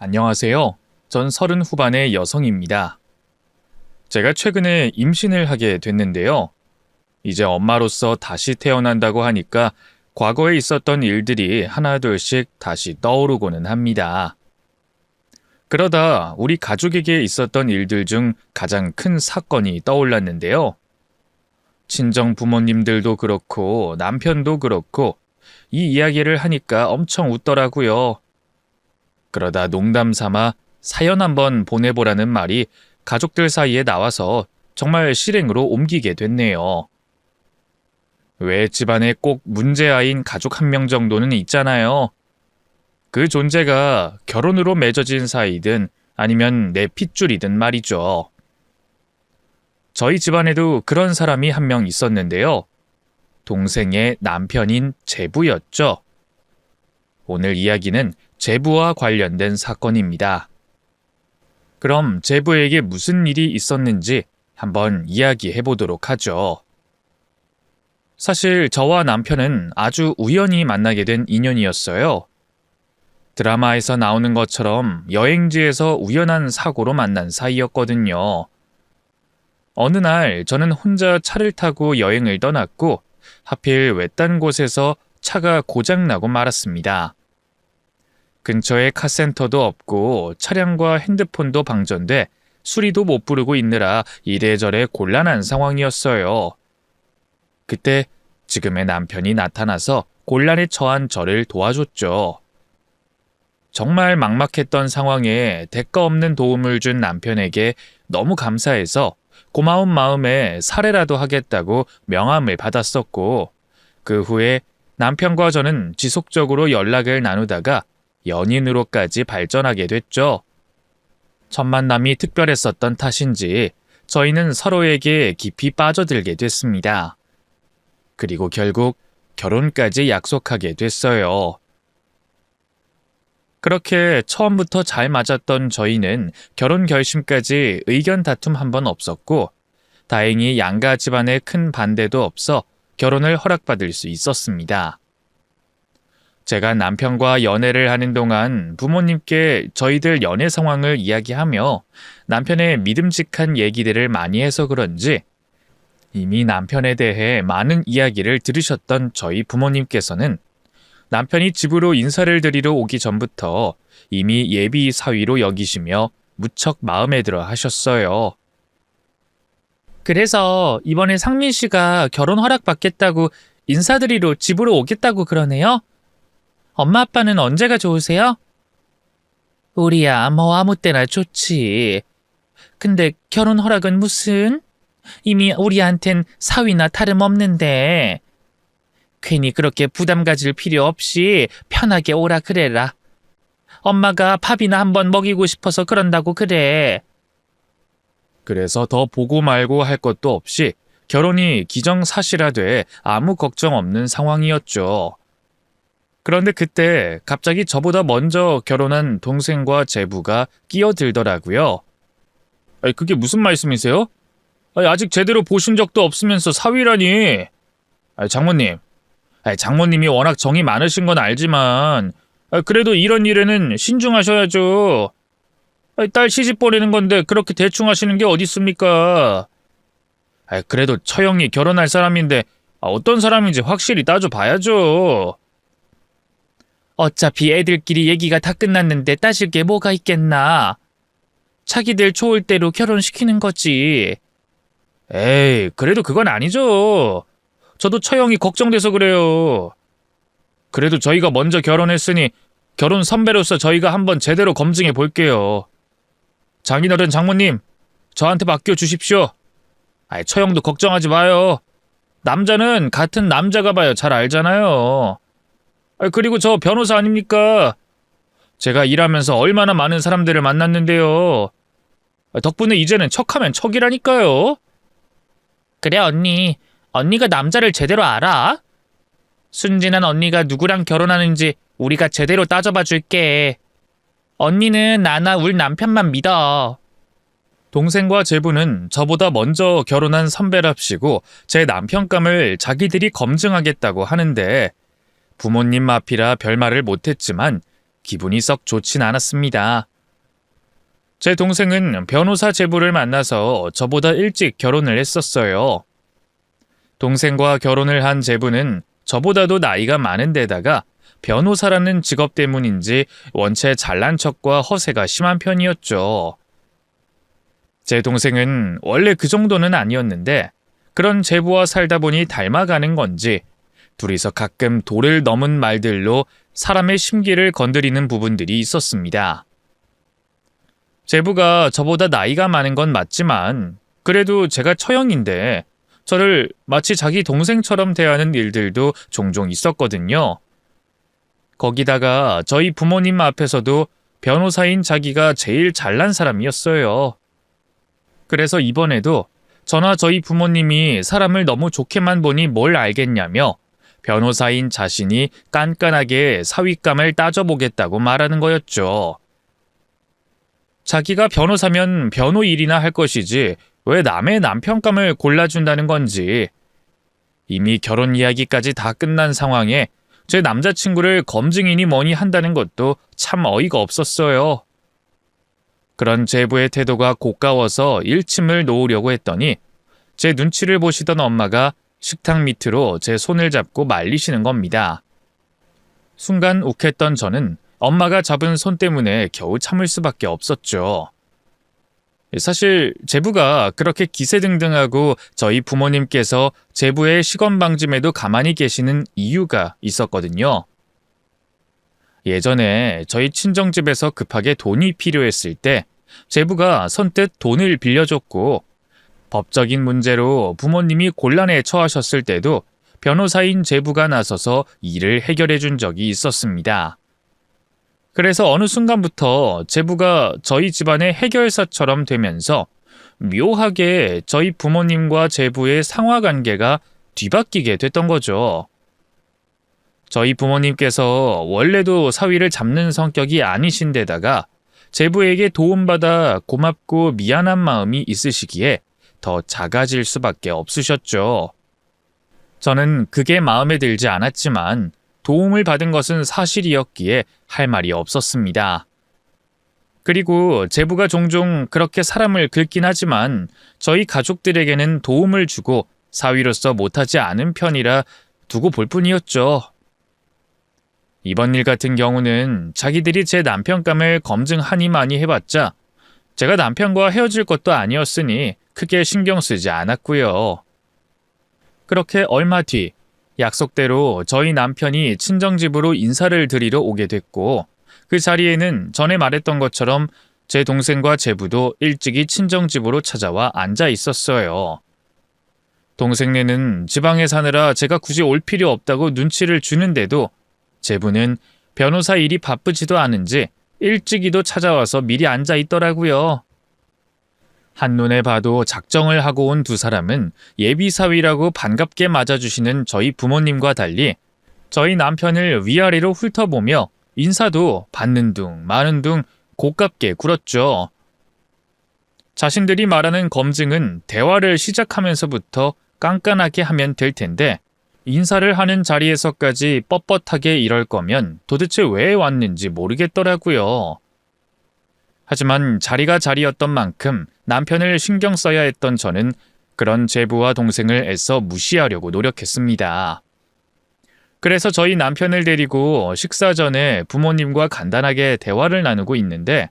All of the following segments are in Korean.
안녕하세요. 전 30 후반의 여성입니다. 제가 최근에 임신을 하게 됐는데요. 이제 엄마로서 다시 태어난다고 하니까 과거에 있었던 일들이 하나둘씩 다시 떠오르고는 합니다. 그러다 우리 가족에게 있었던 일들 중 가장 큰 사건이 떠올랐는데요. 친정 부모님들도 그렇고 남편도 그렇고 이 이야기를 하니까 엄청 웃더라고요. 그러다 농담 삼아 사연 한번 보내보라는 말이 가족들 사이에 나와서 정말 실행으로 옮기게 됐네요. 왜 집안에 꼭 문제아인 가족 한 명 정도는 있잖아요. 그 존재가 결혼으로 맺어진 사이든 아니면 내 핏줄이든 말이죠. 저희 집안에도 그런 사람이 한 명 있었는데요. 동생의 남편인 제부였죠. 오늘 이야기는 제부와 관련된 사건입니다. 그럼 제부에게 무슨 일이 있었는지 한번 이야기해 보도록 하죠. 사실 저와 남편은 아주 우연히 만나게 된 인연이었어요. 드라마에서 나오는 것처럼 여행지에서 우연한 사고로 만난 사이였거든요. 어느 날 저는 혼자 차를 타고 여행을 떠났고 하필 외딴 곳에서 차가 고장나고 말았습니다. 근처에 카센터도 없고 차량과 핸드폰도 방전돼 수리도 못 부르고 있느라 이래저래 곤란한 상황이었어요. 그때 지금의 남편이 나타나서 곤란에 처한 저를 도와줬죠. 정말 막막했던 상황에 대가 없는 도움을 준 남편에게 너무 감사해서 고마운 마음에 사례라도 하겠다고 명함을 받았었고, 그 후에 남편과 저는 지속적으로 연락을 나누다가 연인으로까지 발전하게 됐죠. 첫 만남이 특별했었던 탓인지 저희는 서로에게 깊이 빠져들게 됐습니다. 그리고 결국 결혼까지 약속하게 됐어요. 그렇게 처음부터 잘 맞았던 저희는 결혼 결심까지 의견 다툼 한 번 없었고, 다행히 양가 집안에 큰 반대도 없어 결혼을 허락받을 수 있었습니다. 제가 남편과 연애를 하는 동안 부모님께 저희들 연애 상황을 이야기하며 남편의 믿음직한 얘기들을 많이 해서 그런지 이미 남편에 대해 많은 이야기를 들으셨던 저희 부모님께서는 남편이 집으로 인사를 드리러 오기 전부터 이미 예비 사위로 여기시며 무척 마음에 들어 하셨어요. 그래서 이번에 상민 씨가 결혼 허락받겠다고 인사드리러 집으로 오겠다고 그러네요? 엄마 아빠는 언제가 좋으세요? 우리야 뭐 아무 때나 좋지. 근데 결혼 허락은 무슨? 이미 우리한텐 사위나 다름없는데. 괜히 그렇게 부담 가질 필요 없이 편하게 오라 그래라. 엄마가 밥이나 한번 먹이고 싶어서 그런다고 그래. 그래서 더 보고 말고 할 것도 없이 결혼이 기정사실화돼 아무 걱정 없는 상황이었죠. 그런데 그때 갑자기 저보다 먼저 결혼한 동생과 제부가 끼어들더라고요. 그게 무슨 말씀이세요? 아직 제대로 보신 적도 없으면서 사위라니. 장모님. 장모님이 워낙 정이 많으신 건 알지만 그래도 이런 일에는 신중하셔야죠. 딸 시집 보내는 건데 그렇게 대충 하시는 게 어디 있습니까? 그래도 처형이 결혼할 사람인데 어떤 사람인지 확실히 따져봐야죠. 어차피 애들끼리 얘기가 다 끝났는데 따질 게 뭐가 있겠나. 자기들 좋을 대로 결혼시키는 거지. 에이, 그래도 그건 아니죠. 저도 처형이 걱정돼서 그래요. 그래도 저희가 먼저 결혼했으니 결혼 선배로서 저희가 한번 제대로 검증해 볼게요. 장인어른 장모님, 저한테 맡겨주십시오. 처형도 걱정하지 마요. 남자는 같은 남자가 봐요. 잘 알잖아요. 그리고 저 변호사 아닙니까? 제가 일하면서 얼마나 많은 사람들을 만났는데요. 덕분에 이제는 척하면 척이라니까요. 그래 언니, 언니가 남자를 제대로 알아? 순진한 언니가 누구랑 결혼하는지 우리가 제대로 따져봐 줄게. 언니는 나나 울 남편만 믿어. 동생과 제부는 저보다 먼저 결혼한 선배랍시고 제 남편감을 자기들이 검증하겠다고 하는데 부모님 앞이라 별말을 못했지만 기분이 썩 좋진 않았습니다. 제 동생은 변호사 제부를 만나서 저보다 일찍 결혼을 했었어요. 동생과 결혼을 한 제부는 저보다도 나이가 많은 데다가 변호사라는 직업 때문인지 원체 잘난 척과 허세가 심한 편이었죠. 제 동생은 원래 그 정도는 아니었는데 그런 제부와 살다 보니 닮아가는 건지 둘이서 가끔 도를 넘은 말들로 사람의 심기를 건드리는 부분들이 있었습니다. 제부가 저보다 나이가 많은 건 맞지만 그래도 제가 처형인데 저를 마치 자기 동생처럼 대하는 일들도 종종 있었거든요. 거기다가 저희 부모님 앞에서도 변호사인 자기가 제일 잘난 사람이었어요. 그래서 이번에도 저나 저희 부모님이 사람을 너무 좋게만 보니 뭘 알겠냐며 변호사인 자신이 깐깐하게 사윗감을 따져보겠다고 말하는 거였죠. 자기가 변호사면 변호 일이나 할 것이지 왜 남의 남편감을 골라준다는 건지. 이미 결혼 이야기까지 다 끝난 상황에 제 남자친구를 검증이니 뭐니 한다는 것도 참 어이가 없었어요. 그런 제부의 태도가 고가워서 일침을 놓으려고 했더니 제 눈치를 보시던 엄마가 식탁 밑으로 제 손을 잡고 말리시는 겁니다. 순간 욱했던 저는 엄마가 잡은 손 때문에 겨우 참을 수밖에 없었죠. 사실 제부가 그렇게 기세등등하고 저희 부모님께서 제부의 시건방짐에도 가만히 계시는 이유가 있었거든요. 예전에 저희 친정집에서 급하게 돈이 필요했을 때 제부가 선뜻 돈을 빌려줬고 법적인 문제로 부모님이 곤란에 처하셨을 때도 변호사인 제부가 나서서 일을 해결해 준 적이 있었습니다. 그래서 어느 순간부터 제부가 저희 집안의 해결사처럼 되면서 묘하게 저희 부모님과 제부의 상하관계가 뒤바뀌게 됐던 거죠. 저희 부모님께서 원래도 사위를 잡는 성격이 아니신 데다가 제부에게 도움받아 고맙고 미안한 마음이 있으시기에 더 작아질 수밖에 없으셨죠. 저는 그게 마음에 들지 않았지만 도움을 받은 것은 사실이었기에 할 말이 없었습니다. 그리고 제부가 종종 그렇게 사람을 긁긴 하지만 저희 가족들에게는 도움을 주고 사위로서 못하지 않은 편이라 두고 볼 뿐이었죠. 이번 일 같은 경우는 자기들이 제 남편감을 검증하니 많이 해봤자 제가 남편과 헤어질 것도 아니었으니 크게 신경 쓰지 않았고요. 그렇게 얼마 뒤 약속대로 저희 남편이 친정집으로 인사를 드리러 오게 됐고 그 자리에는 전에 말했던 것처럼 제 동생과 제부도 일찍이 친정집으로 찾아와 앉아 있었어요. 동생네는 지방에 사느라 제가 굳이 올 필요 없다고 눈치를 주는데도 제부는 변호사 일이 바쁘지도 않은지 일찍이도 찾아와서 미리 앉아 있더라고요. 한눈에 봐도 작정을 하고 온 두 사람은 예비사위라고 반갑게 맞아주시는 저희 부모님과 달리 저희 남편을 위아래로 훑어보며 인사도 받는 둥 마는 둥 고깝게 굴었죠. 자신들이 말하는 검증은 대화를 시작하면서부터 깐깐하게 하면 될 텐데 인사를 하는 자리에서까지 뻣뻣하게 이럴 거면 도대체 왜 왔는지 모르겠더라고요. 하지만 자리가 자리였던 만큼 남편을 신경 써야 했던 저는 그런 제부와 동생을 애써 무시하려고 노력했습니다. 그래서 저희 남편을 데리고 식사 전에 부모님과 간단하게 대화를 나누고 있는데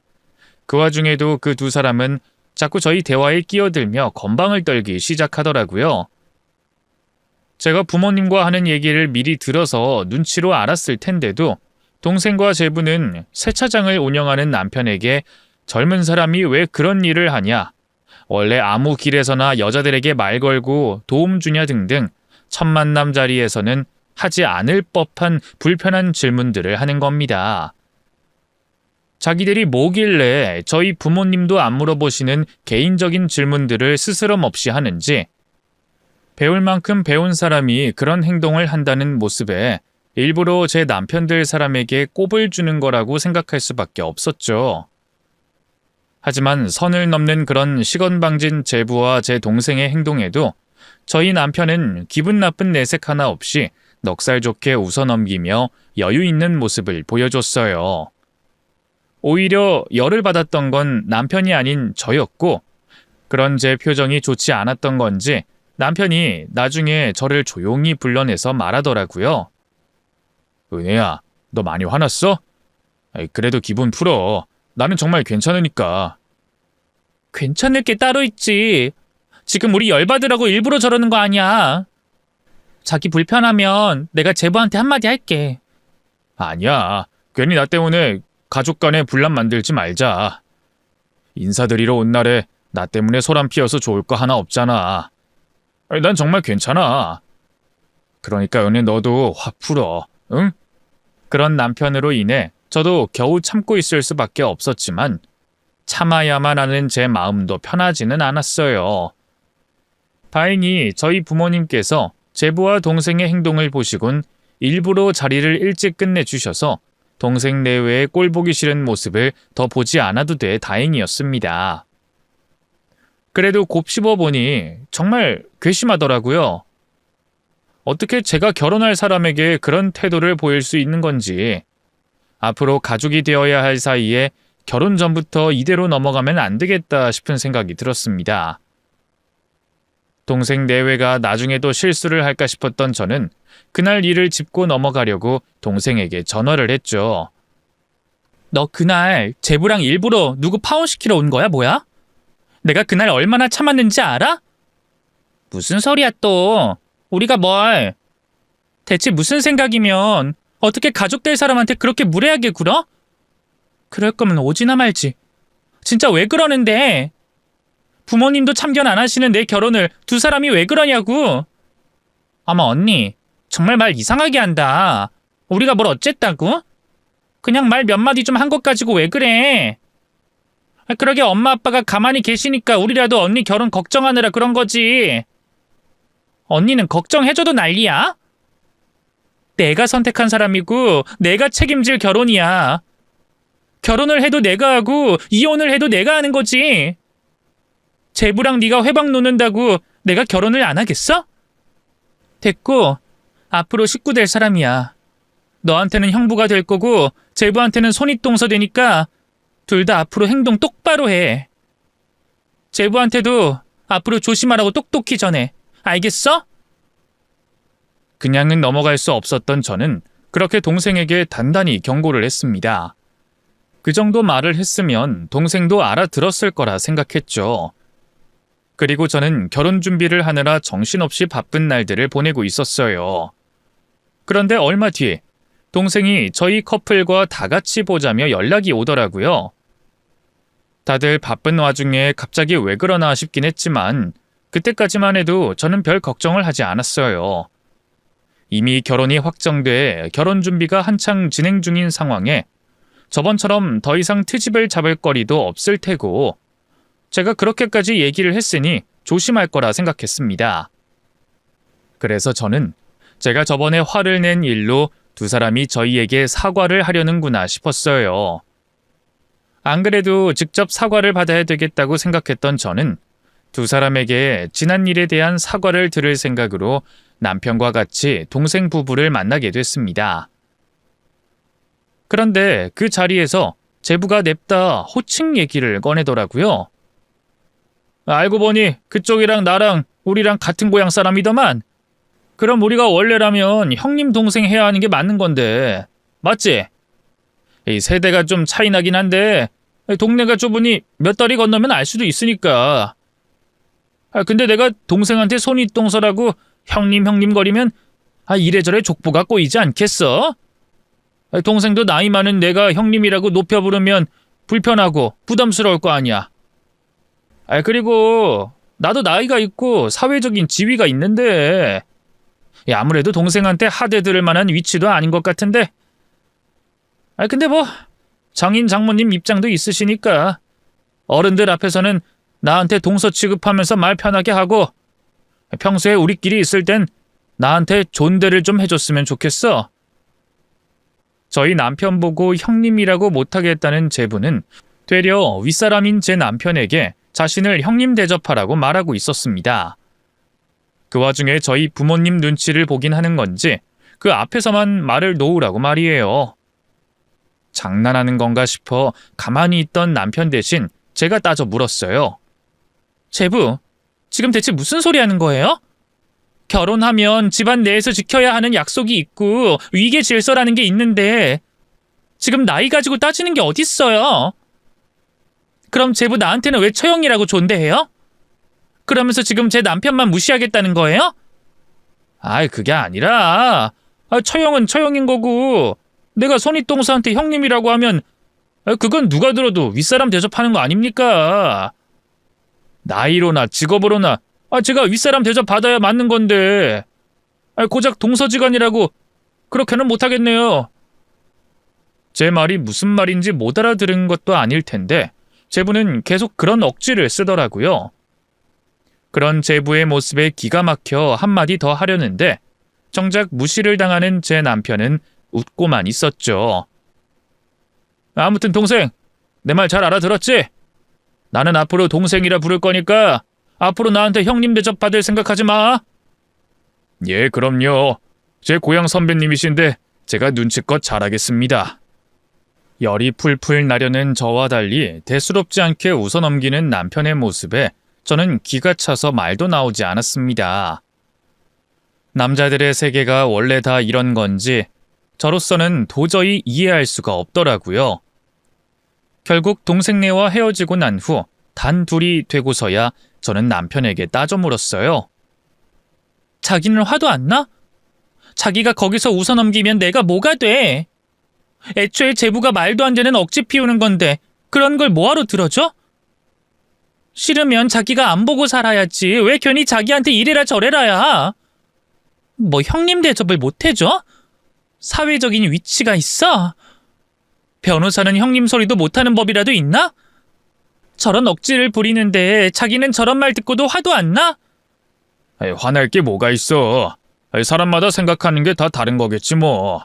그 와중에도 그 두 사람은 자꾸 저희 대화에 끼어들며 건방을 떨기 시작하더라고요. 제가 부모님과 하는 얘기를 미리 들어서 눈치로 알았을 텐데도 동생과 제부는 세차장을 운영하는 남편에게 젊은 사람이 왜 그런 일을 하냐, 원래 아무 길에서나 여자들에게 말 걸고 도움 주냐 등등 첫 만남 자리에서는 하지 않을 법한 불편한 질문들을 하는 겁니다. 자기들이 뭐길래 저희 부모님도 안 물어보시는 개인적인 질문들을 스스럼 없이 하는지, 배울 만큼 배운 사람이 그런 행동을 한다는 모습에 일부러 제 남편들 사람에게 꼽을 주는 거라고 생각할 수밖에 없었죠. 하지만 선을 넘는 그런 시건방진 제부와 제 동생의 행동에도 저희 남편은 기분 나쁜 내색 하나 없이 넉살 좋게 웃어넘기며 여유 있는 모습을 보여줬어요. 오히려 열을 받았던 건 남편이 아닌 저였고, 그런 제 표정이 좋지 않았던 건지 남편이 나중에 저를 조용히 불러내서 말하더라고요. 은혜야, 너 많이 화났어? 그래도 기분 풀어. 나는 정말 괜찮으니까. 괜찮을 게 따로 있지. 지금 우리 열받으라고 일부러 저러는 거 아니야. 자기 불편하면 내가 제부한테 한마디 할게. 아니야. 괜히 나 때문에 가족 간에 분란 만들지 말자. 인사드리러 온 날에 나 때문에 소란 피워서 좋을 거 하나 없잖아. 난 정말 괜찮아. 그러니까 은혜 너도 화 풀어. 응? 그런 남편으로 인해 저도 겨우 참고 있을 수밖에 없었지만 참아야만 하는 제 마음도 편하지는 않았어요. 다행히 저희 부모님께서 제부와 동생의 행동을 보시곤 일부러 자리를 일찍 끝내주셔서 동생 내외의 꼴보기 싫은 모습을 더 보지 않아도 돼 다행이었습니다. 그래도 곱씹어 보니 정말 괘씸하더라고요. 어떻게 제가 결혼할 사람에게 그런 태도를 보일 수 있는 건지, 앞으로 가족이 되어야 할 사이에 결혼 전부터 이대로 넘어가면 안 되겠다 싶은 생각이 들었습니다. 동생 내외가 나중에도 실수를 할까 싶었던 저는 그날 일을 짚고 넘어가려고 동생에게 전화를 했죠. 너 그날 제부랑 일부러 누구 파혼시키러 온 거야, 뭐야? 내가 그날 얼마나 참았는지 알아? 무슨 소리야 또. 우리가 뭘. 대체 무슨 생각이면 어떻게 가족 될 사람한테 그렇게 무례하게 굴어? 그럴 거면 오지나 말지. 진짜 왜 그러는데? 부모님도 참견 안 하시는 내 결혼을 두 사람이 왜 그러냐고. 어머 언니, 정말 말 이상하게 한다. 우리가 뭘 어쨌다고? 그냥 말 몇 마디 좀 한 것 가지고 왜 그래? 그러게 엄마 아빠가 가만히 계시니까 우리라도 언니 결혼 걱정하느라 그런 거지. 언니는 걱정해줘도 난리야? 내가 선택한 사람이고 내가 책임질 결혼이야. 결혼을 해도 내가 하고 이혼을 해도 내가 하는 거지. 제부랑 네가 회방 놓는다고 내가 결혼을 안 하겠어? 됐고, 앞으로 식구 될 사람이야. 너한테는 형부가 될 거고 제부한테는 손윗동서 되니까 둘 다 앞으로 행동 똑바로 해. 제부한테도 앞으로 조심하라고 똑똑히 전해. 알겠어? 그냥은 넘어갈 수 없었던 저는 그렇게 동생에게 단단히 경고를 했습니다. 그 정도 말을 했으면 동생도 알아들었을 거라 생각했죠. 그리고 저는 결혼 준비를 하느라 정신없이 바쁜 날들을 보내고 있었어요. 그런데 얼마 뒤에 동생이 저희 커플과 다 같이 보자며 연락이 오더라고요. 다들 바쁜 와중에 갑자기 왜 그러나 싶긴 했지만 그때까지만 해도 저는 별 걱정을 하지 않았어요. 이미 결혼이 확정돼 결혼 준비가 한창 진행 중인 상황에 저번처럼 더 이상 트집을 잡을 거리도 없을 테고 제가 그렇게까지 얘기를 했으니 조심할 거라 생각했습니다. 그래서 저는 제가 저번에 화를 낸 일로 두 사람이 저희에게 사과를 하려는구나 싶었어요. 안 그래도 직접 사과를 받아야 되겠다고 생각했던 저는 두 사람에게 지난 일에 대한 사과를 들을 생각으로 남편과 같이 동생 부부를 만나게 됐습니다. 그런데 그 자리에서 제부가 냅다 호칭 얘기를 꺼내더라고요. 알고 보니 그쪽이랑 나랑 우리랑 같은 고향 사람이더만. 그럼 우리가 원래라면 형님 동생 해야 하는 게 맞는 건데 맞지? 이 세대가 좀 차이 나긴 한데 동네가 좁으니 몇 다리 건너면 알 수도 있으니까. 근데 내가 동생한테 손윗동서라고 형님 거리면 이래저래 족보가 꼬이지 않겠어? 동생도 나이 많은 내가 형님이라고 높여 부르면 불편하고 부담스러울 거 아니야. 그리고 나도 나이가 있고 사회적인 지위가 있는데 아무래도 동생한테 하대 들을 만한 위치도 아닌 것 같은데. 근데 뭐 장인 장모님 입장도 있으시니까 어른들 앞에서는 나한테 동서 취급하면서 말 편하게 하고 평소에 우리끼리 있을 땐 나한테 존대를 좀 해줬으면 좋겠어. 저희 남편 보고 형님이라고 못하겠다는 제부는 되려 윗사람인 제 남편에게 자신을 형님 대접하라고 말하고 있었습니다. 그 와중에 저희 부모님 눈치를 보긴 하는 건지 그 앞에서만 말을 놓으라고 말이에요. 장난하는 건가 싶어 가만히 있던 남편 대신 제가 따져 물었어요. 제부, 지금 대체 무슨 소리 하는 거예요? 결혼하면 집안 내에서 지켜야 하는 약속이 있고 위계 질서라는 게 있는데 지금 나이 가지고 따지는 게 어딨어요? 그럼 제부 나한테는 왜 처형이라고 존대해요? 그러면서 지금 제 남편만 무시하겠다는 거예요? 아이, 그게 아니라 처형은 처형인 거고 내가 손윗동서한테 형님이라고 하면 그건 누가 들어도 윗사람 대접하는 거 아닙니까? 나이로나 직업으로나 제가 윗사람 대접 받아야 맞는 건데 고작 동서지간이라고 그렇게는 못하겠네요. 제 말이 무슨 말인지 못 알아들은 것도 아닐 텐데 제부는 계속 그런 억지를 쓰더라고요. 그런 제부의 모습에 기가 막혀 한마디 더 하려는데 정작 무시를 당하는 제 남편은 웃고만 있었죠. 아무튼 동생, 내 말 잘 알아들었지? 나는 앞으로 동생이라 부를 거니까 앞으로 나한테 형님 대접 받을 생각하지 마. 예, 그럼요. 제 고향 선배님이신데 제가 눈치껏 잘하겠습니다. 열이 풀풀 나려는 저와 달리 대수롭지 않게 웃어넘기는 남편의 모습에 저는 기가 차서 말도 나오지 않았습니다. 남자들의 세계가 원래 다 이런 건지 저로서는 도저히 이해할 수가 없더라고요. 결국 동생네와 헤어지고 난 후 단 둘이 되고서야 저는 남편에게 따져 물었어요. 자기는 화도 안 나? 자기가 거기서 웃어넘기면 내가 뭐가 돼? 애초에 제부가 말도 안 되는 억지 피우는 건데 그런 걸 뭐하러 들어줘? 싫으면 자기가 안 보고 살아야지. 왜 괜히 자기한테 이래라 저래라야. 뭐 형님 대접을 못 해줘? 사회적인 위치가 있어? 변호사는 형님 소리도 못하는 법이라도 있나? 저런 억지를 부리는데 자기는 저런 말 듣고도 화도 안 나? 화날 게 뭐가 있어. 사람마다 생각하는 게 다 다른 거겠지 뭐.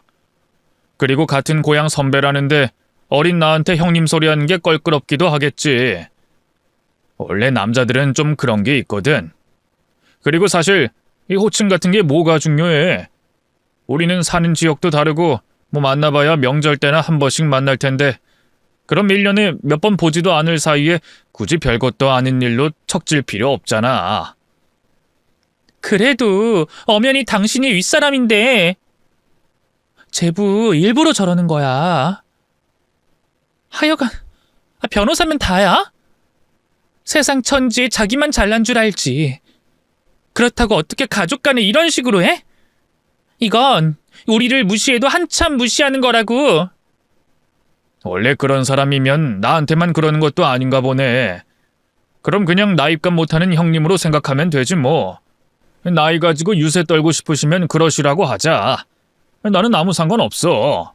그리고 같은 고향 선배라는데 어린 나한테 형님 소리 하는 게 껄끄럽기도 하겠지. 원래 남자들은 좀 그런 게 있거든. 그리고 사실 이 호칭 같은 게 뭐가 중요해. 우리는 사는 지역도 다르고 뭐 만나봐야 명절 때나 한 번씩 만날 텐데 그럼 1년에 몇 번 보지도 않을 사이에 굳이 별것도 아닌 일로 척질 필요 없잖아. 그래도 엄연히 당신이 윗사람인데. 제부 일부러 저러는 거야. 하여간 변호사면 다야? 세상 천지에 자기만 잘난 줄 알지. 그렇다고 어떻게 가족 간에 이런 식으로 해? 이건 우리를 무시해도 한참 무시하는 거라고. 원래 그런 사람이면 나한테만 그러는 것도 아닌가 보네. 그럼 그냥 나 입감 못하는 형님으로 생각하면 되지 뭐. 나이 가지고 유세 떨고 싶으시면 그러시라고 하자. 나는 아무 상관없어.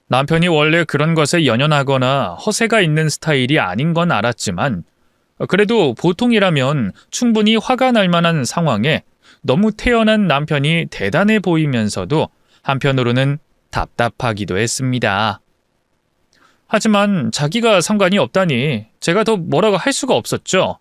남편이 원래 그런 것에 연연하거나 허세가 있는 스타일이 아닌 건 알았지만 그래도 보통이라면 충분히 화가 날 만한 상황에 너무 태연한 남편이 대단해 보이면서도 한편으로는 답답하기도 했습니다. 하지만 자기가 상관이 없다니 제가 더 뭐라고 할 수가 없었죠.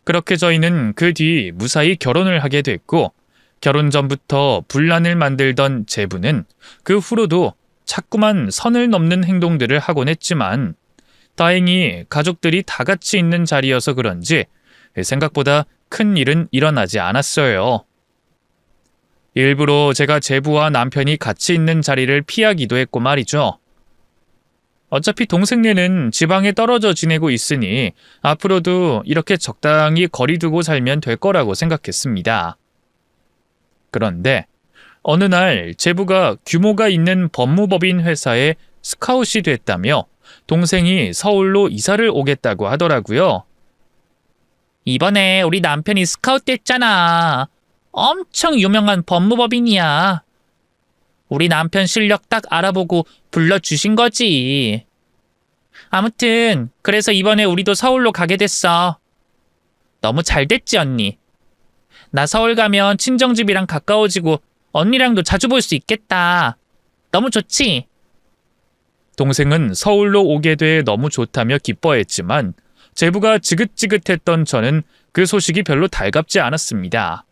그렇게 저희는 그 뒤 무사히 결혼을 하게 됐고 결혼 전부터 분란을 만들던 제부는 그 후로도 자꾸만 선을 넘는 행동들을 하곤 했지만 다행히 가족들이 다 같이 있는 자리여서 그런지 생각보다 큰 일은 일어나지 않았어요. 일부러 제가 제부와 남편이 같이 있는 자리를 피하기도 했고 말이죠. 어차피 동생네는 지방에 떨어져 지내고 있으니 앞으로도 이렇게 적당히 거리 두고 살면 될 거라고 생각했습니다. 그런데 어느 날 제부가 규모가 있는 법무법인 회사에 스카웃이 됐다며 동생이 서울로 이사를 오겠다고 하더라고요. 이번에 우리 남편이 스카웃 됐잖아. 엄청 유명한 법무법인이야. 우리 남편 실력 딱 알아보고 불러주신 거지. 아무튼 그래서 이번에 우리도 서울로 가게 됐어. 너무 잘 됐지 언니. 나 서울 가면 친정집이랑 가까워지고 언니랑도 자주 볼 수 있겠다. 너무 좋지? 동생은 서울로 오게 돼 너무 좋다며 기뻐했지만 제부가 지긋지긋했던 저는 그 소식이 별로 달갑지 않았습니다.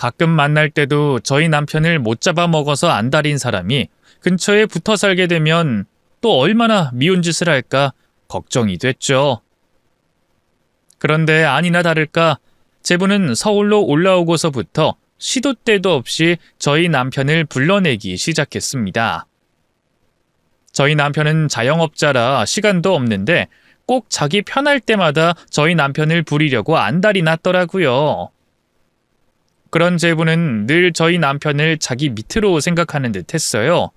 가끔 만날 때도 저희 남편을 못 잡아먹어서 안달인 사람이 근처에 붙어 살게 되면 또 얼마나 미운 짓을 할까 걱정이 됐죠. 그런데 아니나 다를까 제부는 서울로 올라오고서부터 시도 때도 없이 저희 남편을 불러내기 시작했습니다. 저희 남편은 자영업자라 시간도 없는데 꼭 자기 편할 때마다 저희 남편을 부리려고 안달이 났더라고요. 그런 제부는 늘 저희 남편을 자기 밑으로 생각하는 듯 했어요.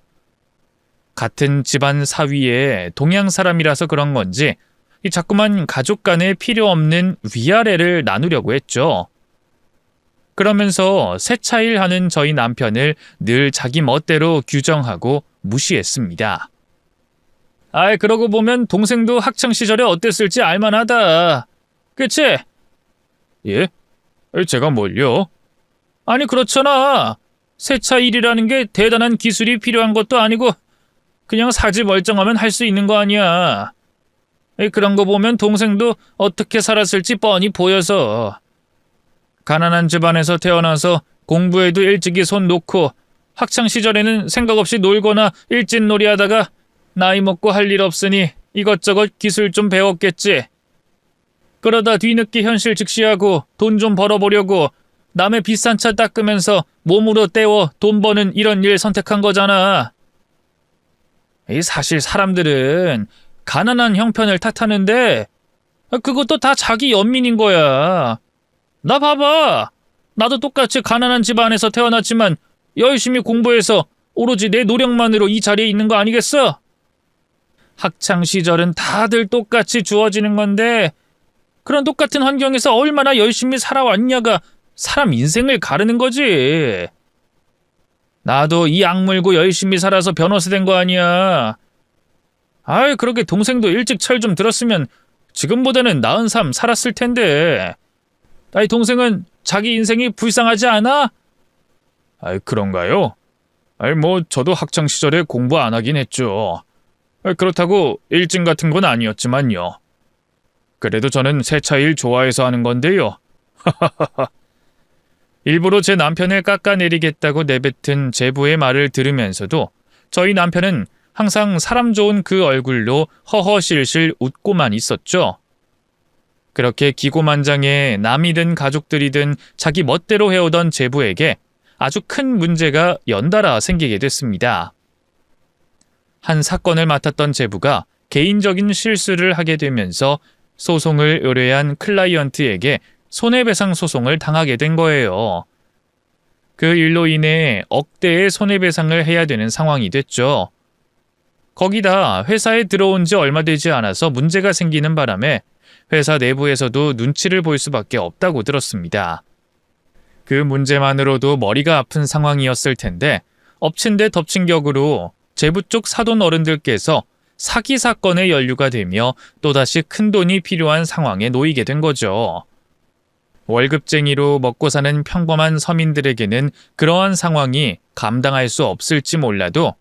같은 집안 사위에 동양 사람이라서 그런 건지 자꾸만 가족 간에 필요 없는 위아래를 나누려고 했죠. 그러면서 세차일 하는 저희 남편을 늘 자기 멋대로 규정하고 무시했습니다. 그러고 보면 동생도 학창시절에 어땠을지 알만하다. 그치? 예? 제가 뭘요? 아니 그렇잖아. 세차일이라는 게 대단한 기술이 필요한 것도 아니고 그냥 사지 멀쩡하면 할 수 있는 거 아니야. 그런 거 보면 동생도 어떻게 살았을지 뻔히 보여서. 가난한 집안에서 태어나서 공부에도 일찍이 손 놓고 학창시절에는 생각 없이 놀거나 일진놀이 하다가 나이 먹고 할 일 없으니 이것저것 기술 좀 배웠겠지. 그러다 뒤늦게 현실 직시하고 돈 좀 벌어보려고 남의 비싼 차 닦으면서 몸으로 때워 돈 버는 이런 일 선택한 거잖아. 사실 사람들은 가난한 형편을 탓하는데 그것도 다 자기 연민인 거야. 나 봐봐. 나도 똑같이 가난한 집안에서 태어났지만 열심히 공부해서 오로지 내 노력만으로 이 자리에 있는 거 아니겠어? 학창시절은 다들 똑같이 주어지는 건데 그런 똑같은 환경에서 얼마나 열심히 살아왔냐가 사람 인생을 가르는 거지. 나도 이 악물고 열심히 살아서 변호사 된 거 아니야. 그렇게 동생도 일찍 철 좀 들었으면 지금보다는 나은 삶 살았을 텐데. 동생은 자기 인생이 불쌍하지 않아? 그런가요? 저도 학창시절에 공부 안 하긴 했죠. 그렇다고 일진 같은 건 아니었지만요. 그래도 저는 세차일 좋아해서 하는 건데요. 일부러 제 남편을 깎아내리겠다고 내뱉은 제부의 말을 들으면서도 저희 남편은 항상 사람 좋은 그 얼굴로 허허실실 웃고만 있었죠. 그렇게 기고만장해 남이든 가족들이든 자기 멋대로 해오던 제부에게 아주 큰 문제가 연달아 생기게 됐습니다. 한 사건을 맡았던 제부가 개인적인 실수를 하게 되면서 소송을 의뢰한 클라이언트에게 손해배상 소송을 당하게 된 거예요. 그 일로 인해 억대의 손해배상을 해야 되는 상황이 됐죠. 거기다 회사에 들어온 지 얼마 되지 않아서 문제가 생기는 바람에 회사 내부에서도 눈치를 볼 수밖에 없다고 들었습니다. 그 문제만으로도 머리가 아픈 상황이었을 텐데 엎친 데 덮친 격으로 제부 쪽 사돈 어른들께서 사기 사건에 연루가 되며 또다시 큰 돈이 필요한 상황에 놓이게 된 거죠. 월급쟁이로 먹고 사는 평범한 서민들에게는 그러한 상황이 감당할 수 없을지 몰라도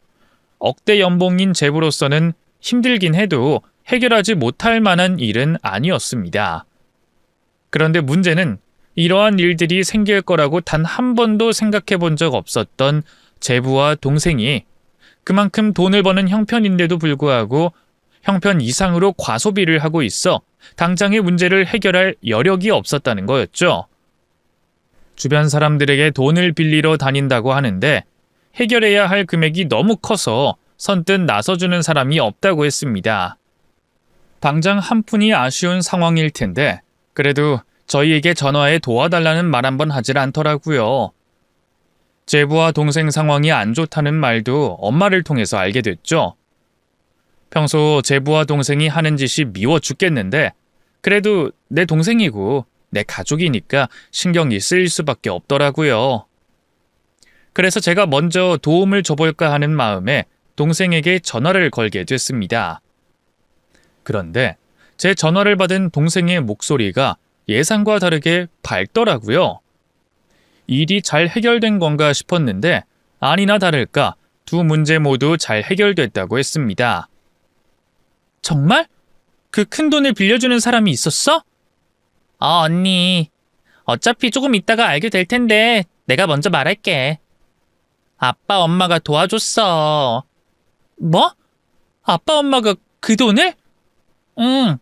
억대 연봉인 제부로서는 힘들긴 해도 해결하지 못할 만한 일은 아니었습니다. 그런데 문제는 이러한 일들이 생길 거라고 단 한 번도 생각해 본 적 없었던 제부와 동생이 그만큼 돈을 버는 형편인데도 불구하고 형편 이상으로 과소비를 하고 있어 당장의 문제를 해결할 여력이 없었다는 거였죠. 주변 사람들에게 돈을 빌리러 다닌다고 하는데 해결해야 할 금액이 너무 커서 선뜻 나서주는 사람이 없다고 했습니다. 당장 한 푼이 아쉬운 상황일 텐데 그래도 저희에게 전화해 도와달라는 말 한 번 하질 않더라고요. 제부와 동생 상황이 안 좋다는 말도 엄마를 통해서 알게 됐죠. 평소 제부와 동생이 하는 짓이 미워 죽겠는데 그래도 내 동생이고 내 가족이니까 신경이 쓰일 수밖에 없더라고요. 그래서 제가 먼저 도움을 줘볼까 하는 마음에 동생에게 전화를 걸게 됐습니다. 그런데 제 전화를 받은 동생의 목소리가 예상과 다르게 밝더라고요. 일이 잘 해결된 건가 싶었는데 아니나 다를까 두 문제 모두 잘 해결됐다고 했습니다. 정말? 그 큰 돈을 빌려주는 사람이 있었어? 언니. 어차피 조금 있다가 알게 될 텐데 내가 먼저 말할게. 아빠, 엄마가 도와줬어. 뭐? 아빠, 엄마가 그 돈을? 응.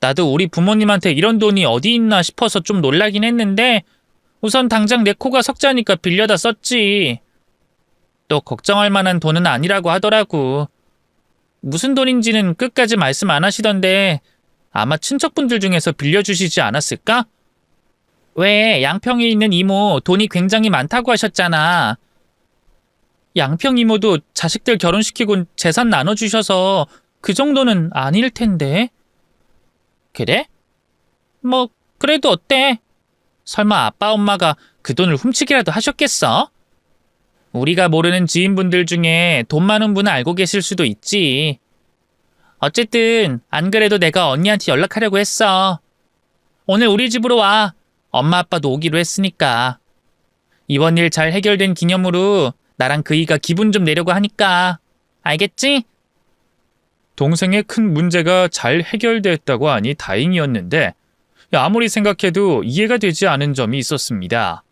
나도 우리 부모님한테 이런 돈이 어디 있나 싶어서 좀 놀라긴 했는데 우선 당장 내 코가 석자니까 빌려다 썼지. 또 걱정할 만한 돈은 아니라고 하더라고. 무슨 돈인지는 끝까지 말씀 안 하시던데 아마 친척분들 중에서 빌려주시지 않았을까? 왜 양평에 있는 이모 돈이 굉장히 많다고 하셨잖아. 양평 이모도 자식들 결혼시키고 재산 나눠주셔서 그 정도는 아닐 텐데. 그래? 뭐 그래도 어때? 설마 아빠 엄마가 그 돈을 훔치기라도 하셨겠어? 우리가 모르는 지인분들 중에 돈 많은 분은 알고 계실 수도 있지. 어쨌든 안 그래도 내가 언니한테 연락하려고 했어. 오늘 우리 집으로 와. 엄마 아빠도 오기로 했으니까. 이번 일 잘 해결된 기념으로 나랑 그이가 기분 좀 내려고 하니까. 알겠지? 동생의 큰 문제가 잘 해결됐다고 하니 다행이었는데 아무리 생각해도 이해가 되지 않은 점이 있었습니다.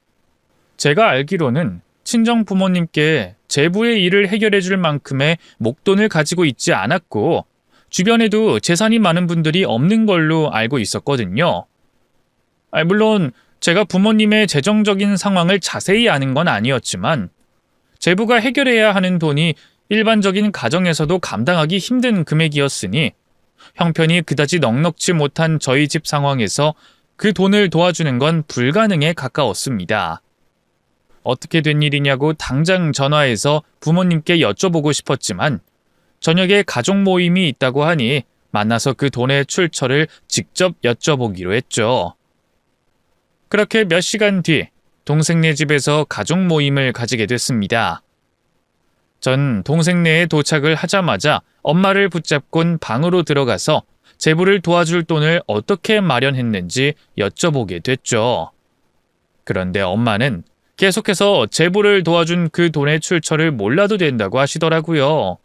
제가 알기로는 친정 부모님께 제부의 일을 해결해 줄 만큼의 목돈을 가지고 있지 않았고 주변에도 재산이 많은 분들이 없는 걸로 알고 있었거든요. 물론 제가 부모님의 재정적인 상황을 자세히 아는 건 아니었지만 제부가 해결해야 하는 돈이 일반적인 가정에서도 감당하기 힘든 금액이었으니 형편이 그다지 넉넉지 못한 저희 집 상황에서 그 돈을 도와주는 건 불가능에 가까웠습니다. 어떻게 된 일이냐고 당장 전화해서 부모님께 여쭤보고 싶었지만 저녁에 가족 모임이 있다고 하니 만나서 그 돈의 출처를 직접 여쭤보기로 했죠. 그렇게 몇 시간 뒤 동생네 집에서 가족 모임을 가지게 됐습니다. 전 동생네에 도착을 하자마자 엄마를 붙잡곤 방으로 들어가서 제부를 도와줄 돈을 어떻게 마련했는지 여쭤보게 됐죠. 그런데 엄마는 계속해서 제부를 도와준 그 돈의 출처를 몰라도 된다고 하시더라고요.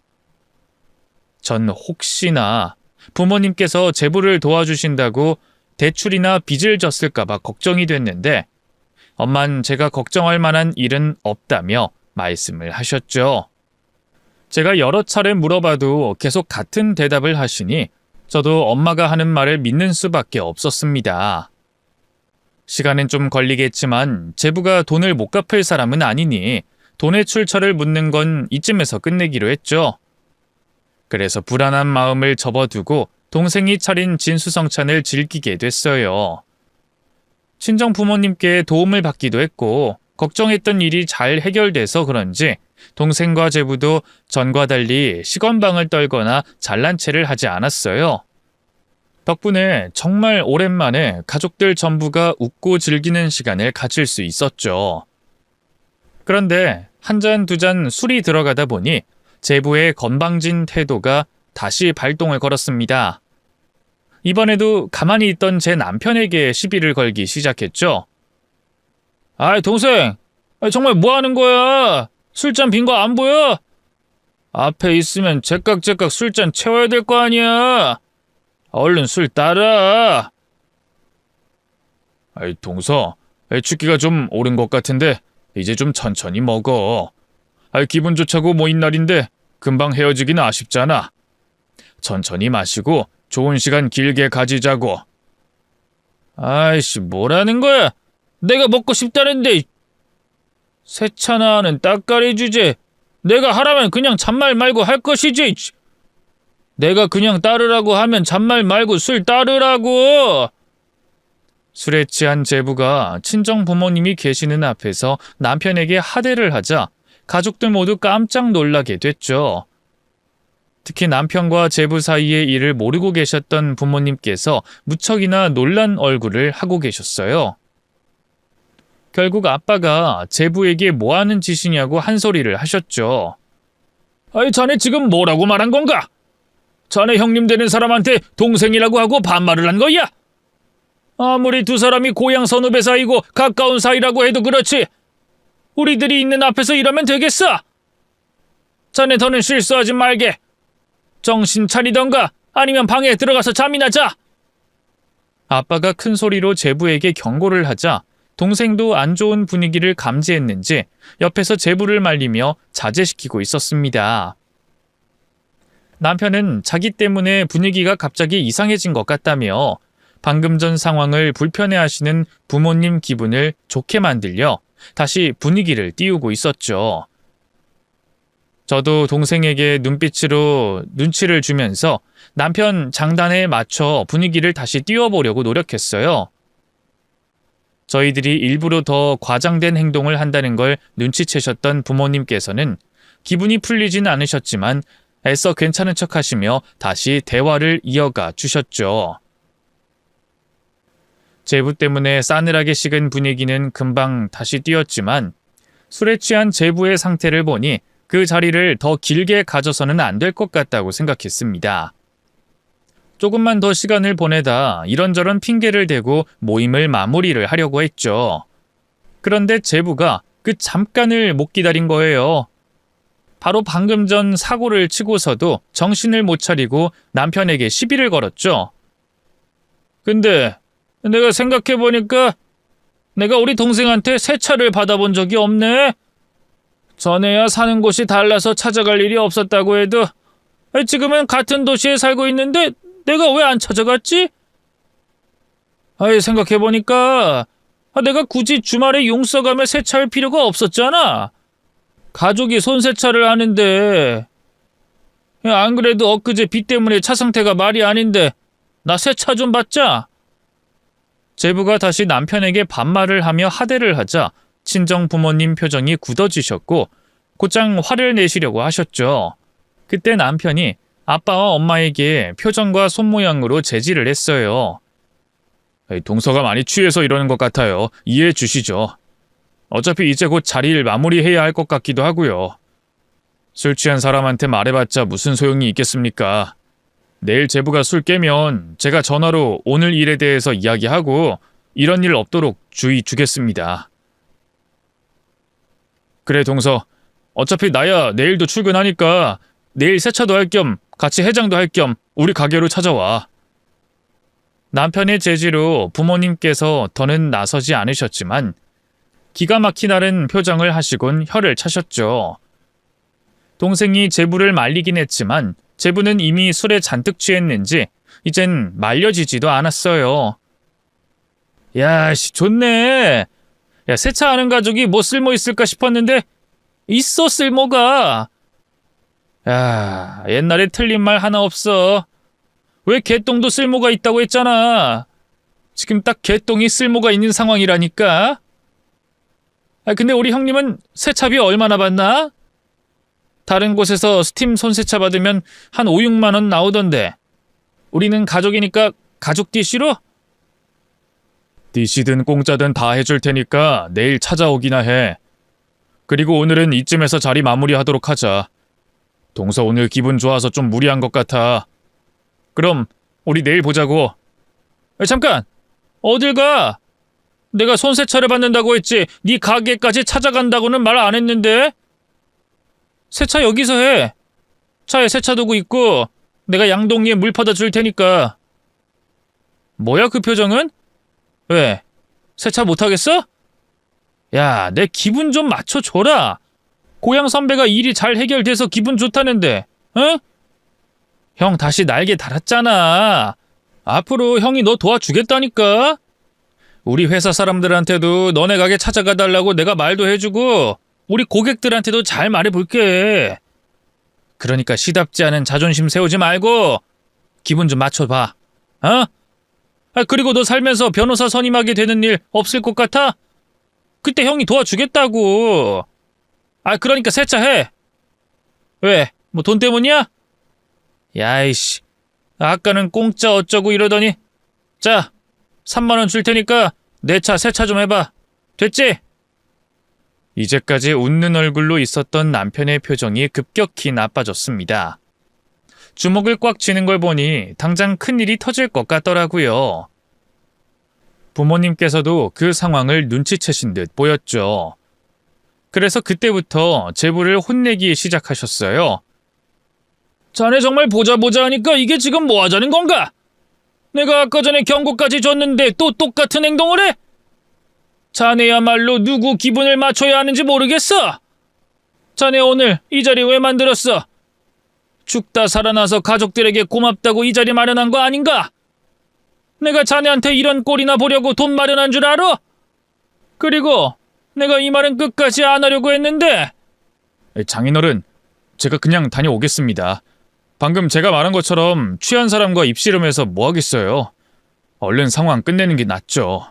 전 혹시나 부모님께서 제부를 도와주신다고 대출이나 빚을 졌을까봐 걱정이 됐는데 엄만 제가 걱정할 만한 일은 없다며 말씀을 하셨죠. 제가 여러 차례 물어봐도 계속 같은 대답을 하시니 저도 엄마가 하는 말을 믿는 수밖에 없었습니다. 시간은 좀 걸리겠지만 제부가 돈을 못 갚을 사람은 아니니 돈의 출처를 묻는 건 이쯤에서 끝내기로 했죠. 그래서 불안한 마음을 접어두고 동생이 차린 진수성찬을 즐기게 됐어요. 친정 부모님께 도움을 받기도 했고 걱정했던 일이 잘 해결돼서 그런지 동생과 제부도 전과 달리 시건방을 떨거나 잘난 체를 하지 않았어요. 덕분에 정말 오랜만에 가족들 전부가 웃고 즐기는 시간을 가질 수 있었죠. 그런데 한 잔 두 잔 술이 들어가다 보니 제부의 건방진 태도가 다시 발동을 걸었습니다. 이번에도 가만히 있던 제 남편에게 시비를 걸기 시작했죠. 아이 동생, 정말 뭐 하는 거야? 술잔 빈 거 안 보여? 앞에 있으면 제깍제깍 술잔 채워야 될 거 아니야. 얼른 술 따라. 아이 동서, 춥기가 좀 오른 것 같은데 이제 좀 천천히 먹어. 기분 좋자고 모인 날인데 금방 헤어지긴 아쉽잖아. 천천히 마시고 좋은 시간 길게 가지자고. 아이씨, 뭐라는 거야? 내가 먹고 싶다는데. 세차나는 따까리 주제. 내가 하라면 그냥 잔말 말고 할 것이지. 내가 그냥 따르라고 하면 잔말 말고 술 따르라고. 술에 취한 제부가 친정 부모님이 계시는 앞에서 남편에게 하대를 하자 가족들 모두 깜짝 놀라게 됐죠. 특히 남편과 제부 사이의 일을 모르고 계셨던 부모님께서 무척이나 놀란 얼굴을 하고 계셨어요. 결국 아빠가 제부에게 뭐 하는 짓이냐고 한 소리를 하셨죠. 자네 지금 뭐라고 말한 건가? 자네 형님 되는 사람한테 동생이라고 하고 반말을 한 거야? 아무리 두 사람이 고향 선후배 사이고 가까운 사이라고 해도 그렇지. 우리들이 있는 앞에서 이러면 되겠어? 자네 더는 실수하지 말게. 정신 차리던가 아니면 방에 들어가서 잠이나 자. 아빠가 큰 소리로 제부에게 경고를 하자 동생도 안 좋은 분위기를 감지했는지 옆에서 제부를 말리며 자제시키고 있었습니다. 남편은 자기 때문에 분위기가 갑자기 이상해진 것 같다며 방금 전 상황을 불편해하시는 부모님 기분을 좋게 만들려 다시 분위기를 띄우고 있었죠. 저도 동생에게 눈빛으로 눈치를 주면서 남편 장단에 맞춰 분위기를 다시 띄워보려고 노력했어요. 저희들이 일부러 더 과장된 행동을 한다는 걸 눈치채셨던 부모님께서는 기분이 풀리진 않으셨지만 애써 괜찮은 척 하시며 다시 대화를 이어가 주셨죠. 제부 때문에 싸늘하게 식은 분위기는 금방 다시 띄었지만 술에 취한 제부의 상태를 보니 그 자리를 더 길게 가져서는 안 될 것 같다고 생각했습니다. 조금만 더 시간을 보내다 이런저런 핑계를 대고 모임을 마무리를 하려고 했죠. 그런데 제부가 그 잠깐을 못 기다린 거예요. 바로 방금 전 사고를 치고서도 정신을 못 차리고 남편에게 시비를 걸었죠. 근데 내가 생각해보니까 내가 우리 동생한테 세차를 받아본 적이 없네. 전에야 사는 곳이 달라서 찾아갈 일이 없었다고 해도 지금은 같은 도시에 살고 있는데 내가 왜 안 찾아갔지? 생각해보니까 내가 굳이 주말에 용서가며 세차할 필요가 없었잖아. 가족이 손세차를 하는데 안 그래도 엊그제 비 때문에 차 상태가 말이 아닌데 나 세차 좀 받자. 제부가 다시 남편에게 반말을 하며 하대를 하자 친정 부모님 표정이 굳어지셨고 곧장 화를 내시려고 하셨죠. 그때 남편이 아빠와 엄마에게 표정과 손모양으로 제지를 했어요. 동서가 많이 취해서 이러는 것 같아요. 이해해 주시죠. 어차피 이제 곧 자리를 마무리해야 할 것 같기도 하고요. 술 취한 사람한테 말해봤자 무슨 소용이 있겠습니까? 내일 제부가 술 깨면 제가 전화로 오늘 일에 대해서 이야기하고 이런 일 없도록 주의 주겠습니다. 그래 동서, 어차피 나야 내일도 출근하니까 내일 세차도 할 겸 같이 해장도 할 겸 우리 가게로 찾아와. 남편의 제지로 부모님께서 더는 나서지 않으셨지만 기가 막히다는 표정을 하시곤 혀를 차셨죠. 동생이 제부를 말리긴 했지만 제부는 이미 술에 잔뜩 취했는지 이젠 말려지지도 않았어요. 야, 좋네. 야, 세차하는 가족이 뭐 쓸모 있을까 싶었는데 있어 쓸모가. 야, 옛날에 틀린 말 하나 없어. 왜 개똥도 쓸모가 있다고 했잖아. 지금 딱 개똥이 쓸모가 있는 상황이라니까. 근데 우리 형님은 세차비 얼마나 받나? 다른 곳에서 스팀 손세차 받으면 한 5, 6만 원 나오던데 우리는 가족이니까 가족 DC로? DC든 공짜든 다 해줄 테니까 내일 찾아오기나 해. 그리고 오늘은 이쯤에서 자리 마무리하도록 하자. 동서 오늘 기분 좋아서 좀 무리한 것 같아. 그럼 우리 내일 보자고. 잠깐! 어딜 가? 내가 손세차를 받는다고 했지 네 가게까지 찾아간다고는 말 안 했는데? 세차 여기서 해. 차에 세차도구 있고 내가 양동이에 물 퍼다 줄 테니까. 뭐야 그 표정은? 왜? 세차 못하겠어? 야, 내 기분 좀 맞춰줘라. 고향 선배가 일이 잘 해결돼서 기분 좋다는데, 응? 형 다시 날개 달았잖아. 앞으로 형이 너 도와주겠다니까. 우리 회사 사람들한테도 너네 가게 찾아가 달라고 내가 말도 해주고 우리 고객들한테도 잘 말해볼게. 그러니까 시답지 않은 자존심 세우지 말고 기분 좀 맞춰봐. 어? 그리고 너 살면서 변호사 선임하게 되는 일 없을 것 같아? 그때 형이 도와주겠다고. 그러니까 세차해. 왜? 뭐 돈 때문이야? 야이씨. 아까는 공짜 어쩌고 이러더니 자, 3만 원 줄 테니까 내 차 세차 좀 해봐. 됐지? 이제까지 웃는 얼굴로 있었던 남편의 표정이 급격히 나빠졌습니다. 주먹을 꽉 쥐는 걸 보니 당장 큰일이 터질 것 같더라고요. 부모님께서도 그 상황을 눈치채신 듯 보였죠. 그래서 그때부터 제부를 혼내기 시작하셨어요. 자네 정말 보자 하니까 이게 지금 뭐 하자는 건가? 내가 아까 전에 경고까지 줬는데 또 똑같은 행동을 해? 자네야말로 누구 기분을 맞춰야 하는지 모르겠어. 자네 오늘 이 자리 왜 만들었어? 죽다 살아나서 가족들에게 고맙다고 이 자리 마련한 거 아닌가? 내가 자네한테 이런 꼴이나 보려고 돈 마련한 줄 알아? 그리고 내가 이 말은 끝까지 안 하려고 했는데. 장인어른, 제가 그냥 다녀오겠습니다. 방금 제가 말한 것처럼 취한 사람과 입씨름해서 뭐 하겠어요. 얼른 상황 끝내는 게 낫죠.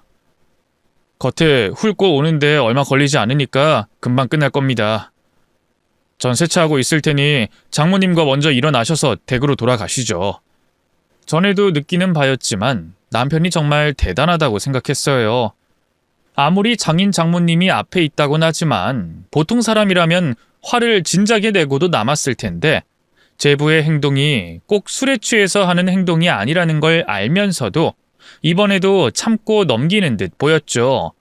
겉에 훑고 오는데 얼마 걸리지 않으니까 금방 끝날 겁니다. 전 세차하고 있을 테니 장모님과 먼저 일어나셔서 댁으로 돌아가시죠. 전에도 느끼는 바였지만 남편이 정말 대단하다고 생각했어요. 아무리 장인 장모님이 앞에 있다곤 하지만 보통 사람이라면 화를 진작에 내고도 남았을 텐데 제부의 행동이 꼭 술에 취해서 하는 행동이 아니라는 걸 알면서도 이번에도 참고 넘기는 듯 보였죠.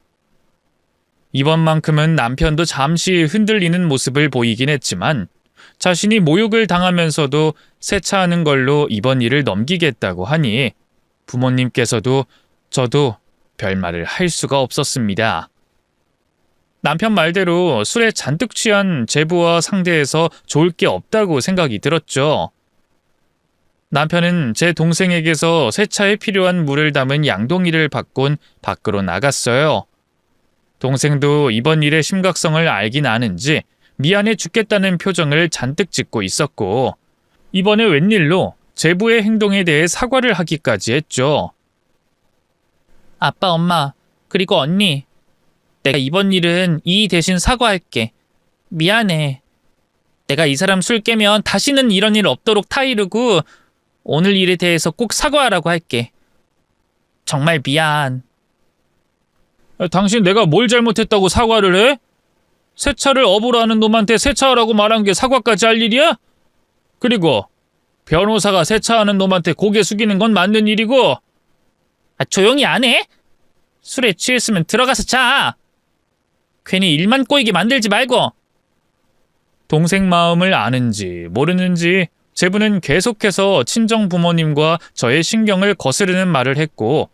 이번만큼은 남편도 잠시 흔들리는 모습을 보이긴 했지만 자신이 모욕을 당하면서도 세차하는 걸로 이번 일을 넘기겠다고 하니 부모님께서도 저도 별말을 할 수가 없었습니다. 남편 말대로 술에 잔뜩 취한 제부와 상대해서 좋을 게 없다고 생각이 들었죠. 남편은 제 동생에게서 세차에 필요한 물을 담은 양동이를 받곤 밖으로 나갔어요. 동생도 이번 일의 심각성을 알긴 아는지 미안해 죽겠다는 표정을 잔뜩 짓고 있었고 이번에 웬일로 제부의 행동에 대해 사과를 하기까지 했죠. 아빠, 엄마, 그리고 언니. 내가 이번 일은 이 대신 사과할게. 미안해. 내가 이 사람 술 깨면 다시는 이런 일 없도록 타이르고 오늘 일에 대해서 꼭 사과하라고 할게. 정말 미안. 당신 내가 뭘 잘못했다고 사과를 해? 세차를 업으로 하는 놈한테 세차하라고 말한 게 사과까지 할 일이야? 그리고 변호사가 세차하는 놈한테 고개 숙이는 건 맞는 일이고. 조용히 안 해? 술에 취했으면 들어가서 자. 괜히 일만 꼬이게 만들지 말고. 동생 마음을 아는지 모르는지 제부는 계속해서 친정 부모님과 저의 신경을 거스르는 말을 했고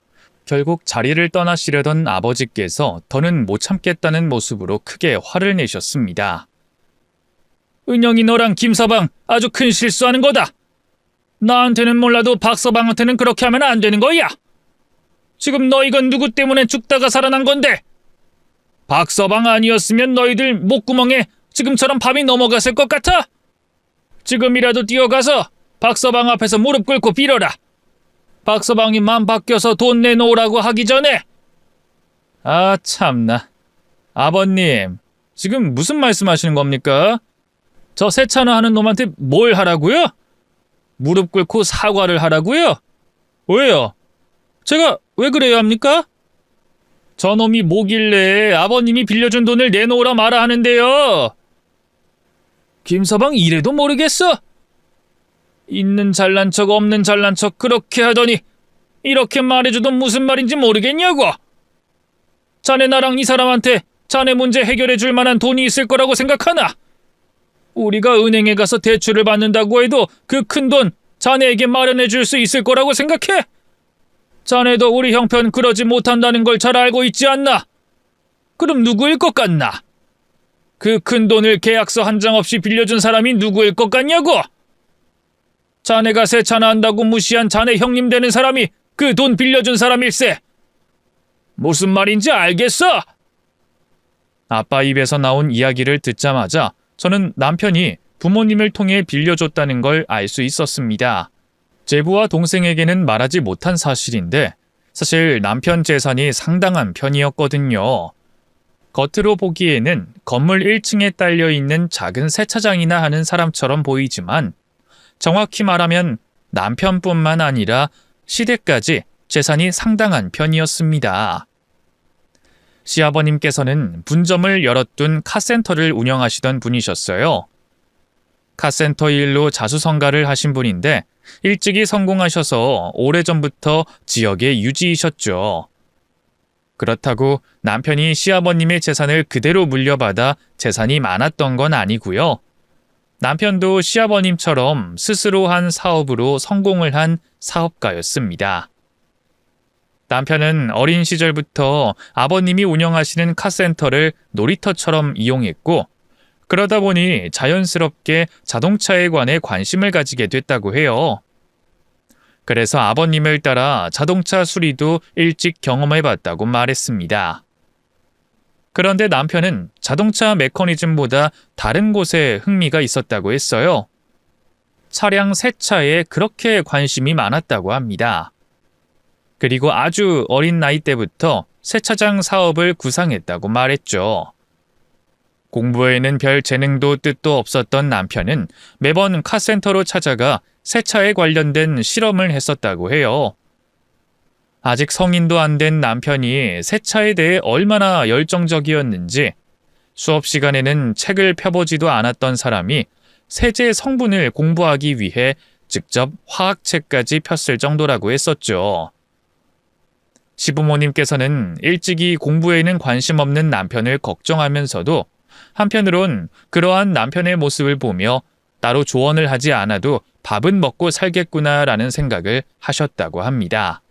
결국 자리를 떠나시려던 아버지께서 더는 못 참겠다는 모습으로 크게 화를 내셨습니다. 은영이 너랑 김서방 아주 큰 실수하는 거다. 나한테는 몰라도 박서방한테는 그렇게 하면 안 되는 거야. 지금 너희가 누구 때문에 죽다가 살아난 건데 박서방 아니었으면 너희들 목구멍에 지금처럼 밥이 넘어갔을 것 같아? 지금이라도 뛰어가서 박서방 앞에서 무릎 꿇고 빌어라. 박서방이 맘 바뀌어서 돈 내놓으라고 하기 전에. 아 참나. 아버님, 지금 무슨 말씀하시는 겁니까? 저 세차나 하는 놈한테 뭘 하라고요? 무릎 꿇고 사과를 하라고요? 왜요? 제가 왜 그래야 합니까? 저놈이 뭐길래 아버님이 빌려준 돈을 내놓으라 말아 하는데요. 김서방 이래도 모르겠어? 있는 잘난 척 없는 잘난 척 그렇게 하더니 이렇게 말해줘도 무슨 말인지 모르겠냐고. 자네 나랑 이 사람한테 자네 문제 해결해 줄 만한 돈이 있을 거라고 생각하나? 우리가 은행에 가서 대출을 받는다고 해도 그 큰 돈 자네에게 마련해 줄 수 있을 거라고 생각해? 자네도 우리 형편 그러지 못한다는 걸 잘 알고 있지 않나? 그럼 누구일 것 같나? 그 큰 돈을 계약서 한 장 없이 빌려준 사람이 누구일 것 같냐고? 자네가 세차나 한다고 무시한 자네 형님 되는 사람이 그 돈 빌려준 사람일세. 무슨 말인지 알겠어? 아빠 입에서 나온 이야기를 듣자마자 저는 남편이 부모님을 통해 빌려줬다는 걸 알 수 있었습니다. 제부와 동생에게는 말하지 못한 사실인데 사실 남편 재산이 상당한 편이었거든요. 겉으로 보기에는 건물 1층에 딸려있는 작은 세차장이나 하는 사람처럼 보이지만 정확히 말하면 남편뿐만 아니라 시댁까지 재산이 상당한 편이었습니다. 시아버님께서는 분점을 열어둔 카센터를 운영하시던 분이셨어요. 카센터 일로 자수성가를 하신 분인데 일찍이 성공하셔서 오래전부터 지역에 유지이셨죠. 그렇다고 남편이 시아버님의 재산을 그대로 물려받아 재산이 많았던 건 아니고요. 남편도 시아버님처럼 스스로 한 사업으로 성공을 한 사업가였습니다. 남편은 어린 시절부터 아버님이 운영하시는 카센터를 놀이터처럼 이용했고, 그러다 보니 자연스럽게 자동차에 관해 관심을 가지게 됐다고 해요. 그래서 아버님을 따라 자동차 수리도 일찍 경험해봤다고 말했습니다. 그런데 남편은 자동차 메커니즘보다 다른 곳에 흥미가 있었다고 했어요. 차량 세차에 그렇게 관심이 많았다고 합니다. 그리고 아주 어린 나이 때부터 세차장 사업을 구상했다고 말했죠. 공부에는 별 재능도 뜻도 없었던 남편은 매번 카센터로 찾아가 세차에 관련된 실험을 했었다고 해요. 아직 성인도 안 된 남편이 세차에 대해 얼마나 열정적이었는지 수업 시간에는 책을 펴보지도 않았던 사람이 세제 성분을 공부하기 위해 직접 화학책까지 폈을 정도라고 했었죠. 시부모님께서는 일찍이 공부에는 관심 없는 남편을 걱정하면서도 한편으론 그러한 남편의 모습을 보며 따로 조언을 하지 않아도 밥은 먹고 살겠구나라는 생각을 하셨다고 합니다.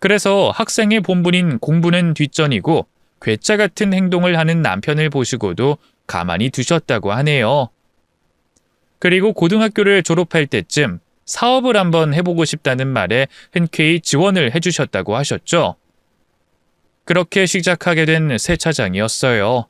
그래서 학생의 본분인 공부는 뒷전이고 괴짜 같은 행동을 하는 남편을 보시고도 가만히 두셨다고 하네요. 그리고 고등학교를 졸업할 때쯤 사업을 한번 해보고 싶다는 말에 흔쾌히 지원을 해주셨다고 하셨죠. 그렇게 시작하게 된 세차장이었어요.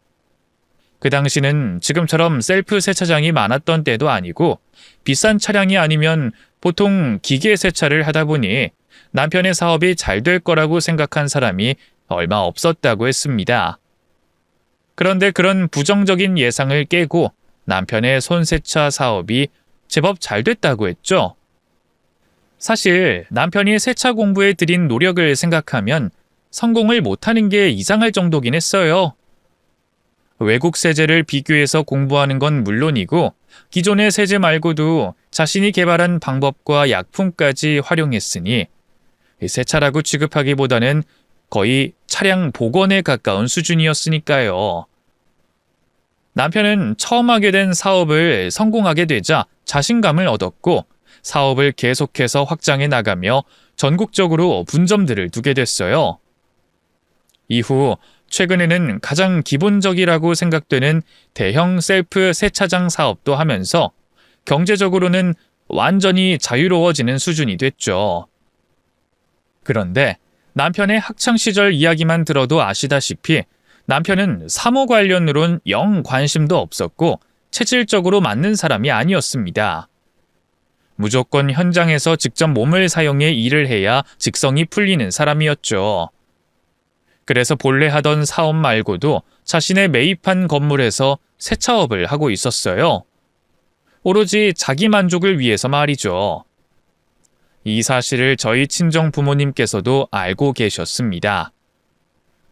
그 당시는 지금처럼 셀프 세차장이 많았던 때도 아니고 비싼 차량이 아니면 보통 기계 세차를 하다 보니 남편의 사업이 잘 될 거라고 생각한 사람이 얼마 없었다고 했습니다. 그런데 그런 부정적인 예상을 깨고 남편의 손세차 사업이 제법 잘 됐다고 했죠. 사실 남편이 세차 공부에 들인 노력을 생각하면 성공을 못하는 게 이상할 정도긴 했어요. 외국 세제를 비교해서 공부하는 건 물론이고 기존의 세제 말고도 자신이 개발한 방법과 약품까지 활용했으니 세차라고 취급하기보다는 거의 차량 복원에 가까운 수준이었으니까요. 남편은 처음 하게 된 사업을 성공하게 되자 자신감을 얻었고 사업을 계속해서 확장해 나가며 전국적으로 분점들을 두게 됐어요. 이후 최근에는 가장 기본적이라고 생각되는 대형 셀프 세차장 사업도 하면서 경제적으로는 완전히 자유로워지는 수준이 됐죠. 그런데 남편의 학창시절 이야기만 들어도 아시다시피 남편은 사무 관련으론 영 관심도 없었고 체질적으로 맞는 사람이 아니었습니다. 무조건 현장에서 직접 몸을 사용해 일을 해야 직성이 풀리는 사람이었죠. 그래서 본래 하던 사업 말고도 자신의 매입한 건물에서 세차업을 하고 있었어요. 오로지 자기 만족을 위해서 말이죠. 이 사실을 저희 친정 부모님께서도 알고 계셨습니다.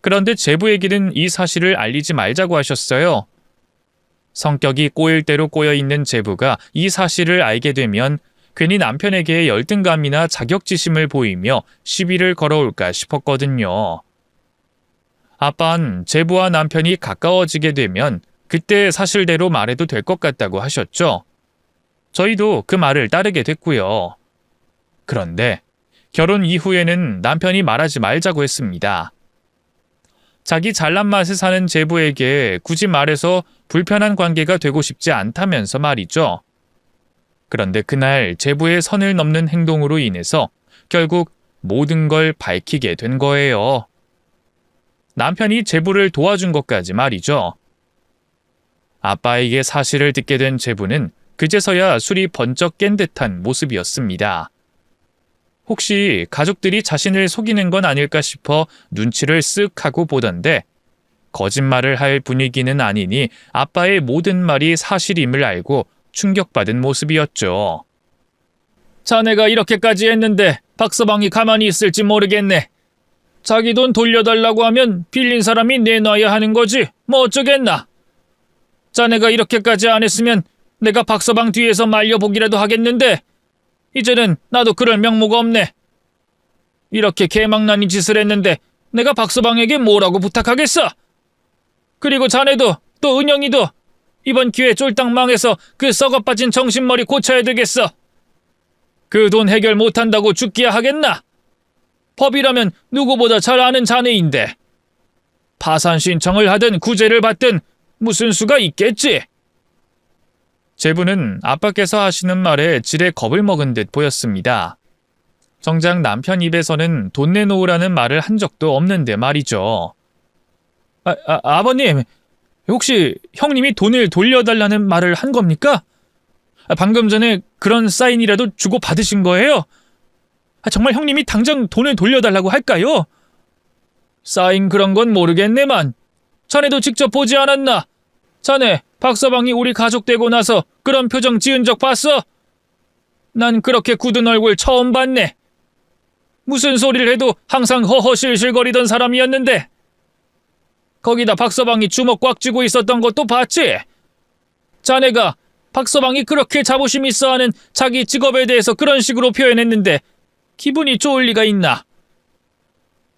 그런데 제부에게는 이 사실을 알리지 말자고 하셨어요. 성격이 꼬일 대로 꼬여있는 제부가 이 사실을 알게 되면 괜히 남편에게 열등감이나 자격지심을 보이며 시비를 걸어올까 싶었거든요. 아빠는 제부와 남편이 가까워지게 되면 그때 사실대로 말해도 될 것 같다고 하셨죠. 저희도 그 말을 따르게 됐고요. 그런데 결혼 이후에는 남편이 말하지 말자고 했습니다. 자기 잘난 맛에 사는 제부에게 굳이 말해서 불편한 관계가 되고 싶지 않다면서 말이죠. 그런데 그날 제부의 선을 넘는 행동으로 인해서 결국 모든 걸 밝히게 된 거예요. 남편이 제부를 도와준 것까지 말이죠. 아빠에게 사실을 듣게 된 제부는 그제서야 술이 번쩍 깬 듯한 모습이었습니다. 혹시 가족들이 자신을 속이는 건 아닐까 싶어 눈치를 쓱 하고 보던데 거짓말을 할 분위기는 아니니 아빠의 모든 말이 사실임을 알고 충격받은 모습이었죠. 자네가 이렇게까지 했는데 박서방이 가만히 있을지 모르겠네. 자기 돈 돌려달라고 하면 빌린 사람이 내놔야 하는 거지 뭐 어쩌겠나. 자네가 이렇게까지 안 했으면 내가 박서방 뒤에서 말려보기라도 하겠는데 이제는 나도 그럴 명모가 없네. 이렇게 개망나니 짓을 했는데 내가 박서방에게 뭐라고 부탁하겠어. 그리고 자네도 또 은영이도 이번 기회에 쫄딱 망해서 그 썩어빠진 정신머리 고쳐야 되겠어. 그 돈 해결 못한다고 죽기야 하겠나. 법이라면 누구보다 잘 아는 자네인데. 파산 신청을 하든 구제를 받든 무슨 수가 있겠지. 제부는 아빠께서 하시는 말에 지레 겁을 먹은 듯 보였습니다. 정작 남편 입에서는 돈 내놓으라는 말을 한 적도 없는데 말이죠. 아버님, 혹시 형님이 돈을 돌려달라는 말을 한 겁니까? 방금 전에 그런 사인이라도 주고 받으신 거예요? 정말 형님이 당장 돈을 돌려달라고 할까요? 사인 그런 건 모르겠네만. 자네도 직접 보지 않았나? 자네, 박서방이 우리 가족 되고 나서 그런 표정 지은 적 봤어? 난 그렇게 굳은 얼굴 처음 봤네. 무슨 소리를 해도 항상 허허실실거리던 사람이었는데. 거기다 박서방이 주먹 꽉 쥐고 있었던 것도 봤지? 자네가 박서방이 그렇게 자부심 있어 하는 자기 직업에 대해서 그런 식으로 표현했는데 기분이 좋을 리가 있나?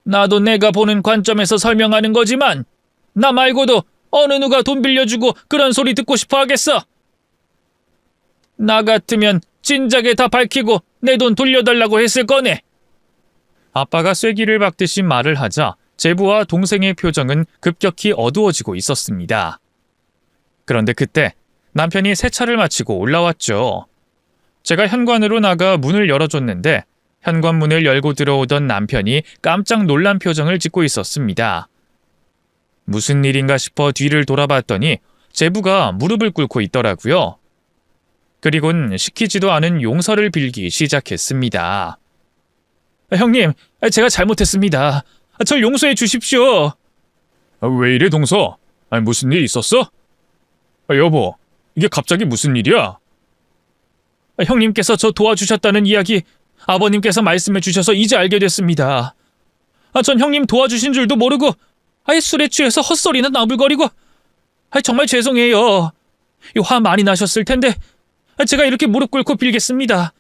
나도 내가 보는 관점에서 설명하는 거지만 나 말고도 어느 누가 돈 빌려주고 그런 소리 듣고 싶어 하겠어? 나 같으면 진작에 다 밝히고 내 돈 돌려달라고 했을 거네. 아빠가 쐐기를 박듯이 말을 하자 제부와 동생의 표정은 급격히 어두워지고 있었습니다. 그런데 그때 남편이 세차를 마치고 올라왔죠. 제가 현관으로 나가 문을 열어줬는데 현관문을 열고 들어오던 남편이 깜짝 놀란 표정을 짓고 있었습니다. 무슨 일인가 싶어 뒤를 돌아봤더니 제부가 무릎을 꿇고 있더라고요. 그리곤 시키지도 않은 용서를 빌기 시작했습니다. 형님, 제가 잘못했습니다. 절 용서해 주십시오. 왜 이래 동서? 무슨 일 있었어? 여보, 이게 갑자기 무슨 일이야? 형님께서 저 도와주셨다는 이야기 아버님께서 말씀해 주셔서 이제 알게 됐습니다. 전 형님 도와주신 줄도 모르고 술에 취해서 헛소리나 나불거리고 정말 죄송해요. 화 많이 나셨을 텐데 제가 이렇게 무릎 꿇고 빌겠습니다.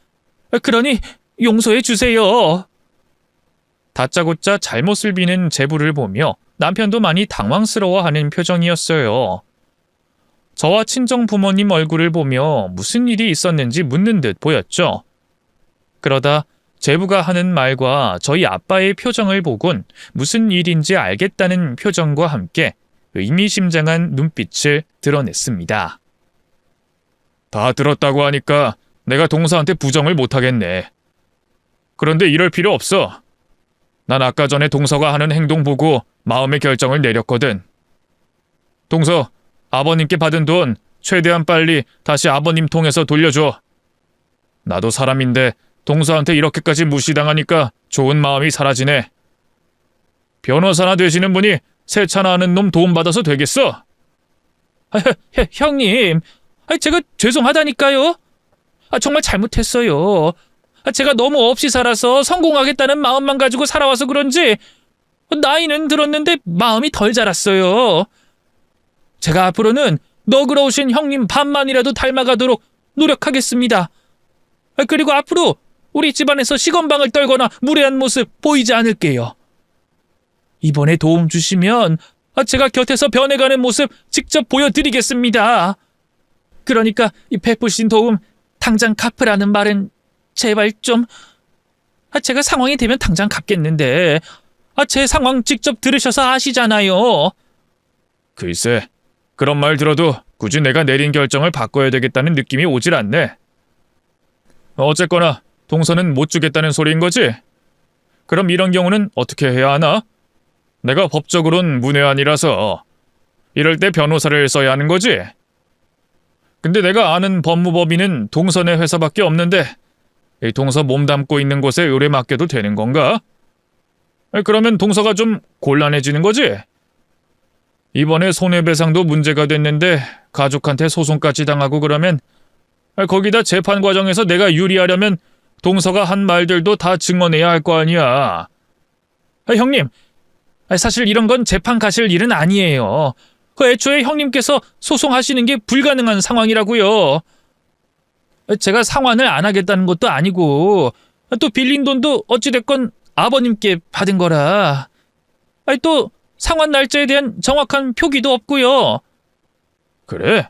그러니 용서해 주세요. 다짜고짜 잘못을 비는 제부를 보며 남편도 많이 당황스러워하는 표정이었어요. 저와 친정 부모님 얼굴을 보며 무슨 일이 있었는지 묻는 듯 보였죠. 그러다 제부가 하는 말과 저희 아빠의 표정을 보곤 무슨 일인지 알겠다는 표정과 함께 의미심장한 눈빛을 드러냈습니다. 다 들었다고 하니까 내가 동서한테 부정을 못하겠네. 그런데 이럴 필요 없어. 난 아까 전에 동서가 하는 행동 보고 마음의 결정을 내렸거든. 동서, 아버님께 받은 돈 최대한 빨리 다시 아버님 통해서 돌려줘. 나도 사람인데 동서한테 이렇게까지 무시당하니까 좋은 마음이 사라지네. 변호사나 되시는 분이 세차나 하는 놈 도움받아서 되겠어? 형님, 제가 죄송하다니까요. 정말 잘못했어요. 제가 너무 없이 살아서 성공하겠다는 마음만 가지고 살아와서 그런지 나이는 들었는데 마음이 덜 자랐어요. 제가 앞으로는 너그러우신 형님 반만이라도 닮아가도록 노력하겠습니다. 그리고 앞으로 우리 집안에서 시건방을 떨거나 무례한 모습 보이지 않을게요. 이번에 도움 주시면 제가 곁에서 변해가는 모습 직접 보여드리겠습니다. 그러니까 이 베푸신 도움 당장 갚으라는 말은 제발 좀... 제가 상황이 되면 당장 갚겠는데 제 상황 직접 들으셔서 아시잖아요. 글쎄, 그런 말 들어도 굳이 내가 내린 결정을 바꿔야 되겠다는 느낌이 오질 않네. 어쨌거나 동서는 못 주겠다는 소리인 거지? 그럼 이런 경우는 어떻게 해야 하나? 내가 법적으론 문외한이라서 이럴 때 변호사를 써야 하는 거지? 근데 내가 아는 법무법인은 동서네 회사밖에 없는데 이 동서 몸담고 있는 곳에 의뢰 맡겨도 되는 건가? 그러면 동서가 좀 곤란해지는 거지? 이번에 손해배상도 문제가 됐는데 가족한테 소송까지 당하고 그러면 거기다 재판 과정에서 내가 유리하려면 동서가 한 말들도 다 증언해야 할 거 아니야. 형님, 사실 이런 건 재판 가실 일은 아니에요. 애초에 형님께서 소송하시는 게 불가능한 상황이라고요. 제가 상환을 안 하겠다는 것도 아니고 또 빌린 돈도 어찌됐건 아버님께 받은 거라. 또 상환 날짜에 대한 정확한 표기도 없고요. 그래?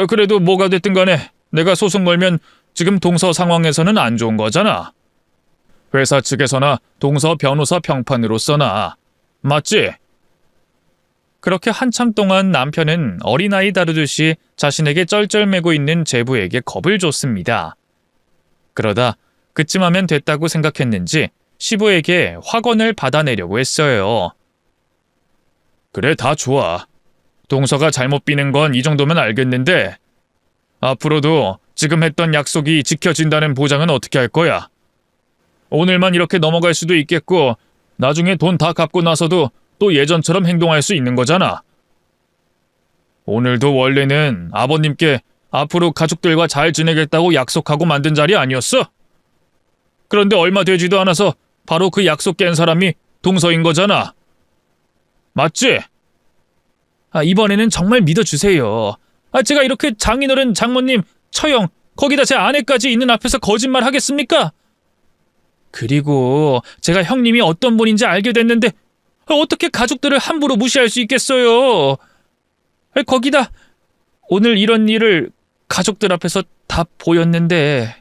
그래도 뭐가 됐든 간에 내가 소송 걸면 지금 동서 상황에서는 안 좋은 거잖아. 회사 측에서나 동서 변호사 평판으로서나. 맞지? 그렇게 한참 동안 남편은 어린아이 다루듯이 자신에게 쩔쩔매고 있는 제부에게 겁을 줬습니다. 그러다 그쯤하면 됐다고 생각했는지 시부에게 확언을 받아내려고 했어요. 그래, 다 좋아. 동서가 잘못 비는 건 이 정도면 알겠는데 앞으로도 지금 했던 약속이 지켜진다는 보장은 어떻게 할 거야? 오늘만 이렇게 넘어갈 수도 있겠고 나중에 돈 다 갚고 나서도 또 예전처럼 행동할 수 있는 거잖아. 오늘도 원래는 아버님께 앞으로 가족들과 잘 지내겠다고 약속하고 만든 자리 아니었어? 그런데 얼마 되지도 않아서 바로 그 약속 깬 사람이 동서인 거잖아. 맞지? 이번에는 정말 믿어주세요. 제가 이렇게 장인어른, 장모님, 처형, 거기다 제 아내까지 있는 앞에서 거짓말 하겠습니까? 그리고 제가 형님이 어떤 분인지 알게 됐는데 어떻게 가족들을 함부로 무시할 수 있겠어요? 거기다 오늘 이런 일을 가족들 앞에서 다 보였는데.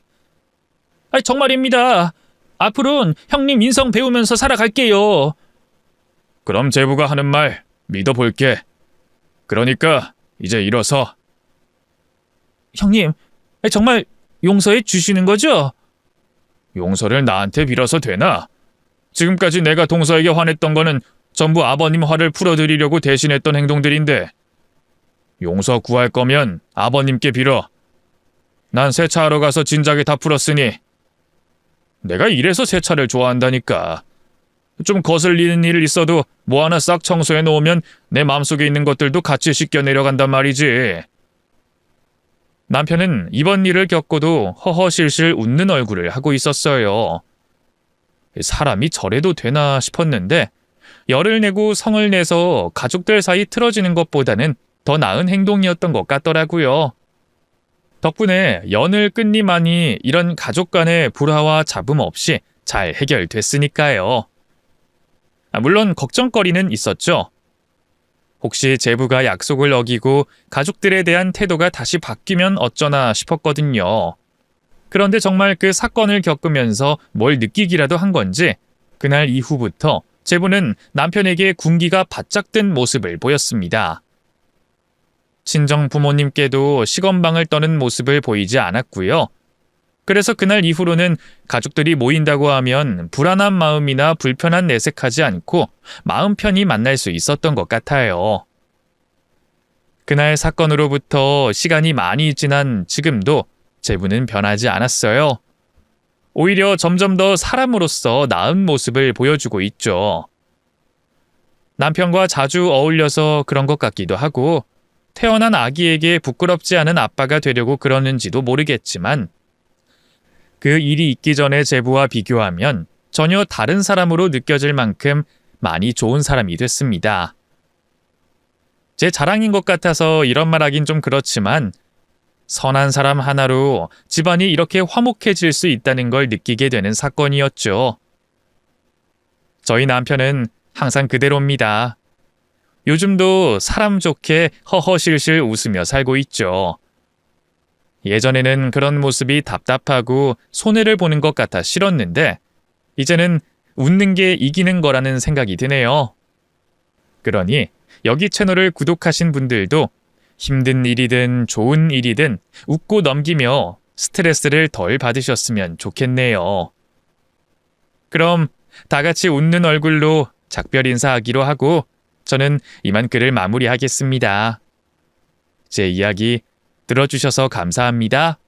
정말입니다. 앞으로는 형님 인성 배우면서 살아갈게요. 그럼 제부가 하는 말 믿어볼게. 그러니까 이제 일어서. 형님, 정말 용서해 주시는 거죠? 용서를 나한테 빌어서 되나? 지금까지 내가 동서에게 화냈던 거는 전부 아버님 화를 풀어드리려고 대신했던 행동들인데 용서 구할 거면 아버님께 빌어. 난 세차하러 가서 진작에 다 풀었으니. 내가 이래서 세차를 좋아한다니까. 좀 거슬리는 일 있어도 뭐 하나 싹 청소해 놓으면 내 마음속에 있는 것들도 같이 씻겨 내려간단 말이지. 남편은 이번 일을 겪고도 허허실실 웃는 얼굴을 하고 있었어요. 사람이 저래도 되나 싶었는데 열을 내고 성을 내서 가족들 사이 틀어지는 것보다는 더 나은 행동이었던 것 같더라고요. 덕분에 연을 끊니만이 이런 가족 간의 불화와 잡음 없이 잘 해결됐으니까요. 물론 걱정거리는 있었죠. 혹시 제부가 약속을 어기고 가족들에 대한 태도가 다시 바뀌면 어쩌나 싶었거든요. 그런데 정말 그 사건을 겪으면서 뭘 느끼기라도 한 건지 그날 이후부터 제부는 남편에게 군기가 바짝 든 모습을 보였습니다. 친정 부모님께도 시건방을 떠는 모습을 보이지 않았고요. 그래서 그날 이후로는 가족들이 모인다고 하면 불안한 마음이나 불편한 내색하지 않고 마음 편히 만날 수 있었던 것 같아요. 그날 사건으로부터 시간이 많이 지난 지금도 제부는 변하지 않았어요. 오히려 점점 더 사람으로서 나은 모습을 보여주고 있죠. 남편과 자주 어울려서 그런 것 같기도 하고 태어난 아기에게 부끄럽지 않은 아빠가 되려고 그러는지도 모르겠지만 그 일이 있기 전에 제부와 비교하면 전혀 다른 사람으로 느껴질 만큼 많이 좋은 사람이 됐습니다. 제 자랑인 것 같아서 이런 말 하긴 좀 그렇지만 선한 사람 하나로 집안이 이렇게 화목해질 수 있다는 걸 느끼게 되는 사건이었죠. 저희 남편은 항상 그대로입니다. 요즘도 사람 좋게 허허실실 웃으며 살고 있죠. 예전에는 그런 모습이 답답하고 손해를 보는 것 같아 싫었는데 이제는 웃는 게 이기는 거라는 생각이 드네요. 그러니 여기 채널을 구독하신 분들도 힘든 일이든 좋은 일이든 웃고 넘기며 스트레스를 덜 받으셨으면 좋겠네요. 그럼 다 같이 웃는 얼굴로 작별 인사하기로 하고 저는 이만 글을 마무리하겠습니다. 제 이야기 들어주셔서 감사합니다.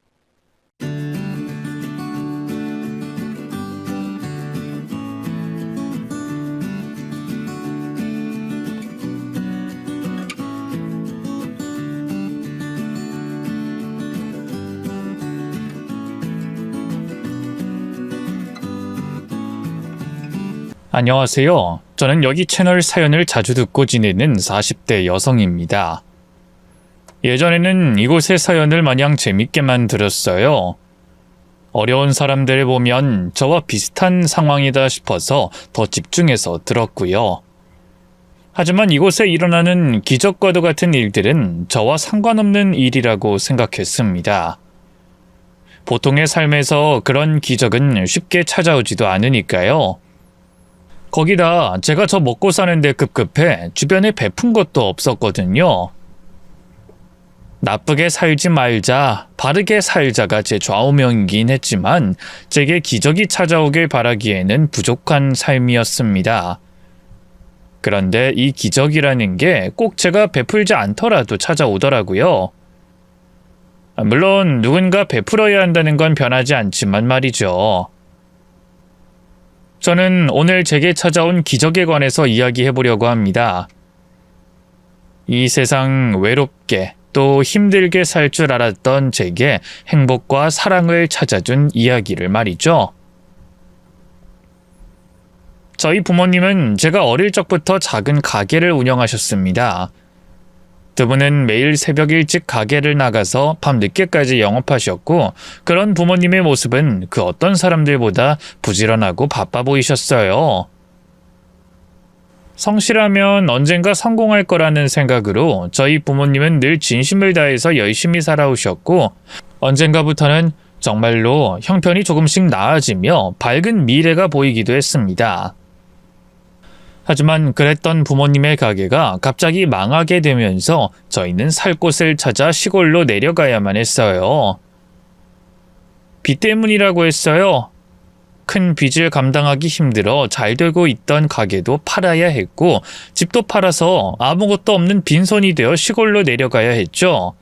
안녕하세요. 저는 여기 채널 사연을 자주 듣고 지내는 40대 여성입니다. 예전에는 이곳의 사연을 마냥 재밌게만 들었어요. 어려운 사람들을 보면 저와 비슷한 상황이다 싶어서 더 집중해서 들었고요. 하지만 이곳에 일어나는 기적과도 같은 일들은 저와 상관없는 일이라고 생각했습니다. 보통의 삶에서 그런 기적은 쉽게 찾아오지도 않으니까요. 거기다 제가 저 먹고 사는데 급급해 주변에 베푼 것도 없었거든요. 나쁘게 살지 말자, 바르게 살자가 제 좌우명이긴 했지만 제게 기적이 찾아오길 바라기에는 부족한 삶이었습니다. 그런데 이 기적이라는 게 꼭 제가 베풀지 않더라도 찾아오더라고요. 물론 누군가 베풀어야 한다는 건 변하지 않지만 말이죠. 저는 오늘 제게 찾아온 기적에 관해서 이야기해 보려고 합니다. 이 세상 외롭게 또 힘들게 살 줄 알았던 제게 행복과 사랑을 찾아준 이야기를 말이죠. 저희 부모님은 제가 어릴 적부터 작은 가게를 운영하셨습니다. 두 분은 매일 새벽 일찍 가게를 나가서 밤 늦게까지 영업하셨고 그런 부모님의 모습은 그 어떤 사람들보다 부지런하고 바빠 보이셨어요. 성실하면 언젠가 성공할 거라는 생각으로 저희 부모님은 늘 진심을 다해서 열심히 살아오셨고 언젠가부터는 정말로 형편이 조금씩 나아지며 밝은 미래가 보이기도 했습니다. 하지만 그랬던 부모님의 가게가 갑자기 망하게 되면서 저희는 살 곳을 찾아 시골로 내려가야만 했어요. 빚 때문이라고 했어요. 큰 빚을 감당하기 힘들어 잘 되고 있던 가게도 팔아야 했고 집도 팔아서 아무것도 없는 빈손이 되어 시골로 내려가야 했죠.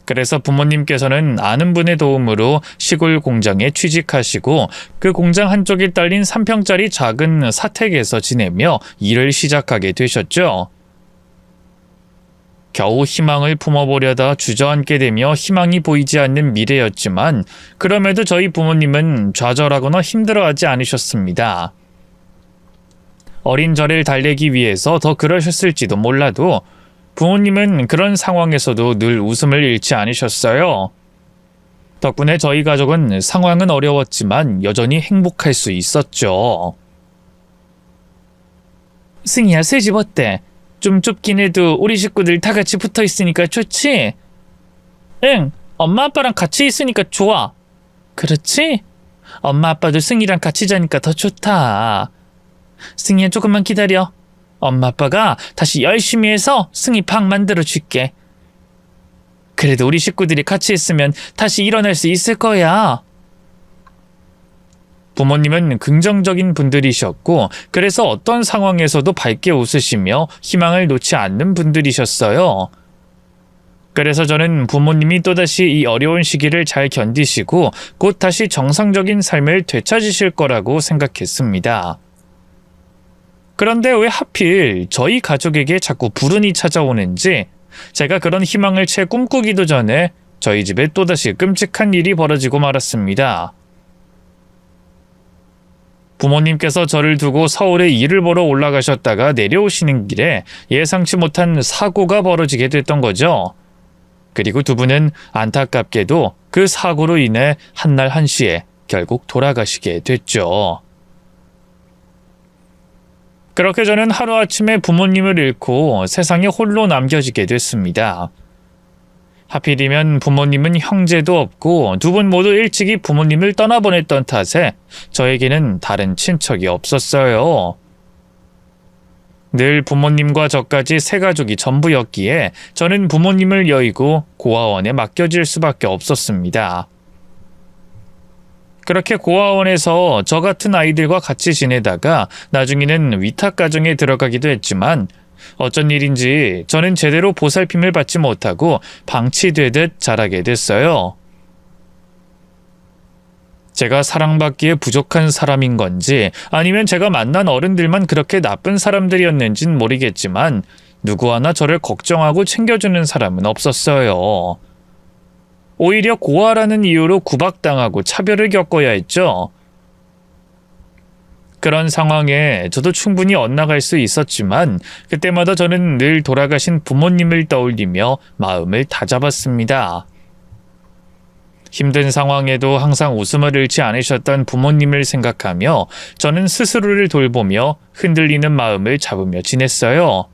그래서 부모님께서는 아는 분의 도움으로 시골 공장에 취직하시고 그 공장 한쪽에 딸린 3평짜리 작은 사택에서 지내며 일을 시작하게 되셨죠. 겨우 희망을 품어보려다 주저앉게 되며 희망이 보이지 않는 미래였지만 그럼에도 저희 부모님은 좌절하거나 힘들어하지 않으셨습니다. 어린 저를 달래기 위해서 더 그러셨을지도 몰라도 부모님은 그런 상황에서도 늘 웃음을 잃지 않으셨어요. 덕분에 저희 가족은 상황은 어려웠지만 여전히 행복할 수 있었죠. 승희야, 새 집 어때? 좀 좁긴 해도 우리 식구들 다 같이 붙어 있으니까 좋지? 응, 엄마 아빠랑 같이 있으니까 좋아. 그렇지? 엄마 아빠도 승희랑 같이 자니까 더 좋다. 승희야, 조금만 기다려. 엄마 아빠가 다시 열심히 해서 승희 방 만들어 줄게. 그래도 우리 식구들이 같이 있으면 다시 일어날 수 있을 거야. 부모님은 긍정적인 분들이셨고 그래서 어떤 상황에서도 밝게 웃으시며 희망을 놓지 않는 분들이셨어요. 그래서 저는 부모님이 또다시 이 어려운 시기를 잘 견디시고 곧 다시 정상적인 삶을 되찾으실 거라고 생각했습니다. 그런데 왜 하필 저희 가족에게 자꾸 불운이 찾아오는지 제가 그런 희망을 채 꿈꾸기도 전에 저희 집에 또다시 끔찍한 일이 벌어지고 말았습니다. 부모님께서 저를 두고 서울에 일을 보러 올라가셨다가 내려오시는 길에 예상치 못한 사고가 벌어지게 됐던 거죠. 그리고 두 분은 안타깝게도 그 사고로 인해 한날 한시에 결국 돌아가시게 됐죠. 그렇게 저는 하루아침에 부모님을 잃고 세상에 홀로 남겨지게 됐습니다. 하필이면 부모님은 형제도 없고 두 분 모두 일찍이 부모님을 떠나보냈던 탓에 저에게는 다른 친척이 없었어요. 늘 부모님과 저까지 세 가족이 전부였기에 저는 부모님을 여의고 고아원에 맡겨질 수밖에 없었습니다. 그렇게 고아원에서 저 같은 아이들과 같이 지내다가 나중에는 위탁가정에 들어가기도 했지만 어쩐 일인지 저는 제대로 보살핌을 받지 못하고 방치되듯 자라게 됐어요. 제가 사랑받기에 부족한 사람인 건지 아니면 제가 만난 어른들만 그렇게 나쁜 사람들이었는진 모르겠지만 누구 하나 저를 걱정하고 챙겨주는 사람은 없었어요. 오히려 고아라는 이유로 구박당하고 차별을 겪어야 했죠. 그런 상황에 저도 충분히 엇나갈 수 있었지만 그때마다 저는 늘 돌아가신 부모님을 떠올리며 마음을 다잡았습니다. 힘든 상황에도 항상 웃음을 잃지 않으셨던 부모님을 생각하며 저는 스스로를 돌보며 흔들리는 마음을 잡으며 지냈어요.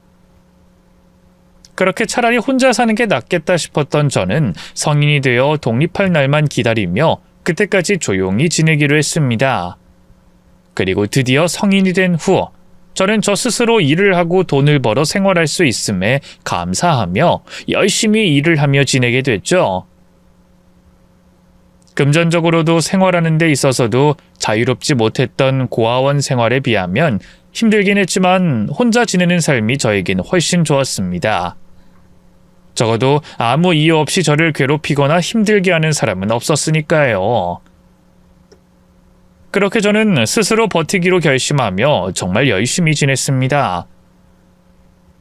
그렇게 차라리 혼자 사는 게 낫겠다 싶었던 저는 성인이 되어 독립할 날만 기다리며 그때까지 조용히 지내기로 했습니다. 그리고 드디어 성인이 된 후 저는 저 스스로 일을 하고 돈을 벌어 생활할 수 있음에 감사하며 열심히 일을 하며 지내게 됐죠. 금전적으로도 생활하는 데 있어서도 자유롭지 못했던 고아원 생활에 비하면 힘들긴 했지만 혼자 지내는 삶이 저에겐 훨씬 좋았습니다. 적어도 아무 이유 없이 저를 괴롭히거나 힘들게 하는 사람은 없었으니까요. 그렇게 저는 스스로 버티기로 결심하며 정말 열심히 지냈습니다.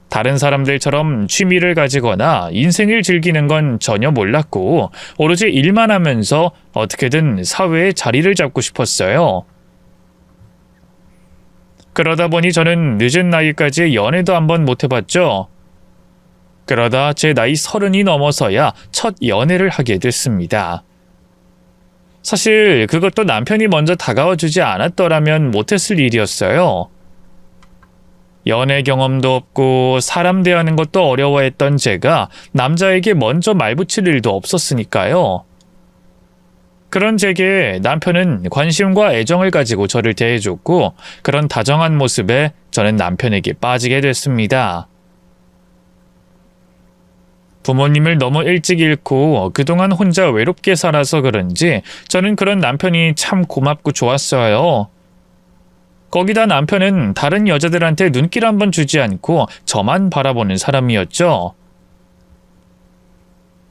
다른 사람들처럼 취미를 가지거나 인생을 즐기는 건 전혀 몰랐고 오로지 일만 하면서 어떻게든 사회에 자리를 잡고 싶었어요. 그러다 보니 저는 늦은 나이까지 연애도 한번 못 해봤죠. 그러다 제 나이 30이 넘어서야 첫 연애를 하게 됐습니다. 사실 그것도 남편이 먼저 다가와 주지 않았더라면 못했을 일이었어요. 연애 경험도 없고 사람 대하는 것도 어려워했던 제가 남자에게 먼저 말 붙일 일도 없었으니까요. 그런 제게 남편은 관심과 애정을 가지고 저를 대해줬고 그런 다정한 모습에 저는 남편에게 빠지게 됐습니다. 부모님을 너무 일찍 잃고 그동안 혼자 외롭게 살아서 그런지 저는 그런 남편이 참 고맙고 좋았어요. 거기다 남편은 다른 여자들한테 눈길 한번 주지 않고 저만 바라보는 사람이었죠.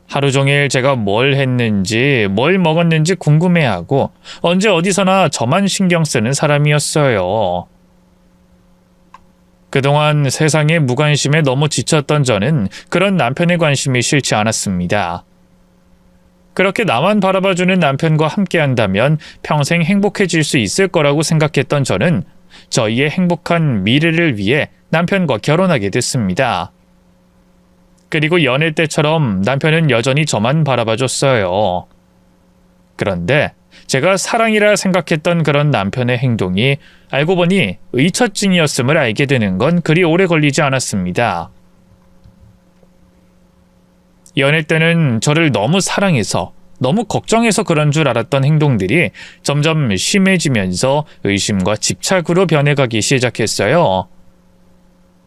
하루 종일 제가 뭘 했는지 뭘 먹었는지 궁금해하고 언제 어디서나 저만 신경 쓰는 사람이었어요. 그동안 세상의 무관심에 너무 지쳤던 저는 그런 남편의 관심이 싫지 않았습니다. 그렇게 나만 바라봐주는 남편과 함께한다면 평생 행복해질 수 있을 거라고 생각했던 저는 저희의 행복한 미래를 위해 남편과 결혼하게 됐습니다. 그리고 연애 때처럼 남편은 여전히 저만 바라봐줬어요. 그런데 제가 사랑이라 생각했던 그런 남편의 행동이 알고 보니 의처증이었음을 알게 되는 건 그리 오래 걸리지 않았습니다. 연애 때는 저를 너무 사랑해서 너무 걱정해서 그런 줄 알았던 행동들이 점점 심해지면서 의심과 집착으로 변해가기 시작했어요.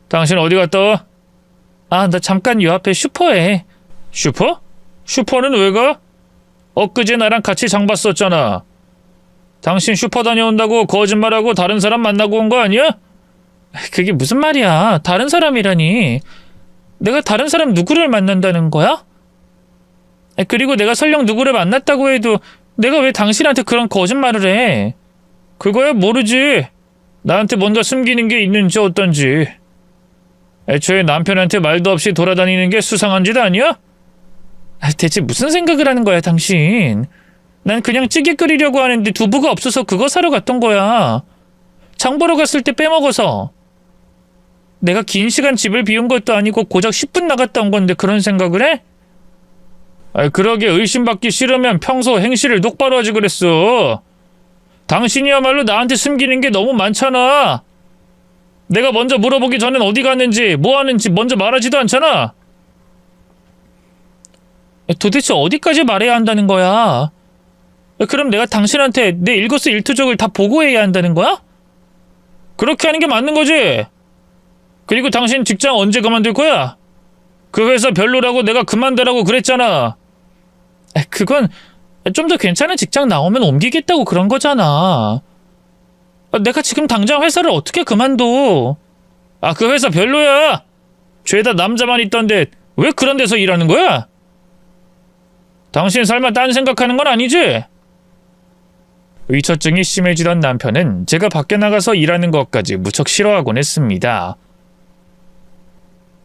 당신 어디 갔다 와? 아, 나 잠깐 요 앞에 슈퍼에. 슈퍼? 슈퍼는 왜 가? 엊그제 나랑 같이 장 봤었잖아. 당신 슈퍼 다녀온다고 거짓말하고 다른 사람 만나고 온 거 아니야? 그게 무슨 말이야. 다른 사람이라니. 내가 다른 사람 누구를 만난다는 거야? 그리고 내가 설령 누구를 만났다고 해도 내가 왜 당신한테 그런 거짓말을 해? 그거야 모르지. 나한테 뭔가 숨기는 게 있는지 어떤지. 애초에 남편한테 말도 없이 돌아다니는 게 수상한 짓 아니야? 대체 무슨 생각을 하는 거야, 당신? 난 그냥 찌개 끓이려고 하는데 두부가 없어서 그거 사러 갔던 거야. 장 보러 갔을 때 빼먹어서. 내가 긴 시간 집을 비운 것도 아니고 고작 10분 나갔다 온 건데 그런 생각을 해? 그러게 의심받기 싫으면 평소 행실을 똑바로 하지 그랬어. 당신이야말로 나한테 숨기는 게 너무 많잖아. 내가 먼저 물어보기 전엔 어디 갔는지 뭐 하는지 먼저 말하지도 않잖아. 도대체 어디까지 말해야 한다는 거야? 그럼 내가 당신한테 내 일거수일투족을 다 보고해야 한다는 거야? 그렇게 하는 게 맞는 거지? 그리고 당신 직장 언제 그만둘 거야? 그 회사 별로라고 내가 그만두라고 그랬잖아. 그건 좀 더 괜찮은 직장 나오면 옮기겠다고 그런 거잖아. 내가 지금 당장 회사를 어떻게 그만둬? 그 회사 별로야. 죄다 남자만 있던데 왜 그런 데서 일하는 거야? 당신 설마 딴 생각하는 건 아니지? 의처증이 심해지던 남편은 제가 밖에 나가서 일하는 것까지 무척 싫어하곤 했습니다.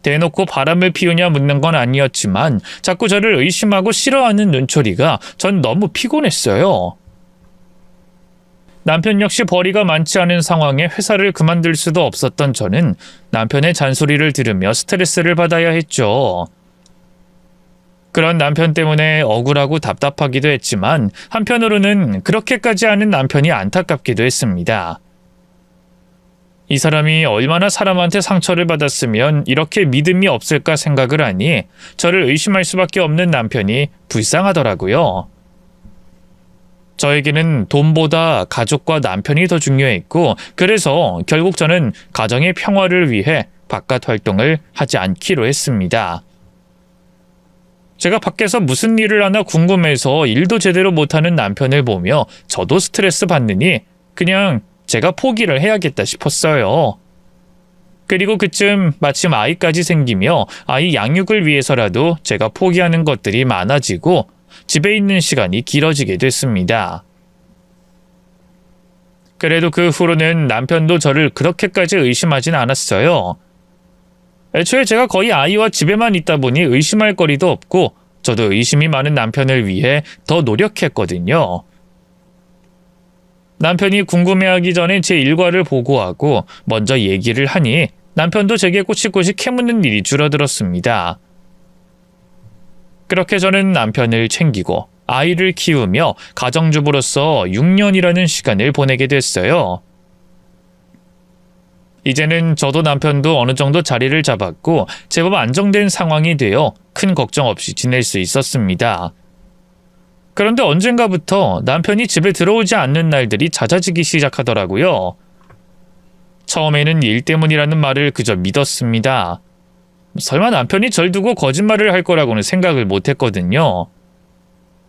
대놓고 바람을 피우냐 묻는 건 아니었지만 자꾸 저를 의심하고 싫어하는 눈초리가 전 너무 피곤했어요. 남편 역시 벌이가 많지 않은 상황에 회사를 그만둘 수도 없었던 저는 남편의 잔소리를 들으며 스트레스를 받아야 했죠. 그런 남편 때문에 억울하고 답답하기도 했지만 한편으로는 그렇게까지 하는 남편이 안타깝기도 했습니다. 이 사람이 얼마나 사람한테 상처를 받았으면 이렇게 믿음이 없을까 생각을 하니 저를 의심할 수밖에 없는 남편이 불쌍하더라고요. 저에게는 돈보다 가족과 남편이 더 중요했고, 그래서 결국 저는 가정의 평화를 위해 바깥 활동을 하지 않기로 했습니다. 제가 밖에서 무슨 일을 하나 궁금해서 일도 제대로 못하는 남편을 보며 저도 스트레스 받느니 그냥 제가 포기를 해야겠다 싶었어요. 그리고 그쯤 마침 아이까지 생기며 아이 양육을 위해서라도 제가 포기하는 것들이 많아지고 집에 있는 시간이 길어지게 됐습니다. 그래도 그 후로는 남편도 저를 그렇게까지 의심하진 않았어요. 애초에 제가 거의 아이와 집에만 있다 보니 의심할 거리도 없고 저도 의심이 많은 남편을 위해 더 노력했거든요. 남편이 궁금해하기 전에 제 일과를 보고하고 먼저 얘기를 하니 남편도 제게 꼬치꼬치 캐묻는 일이 줄어들었습니다. 그렇게 저는 남편을 챙기고 아이를 키우며 가정주부로서 6년이라는 시간을 보내게 됐어요. 이제는 저도 남편도 어느 정도 자리를 잡았고 제법 안정된 상황이 되어 큰 걱정 없이 지낼 수 있었습니다. 그런데 언젠가부터 남편이 집에 들어오지 않는 날들이 잦아지기 시작하더라고요. 처음에는 일 때문이라는 말을 그저 믿었습니다. 설마 남편이 절 두고 거짓말을 할 거라고는 생각을 못했거든요.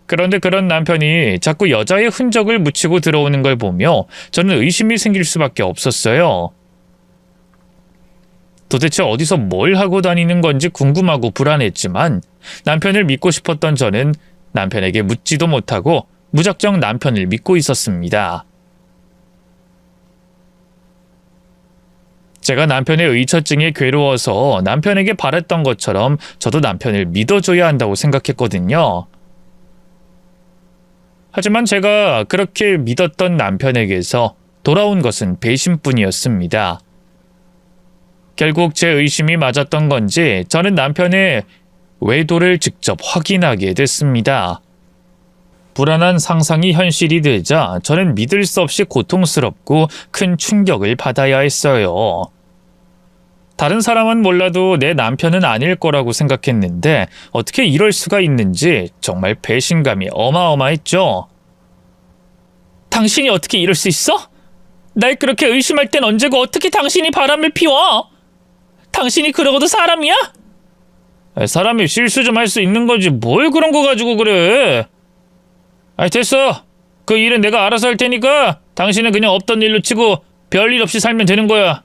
그런데 그런 남편이 자꾸 여자의 흔적을 묻히고 들어오는 걸 보며 저는 의심이 생길 수밖에 없었어요. 도대체 어디서 뭘 하고 다니는 건지 궁금하고 불안했지만 남편을 믿고 싶었던 저는 남편에게 묻지도 못하고 무작정 남편을 믿고 있었습니다. 제가 남편의 의처증에 괴로워서 남편에게 바랬던 것처럼 저도 남편을 믿어줘야 한다고 생각했거든요. 하지만 제가 그렇게 믿었던 남편에게서 돌아온 것은 배신뿐이었습니다. 결국 제 의심이 맞았던 건지 저는 남편의 외도를 직접 확인하게 됐습니다. 불안한 상상이 현실이 되자 저는 믿을 수 없이 고통스럽고 큰 충격을 받아야 했어요. 다른 사람은 몰라도 내 남편은 아닐 거라고 생각했는데 어떻게 이럴 수가 있는지 정말 배신감이 어마어마했죠. 당신이 어떻게 이럴 수 있어? 날 그렇게 의심할 땐 언제고 어떻게 당신이 바람을 피워? 당신이 그러고도 사람이야? 사람이 실수 좀 할 수 있는 거지 뭘 그런 거 가지고 그래. 됐어. 그 일은 내가 알아서 할 테니까 당신은 그냥 없던 일로 치고 별일 없이 살면 되는 거야.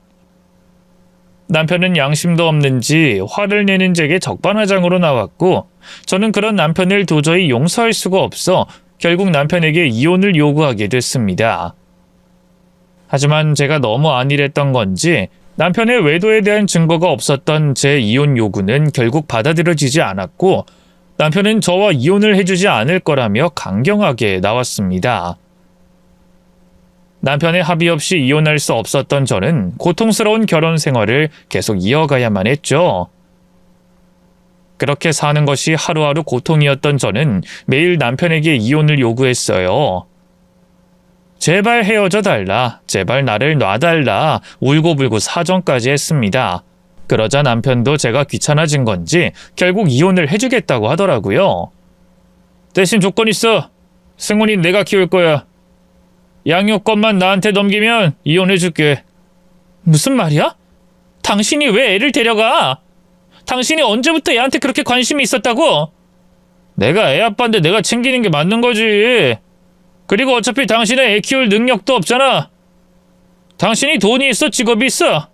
남편은 양심도 없는지 화를 내는 제게 적반하장으로 나왔고 저는 그런 남편을 도저히 용서할 수가 없어 결국 남편에게 이혼을 요구하게 됐습니다. 하지만 제가 너무 안일했던 건지 남편의 외도에 대한 증거가 없었던 제 이혼 요구는 결국 받아들여지지 않았고 남편은 저와 이혼을 해주지 않을 거라며 강경하게 나왔습니다. 남편의 합의 없이 이혼할 수 없었던 저는 고통스러운 결혼 생활을 계속 이어가야만 했죠. 그렇게 사는 것이 하루하루 고통이었던 저는 매일 남편에게 이혼을 요구했어요. 제발 헤어져 달라, 제발 나를 놔달라, 울고불고 사정까지 했습니다. 그러자 남편도 제가 귀찮아진 건지 결국 이혼을 해주겠다고 하더라고요. 대신 조건 있어. 승훈이 내가 키울 거야. 양육권만 나한테 넘기면 이혼해줄게. 무슨 말이야? 당신이 왜 애를 데려가? 당신이 언제부터 애한테 그렇게 관심이 있었다고? 내가 애 아빠인데 내가 챙기는 게 맞는 거지. 그리고 어차피 당신은 애 키울 능력도 없잖아. 당신이 돈이 있어, 직업이 있어.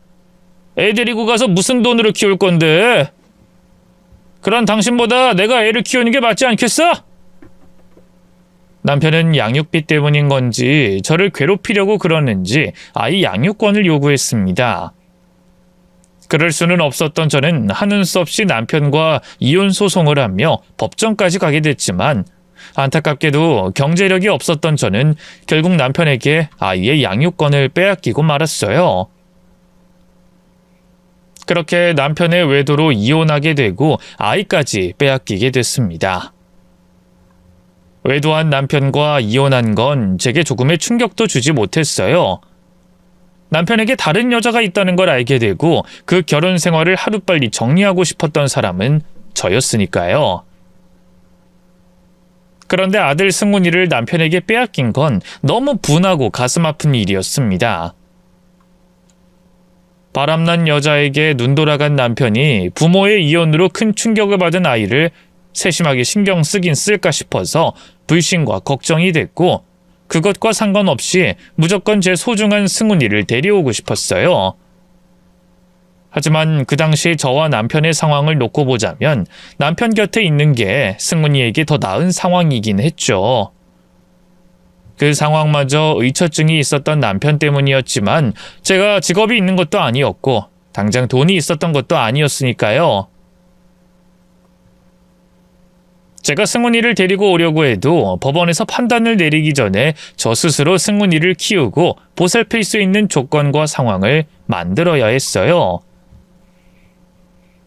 애 데리고 가서 무슨 돈으로 키울 건데? 그런 당신보다 내가 애를 키우는 게 맞지 않겠어? 남편은 양육비 때문인 건지 저를 괴롭히려고 그러는지 아이 양육권을 요구했습니다. 그럴 수는 없었던 저는 하는 수 없이 남편과 이혼 소송을 하며 법정까지 가게 됐지만 안타깝게도 경제력이 없었던 저는 결국 남편에게 아이의 양육권을 빼앗기고 말았어요. 그렇게 남편의 외도로 이혼하게 되고 아이까지 빼앗기게 됐습니다. 외도한 남편과 이혼한 건 제게 조금의 충격도 주지 못했어요. 남편에게 다른 여자가 있다는 걸 알게 되고 그 결혼 생활을 하루빨리 정리하고 싶었던 사람은 저였으니까요. 그런데 아들 승훈이를 남편에게 빼앗긴 건 너무 분하고 가슴 아픈 일이었습니다. 바람난 여자에게 눈돌아간 남편이 부모의 이혼으로 큰 충격을 받은 아이를 세심하게 신경 쓰긴 쓸까 싶어서 불신과 걱정이 됐고 그것과 상관없이 무조건 제 소중한 승훈이를 데려오고 싶었어요. 하지만 그 당시 저와 남편의 상황을 놓고 보자면 남편 곁에 있는 게 승훈이에게 더 나은 상황이긴 했죠. 그 상황마저 의처증이 있었던 남편 때문이었지만 제가 직업이 있는 것도 아니었고 당장 돈이 있었던 것도 아니었으니까요. 제가 승훈이를 데리고 오려고 해도 법원에서 판단을 내리기 전에 저 스스로 승훈이를 키우고 보살필 수 있는 조건과 상황을 만들어야 했어요.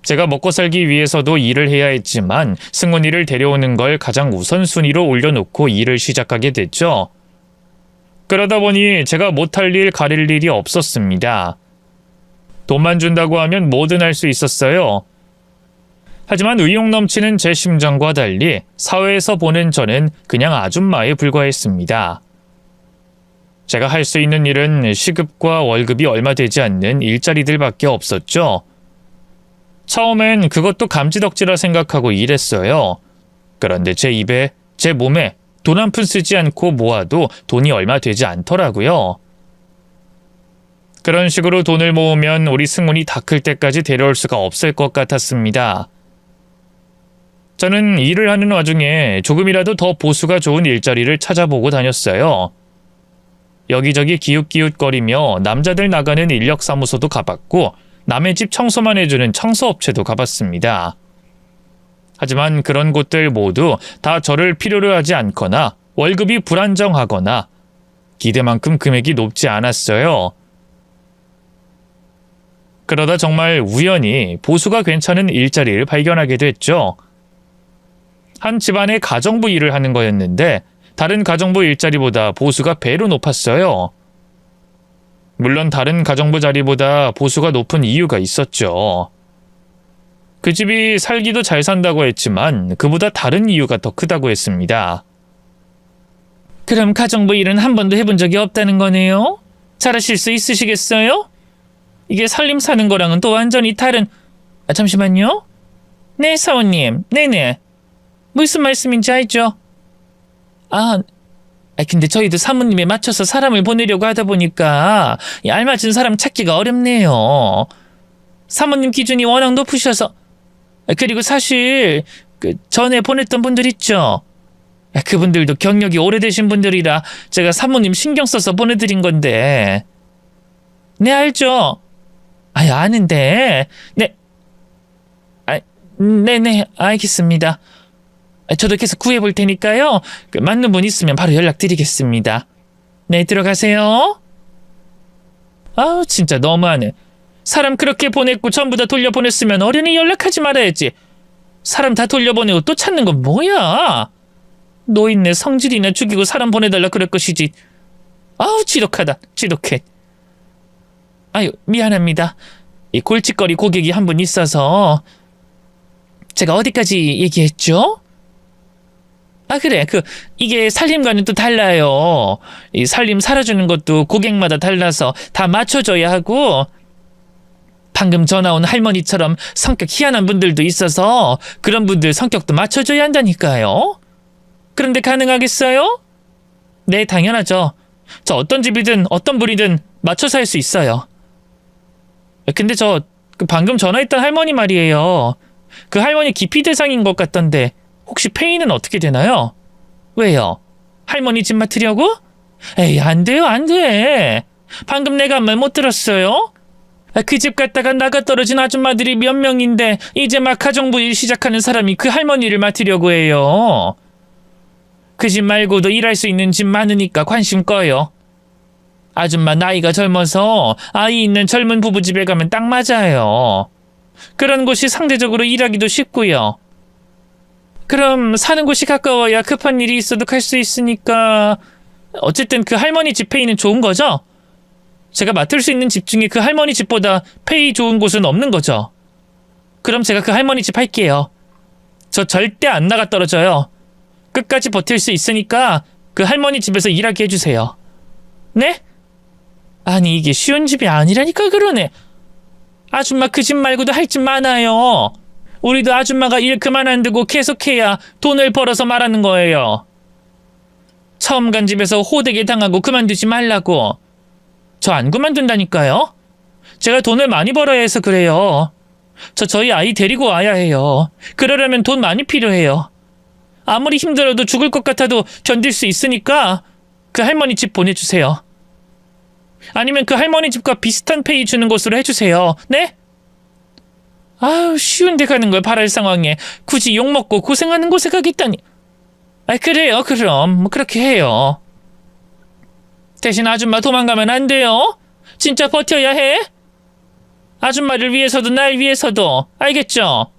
제가 먹고 살기 위해서도 일을 해야 했지만 승훈이를 데려오는 걸 가장 우선순위로 올려놓고 일을 시작하게 됐죠. 그러다 보니 제가 못할 일 가릴 일이 없었습니다. 돈만 준다고 하면 뭐든 할 수 있었어요. 하지만 의욕 넘치는 제 심정과 달리 사회에서 보는 저는 그냥 아줌마에 불과했습니다. 제가 할 수 있는 일은 시급과 월급이 얼마 되지 않는 일자리들밖에 없었죠. 처음엔 그것도 감지덕지라 생각하고 일했어요. 그런데 제 입에, 제 몸에 돈 한 푼 쓰지 않고 모아도 돈이 얼마 되지 않더라고요. 그런 식으로 돈을 모으면 우리 승훈이 다 클 때까지 데려올 수가 없을 것 같았습니다. 저는 일을 하는 와중에 조금이라도 더 보수가 좋은 일자리를 찾아보고 다녔어요. 여기저기 기웃기웃거리며 남자들 나가는 인력사무소도 가봤고 남의 집 청소만 해주는 청소업체도 가봤습니다. 하지만 그런 곳들 모두 다 저를 필요로 하지 않거나 월급이 불안정하거나 기대만큼 금액이 높지 않았어요. 그러다 정말 우연히 보수가 괜찮은 일자리를 발견하게 됐죠. 한 집안의 가정부 일을 하는 거였는데 다른 가정부 일자리보다 보수가 배로 높았어요. 물론 다른 가정부 자리보다 보수가 높은 이유가 있었죠. 그 집이 살기도 잘 산다고 했지만 그보다 다른 이유가 더 크다고 했습니다. 그럼 가정부 일은 한 번도 해본 적이 없다는 거네요? 잘하실 수 있으시겠어요? 이게 살림 사는 거랑은 또 완전히 다른... 잠시만요. 네, 사원님. 네네. 무슨 말씀인지 알죠? 근데 저희도 사모님에 맞춰서 사람을 보내려고 하다 보니까 알맞은 사람 찾기가 어렵네요. 사모님 기준이 워낙 높으셔서. 그리고 사실 전에 보냈던 분들 있죠? 그분들도 경력이 오래되신 분들이라 제가 사모님 신경 써서 보내드린 건데. 네, 알죠? 아는데. 네. 네네, 알겠습니다. 저도 계속 구해볼 테니까요. 맞는 분 있으면 바로 연락드리겠습니다. 네, 들어가세요. 진짜 너무하네. 사람 그렇게 보냈고 전부 다 돌려보냈으면 어련히 연락하지 말아야지. 사람 다 돌려보내고 또 찾는 건 뭐야? 노인네 성질이나 죽이고 사람 보내달라 그럴 것이지. 지독하다. 지독해. 미안합니다. 이 골칫거리 고객이 한 분 있어서. 제가 어디까지 얘기했죠? 그래. 이게 살림과는 또 달라요. 이 살림 살아주는 것도 고객마다 달라서 다 맞춰줘야 하고, 방금 전화 온 할머니처럼 성격 희한한 분들도 있어서 그런 분들 성격도 맞춰줘야 한다니까요. 그런데 가능하겠어요? 네, 당연하죠. 저 어떤 집이든 어떤 분이든 맞춰서 할 수 있어요. 근데 방금 전화했던 할머니 말이에요. 그 할머니 기피 대상인 것 같던데 혹시 페이는 어떻게 되나요? 왜요? 할머니 집 맡으려고? 에이, 안 돼요, 안 돼. 방금 내가 한 말 못 들었어요? 그 집 갔다가 나가 떨어진 아줌마들이 몇 명인데 이제 막 가정부 일 시작하는 사람이 그 할머니를 맡으려고 해요. 그 집 말고도 일할 수 있는 집 많으니까 관심 꺼요. 아줌마 나이가 젊어서 아이 있는 젊은 부부 집에 가면 딱 맞아요. 그런 곳이 상대적으로 일하기도 쉽고요. 그럼 사는 곳이 가까워야 급한 일이 있어도 갈 수 있으니까 어쨌든 그 할머니 집 페이는 좋은 거죠? 제가 맡을 수 있는 집 중에 그 할머니 집보다 페이 좋은 곳은 없는 거죠. 그럼 제가 그 할머니 집 할게요. 저 절대 안 나가 떨어져요. 끝까지 버틸 수 있으니까 그 할머니 집에서 일하게 해주세요. 네? 아니 이게 쉬운 집이 아니라니까 그러네. 아줌마 그 집 말고도 할 집 많아요. 우리도 아줌마가 일 그만 안 두고 계속해야 돈을 벌어서 말하는 거예요. 처음 간 집에서 호되게 당하고 그만두지 말라고. 저 안 그만둔다니까요. 제가 돈을 많이 벌어야 해서 그래요. 저희 아이 데리고 와야 해요. 그러려면 돈 많이 필요해요. 아무리 힘들어도 죽을 것 같아도 견딜 수 있으니까 그 할머니 집 보내주세요. 아니면 그 할머니 집과 비슷한 페이 주는 곳으로 해주세요. 네? 아유, 쉬운 데 가는 걸 바랄 상황에 굳이 욕먹고 고생하는 곳에 가겠다니. 아, 그래요. 그럼 뭐 그렇게 해요. 대신 아줌마 도망가면 안 돼요. 진짜 버텨야 해. 아줌마를 위해서도 날 위해서도. 알겠죠?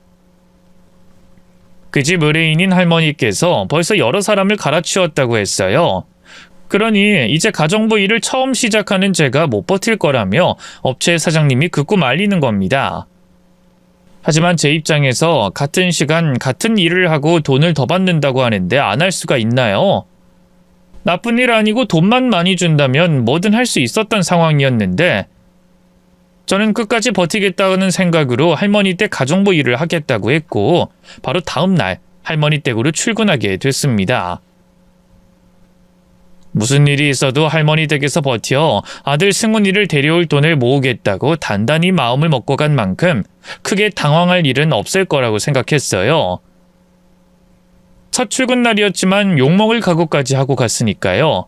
그 집 의뢰인인 할머니께서 벌써 여러 사람을 갈아치웠다고 했어요. 그러니 이제 가정부 일을 처음 시작하는 제가 못 버틸 거라며 업체 사장님이 극구 말리는 겁니다. 하지만 제 입장에서 같은 시간 같은 일을 하고 돈을 더 받는다고 하는데 안 할 수가 있나요? 나쁜 일 아니고 돈만 많이 준다면 뭐든 할 수 있었던 상황이었는데 저는 끝까지 버티겠다는 생각으로 할머니 댁 가정부 일을 하겠다고 했고 바로 다음 날 할머니 댁으로 출근하게 됐습니다. 무슨 일이 있어도 할머니 댁에서 버텨 아들 승훈이를 데려올 돈을 모으겠다고 단단히 마음을 먹고 간 만큼 크게 당황할 일은 없을 거라고 생각했어요. 첫 출근 날이었지만 욕먹을 각오까지 하고 갔으니까요.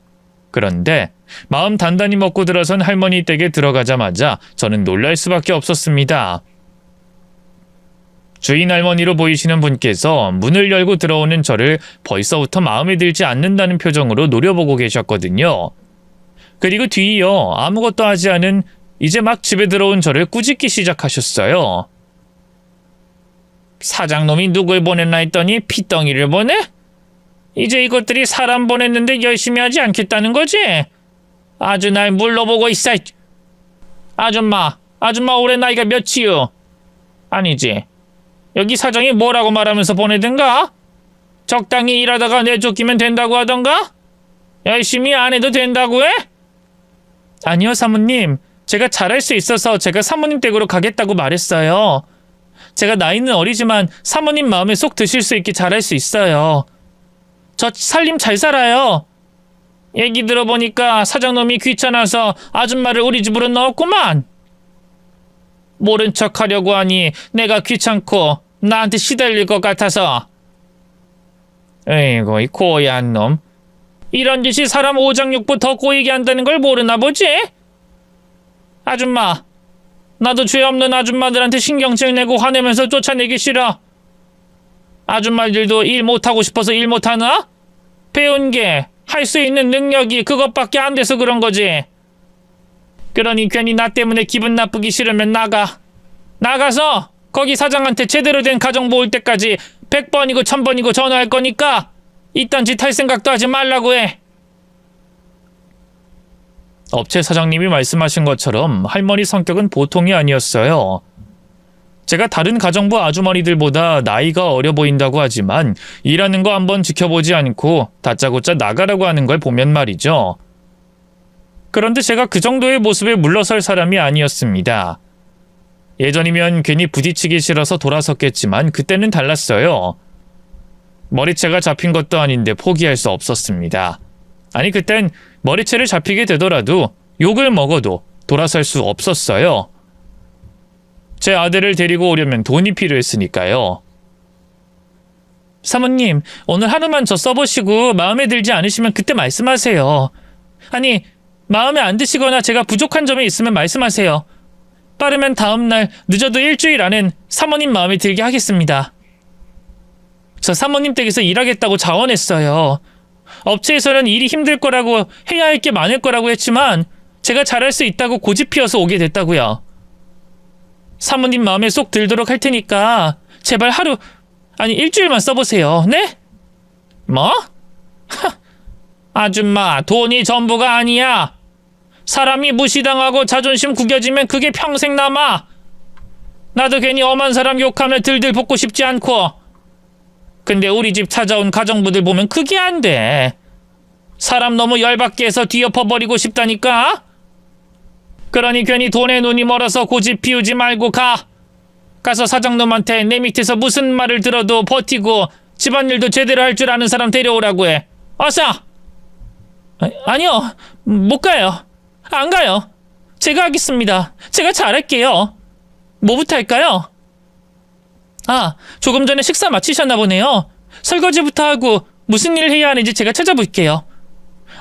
그런데 마음 단단히 먹고 들어선 할머니 댁에 들어가자마자 저는 놀랄 수밖에 없었습니다. 주인 할머니로 보이시는 분께서 문을 열고 들어오는 저를 벌써부터 마음에 들지 않는다는 표정으로 노려보고 계셨거든요. 그리고 뒤이어 아무것도 하지 않은 이제 막 집에 들어온 저를 꾸짖기 시작하셨어요. 사장놈이 누굴 보냈나 했더니 피덩이를 보내? 이제 이것들이 사람 보냈는데 열심히 하지 않겠다는 거지? 아주 날 물러보고 있어. 아줌마 올해 나이가 몇이요? 아니지. 여기 사장이 뭐라고 말하면서 보내든가? 적당히 일하다가 내쫓기면 된다고 하던가? 열심히 안 해도 된다고 해? 아니요, 사모님. 제가 잘할 수 있어서 제가 사모님 댁으로 가겠다고 말했어요. 제가 나이는 어리지만 사모님 마음에 쏙 드실 수 있게 잘할 수 있어요. 저 살림 잘 살아요. 얘기 들어보니까 사장놈이 귀찮아서 아줌마를 우리 집으로 넣었구만. 모른 척 하려고 하니 내가 귀찮고 나한테 시달릴 것 같아서. 에이구, 이 고얀 놈. 이런 짓이 사람 오장육부 더 꼬이게 한다는 걸 모르나 보지? 아줌마, 나도 죄 없는 아줌마들한테 신경질 내고 화내면서 쫓아내기 싫어. 아줌마들도 일 못하고 싶어서 일 못하나? 배운 게, 할 수 있는 능력이 그것밖에 안 돼서 그런 거지. 그러니 괜히 나 때문에 기분 나쁘기 싫으면 나가. 나가서 거기 사장한테 제대로 된 가정부 올 때까지 100번이고 1000번이고 전화할 거니까 이딴 짓 할 생각도 하지 말라고 해. 업체 사장님이 말씀하신 것처럼 할머니 성격은 보통이 아니었어요. 제가 다른 가정부 아주머니들보다 나이가 어려 보인다고 하지만 일하는 거 한번 지켜보지 않고 다짜고짜 나가라고 하는 걸 보면 말이죠. 그런데 제가 그 정도의 모습에 물러설 사람이 아니었습니다. 예전이면 괜히 부딪히기 싫어서 돌아섰겠지만 그때는 달랐어요. 머리채가 잡힌 것도 아닌데 포기할 수 없었습니다. 아니, 그땐 머리채를 잡히게 되더라도 욕을 먹어도 돌아설 수 없었어요. 제 아들을 데리고 오려면 돈이 필요했으니까요. 사모님, 오늘 하루만 저 써보시고 마음에 들지 않으시면 그때 말씀하세요. 아니, 마음에 안 드시거나 제가 부족한 점이 있으면 말씀하세요. 빠르면 다음날, 늦어도 일주일 안엔 사모님 마음에 들게 하겠습니다. 저 사모님 댁에서 일하겠다고 자원했어요. 업체에서는 일이 힘들 거라고 해야 할 게 많을 거라고 했지만 제가 잘할 수 있다고 고집 피워서 오게 됐다고요. 사모님 마음에 쏙 들도록 할 테니까 제발 일주일만 써보세요. 네? 뭐? 아줌마, 돈이 전부가 아니야. 사람이 무시당하고 자존심 구겨지면 그게 평생 남아. 나도 괜히 엄한 사람 욕하며 들들 볶고 싶지 않고. 근데 우리 집 찾아온 가정부들 보면 그게 안 돼. 사람 너무 열받게 해서 뒤엎어버리고 싶다니까? 그러니 괜히 돈에 눈이 멀어서 고집 피우지 말고 가. 가서 사장놈한테 내 밑에서 무슨 말을 들어도 버티고 집안일도 제대로 할 줄 아는 사람 데려오라고 해. 어서! 아니요, 못 가요. 안 가요. 제가 하겠습니다. 제가 잘할게요. 뭐부터 할까요? 아, 조금 전에 식사 마치셨나 보네요. 설거지부터 하고 무슨 일 해야 하는지 제가 찾아볼게요.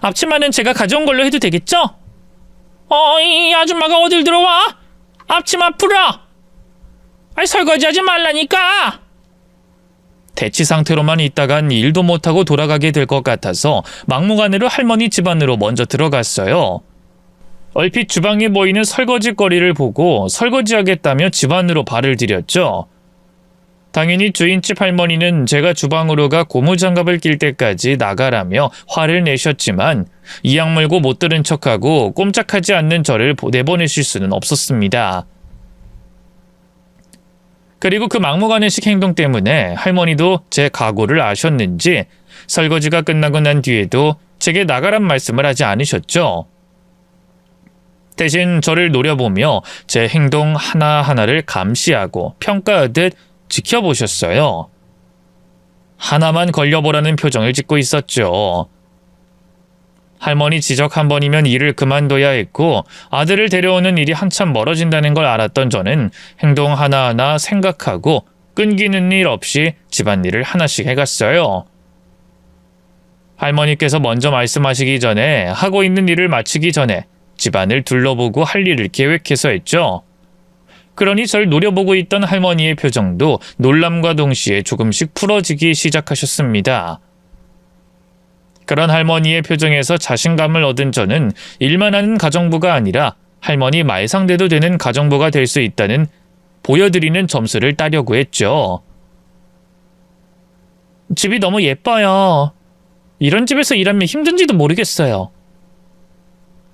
앞치마는 제가 가져온 걸로 해도 되겠죠? 이 아줌마가 어딜 들어와? 앞치마 풀어! 아니, 설거지하지 말라니까! 대치 상태로만 있다간 일도 못하고 돌아가게 될 것 같아서 막무가내로 할머니 집안으로 먼저 들어갔어요. 얼핏 주방에 보이는 설거지거리를 보고 설거지하겠다며 집안으로 발을 들였죠. 당연히 주인집 할머니는 제가 주방으로 가 고무장갑을 낄 때까지 나가라며 화를 내셨지만 이악 물고 못 들은 척하고 꼼짝하지 않는 저를 내보내실 수는 없었습니다. 그리고 그 막무가내식 행동 때문에 할머니도 제 각오를 아셨는지 설거지가 끝나고 난 뒤에도 제게 나가란 말씀을 하지 않으셨죠. 대신 저를 노려보며 제 행동 하나하나를 감시하고 평가하듯 지켜보셨어요. 하나만 걸려보라는 표정을 짓고 있었죠. 할머니 지적 한 번이면 일을 그만둬야 했고 아들을 데려오는 일이 한참 멀어진다는 걸 알았던 저는 행동 하나하나 생각하고 끈기는 일 없이 집안일을 하나씩 해갔어요. 할머니께서 먼저 말씀하시기 전에 하고 있는 일을 마치기 전에 집안을 둘러보고 할 일을 계획해서 했죠. 그러니 절 노려보고 있던 할머니의 표정도 놀람과 동시에 조금씩 풀어지기 시작하셨습니다. 그런 할머니의 표정에서 자신감을 얻은 저는 일만 하는 가정부가 아니라 할머니 말상대도 되는 가정부가 될 수 있다는 보여드리는 점수를 따려고 했죠. 집이 너무 예뻐요. 이런 집에서 일하면 힘든지도 모르겠어요.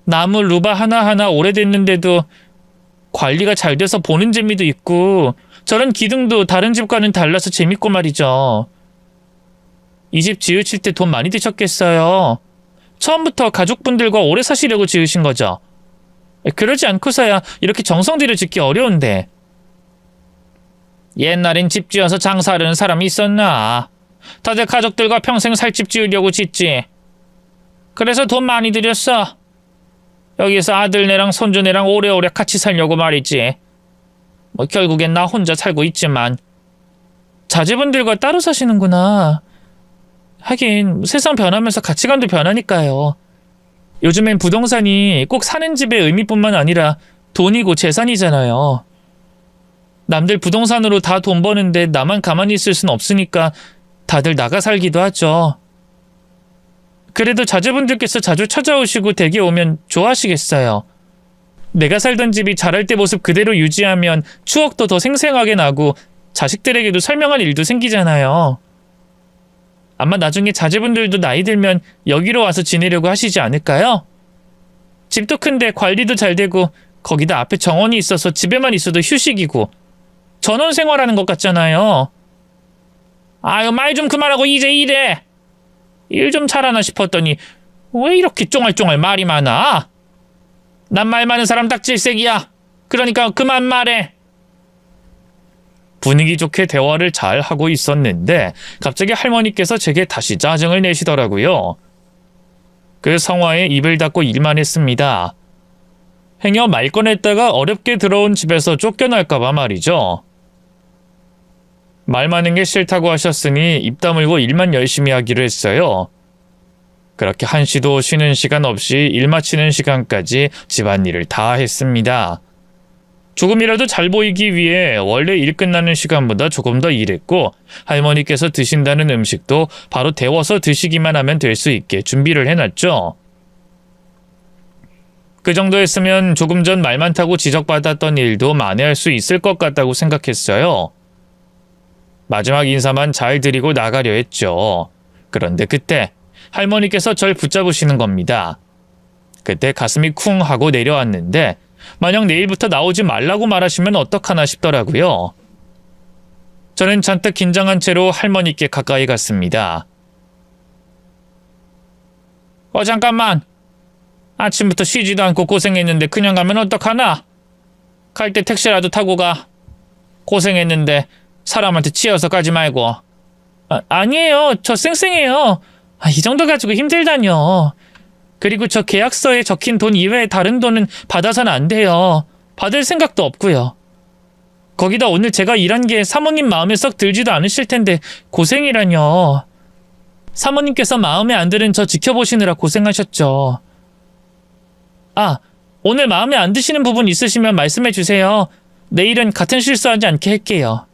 나무 루바 하나하나 오래됐는데도 관리가 잘 돼서 보는 재미도 있고 저런 기둥도 다른 집과는 달라서 재밌고 말이죠. 이 집 지으실 때 돈 많이 드셨겠어요. 처음부터 가족분들과 오래 사시려고 지으신 거죠. 그러지 않고서야 이렇게 정성 들여 짓기 어려운데. 옛날엔 집 지어서 장사하려는 사람이 있었나? 다들 가족들과 평생 살 집 지으려고 짓지. 그래서 돈 많이 들였어. 여기서 아들네랑 손주네랑 오래오래 같이 살려고 말이지. 결국엔 나 혼자 살고 있지만. 자제분들과 따로 사시는구나. 하긴 세상 변하면서 가치관도 변하니까요. 요즘엔 부동산이 꼭 사는 집의 의미뿐만 아니라 돈이고 재산이잖아요. 남들 부동산으로 다 돈 버는데 나만 가만히 있을 순 없으니까 다들 나가 살기도 하죠. 그래도 자제분들께서 자주 찾아오시고 댁에 오면 좋아하시겠어요. 내가 살던 집이 자랄 때 모습 그대로 유지하면 추억도 더 생생하게 나고 자식들에게도 설명할 일도 생기잖아요. 아마 나중에 자제분들도 나이 들면 여기로 와서 지내려고 하시지 않을까요? 집도 큰데 관리도 잘 되고 거기다 앞에 정원이 있어서 집에만 있어도 휴식이고 전원 생활하는 것 같잖아요. 아유, 말 좀 그만하고 이제 일해. 일 좀 잘하나 싶었더니 왜 이렇게 쫑알쫑알 말이 많아? 난 말 많은 사람 딱 질색이야. 그러니까 그만 말해. 분위기 좋게 대화를 잘 하고 있었는데 갑자기 할머니께서 제게 다시 짜증을 내시더라고요. 그 성화에 입을 닫고 일만 했습니다. 행여 말 꺼냈다가 어렵게 들어온 집에서 쫓겨날까봐 말이죠. 말 많은 게 싫다고 하셨으니 입 다물고 일만 열심히 하기로 했어요. 그렇게 한시도 쉬는 시간 없이 일 마치는 시간까지 집안일을 다 했습니다. 조금이라도 잘 보이기 위해 원래 일 끝나는 시간보다 조금 더 일했고 할머니께서 드신다는 음식도 바로 데워서 드시기만 하면 될 수 있게 준비를 해놨죠. 그 정도 했으면 조금 전 말 많다고 지적받았던 일도 만회할 수 있을 것 같다고 생각했어요. 마지막 인사만 잘 드리고 나가려 했죠. 그런데 그때 할머니께서 절 붙잡으시는 겁니다. 그때 가슴이 쿵 하고 내려왔는데 만약 내일부터 나오지 말라고 말하시면 어떡하나 싶더라고요. 저는 잔뜩 긴장한 채로 할머니께 가까이 갔습니다. 잠깐만. 아침부터 쉬지도 않고 고생했는데 그냥 가면 어떡하나? 갈 때 택시라도 타고 가. 고생했는데 사람한테 치여서 가지 말고. 아니에요. 저 쌩쌩해요. 이 정도 가지고 힘들다뇨. 그리고 저 계약서에 적힌 돈 이외에 다른 돈은 받아서는 안 돼요. 받을 생각도 없고요. 거기다 오늘 제가 일한 게 사모님 마음에 썩 들지도 않으실 텐데 고생이라뇨. 사모님께서 마음에 안 드는 저 지켜보시느라 고생하셨죠. 오늘 마음에 안 드시는 부분 있으시면 말씀해 주세요. 내일은 같은 실수하지 않게 할게요.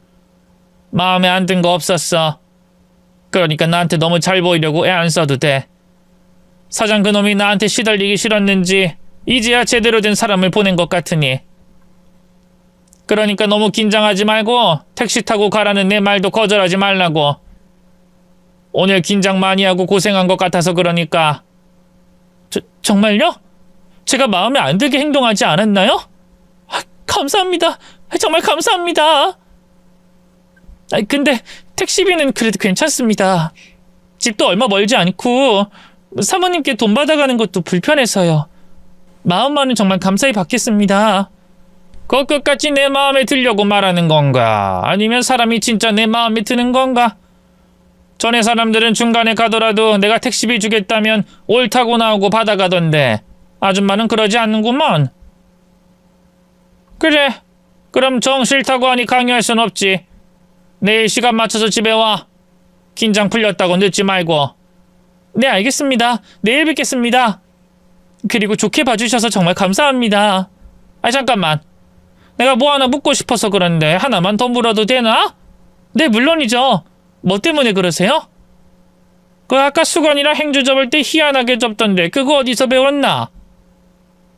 마음에 안 든 거 없었어. 그러니까 나한테 너무 잘 보이려고 애 안 써도 돼. 사장 그놈이 나한테 시달리기 싫었는지 이제야 제대로 된 사람을 보낸 것 같으니. 그러니까 너무 긴장하지 말고 택시 타고 가라는 내 말도 거절하지 말라고. 오늘 긴장 많이 하고 고생한 것 같아서 그러니까. 정말요? 제가 마음에 안 들게 행동하지 않았나요? 감사합니다. 정말 감사합니다. 근데 택시비는 그래도 괜찮습니다. 집도 얼마 멀지 않고 사모님께 돈 받아가는 것도 불편해서요. 마음만은 정말 감사히 받겠습니다. 그 끝까지 내 마음에 들려고 말하는 건가? 아니면 사람이 진짜 내 마음에 드는 건가? 전에 사람들은 중간에 가더라도 내가 택시비 주겠다면 옳다고 나오고 받아가던데 아줌마는 그러지 않는구먼. 그래, 그럼 정 싫다고 하니 강요할 순 없지. 내일 시간 맞춰서 집에 와. 긴장 풀렸다고 늦지 말고. 네, 알겠습니다. 내일 뵙겠습니다. 그리고 좋게 봐주셔서 정말 감사합니다. 잠깐만. 내가 뭐 하나 묻고 싶어서 그런데 하나만 더 물어도 되나? 네, 물론이죠. 뭐 때문에 그러세요? 아까 수건이랑 행주 접을 때 희한하게 접던데 그거 어디서 배웠나?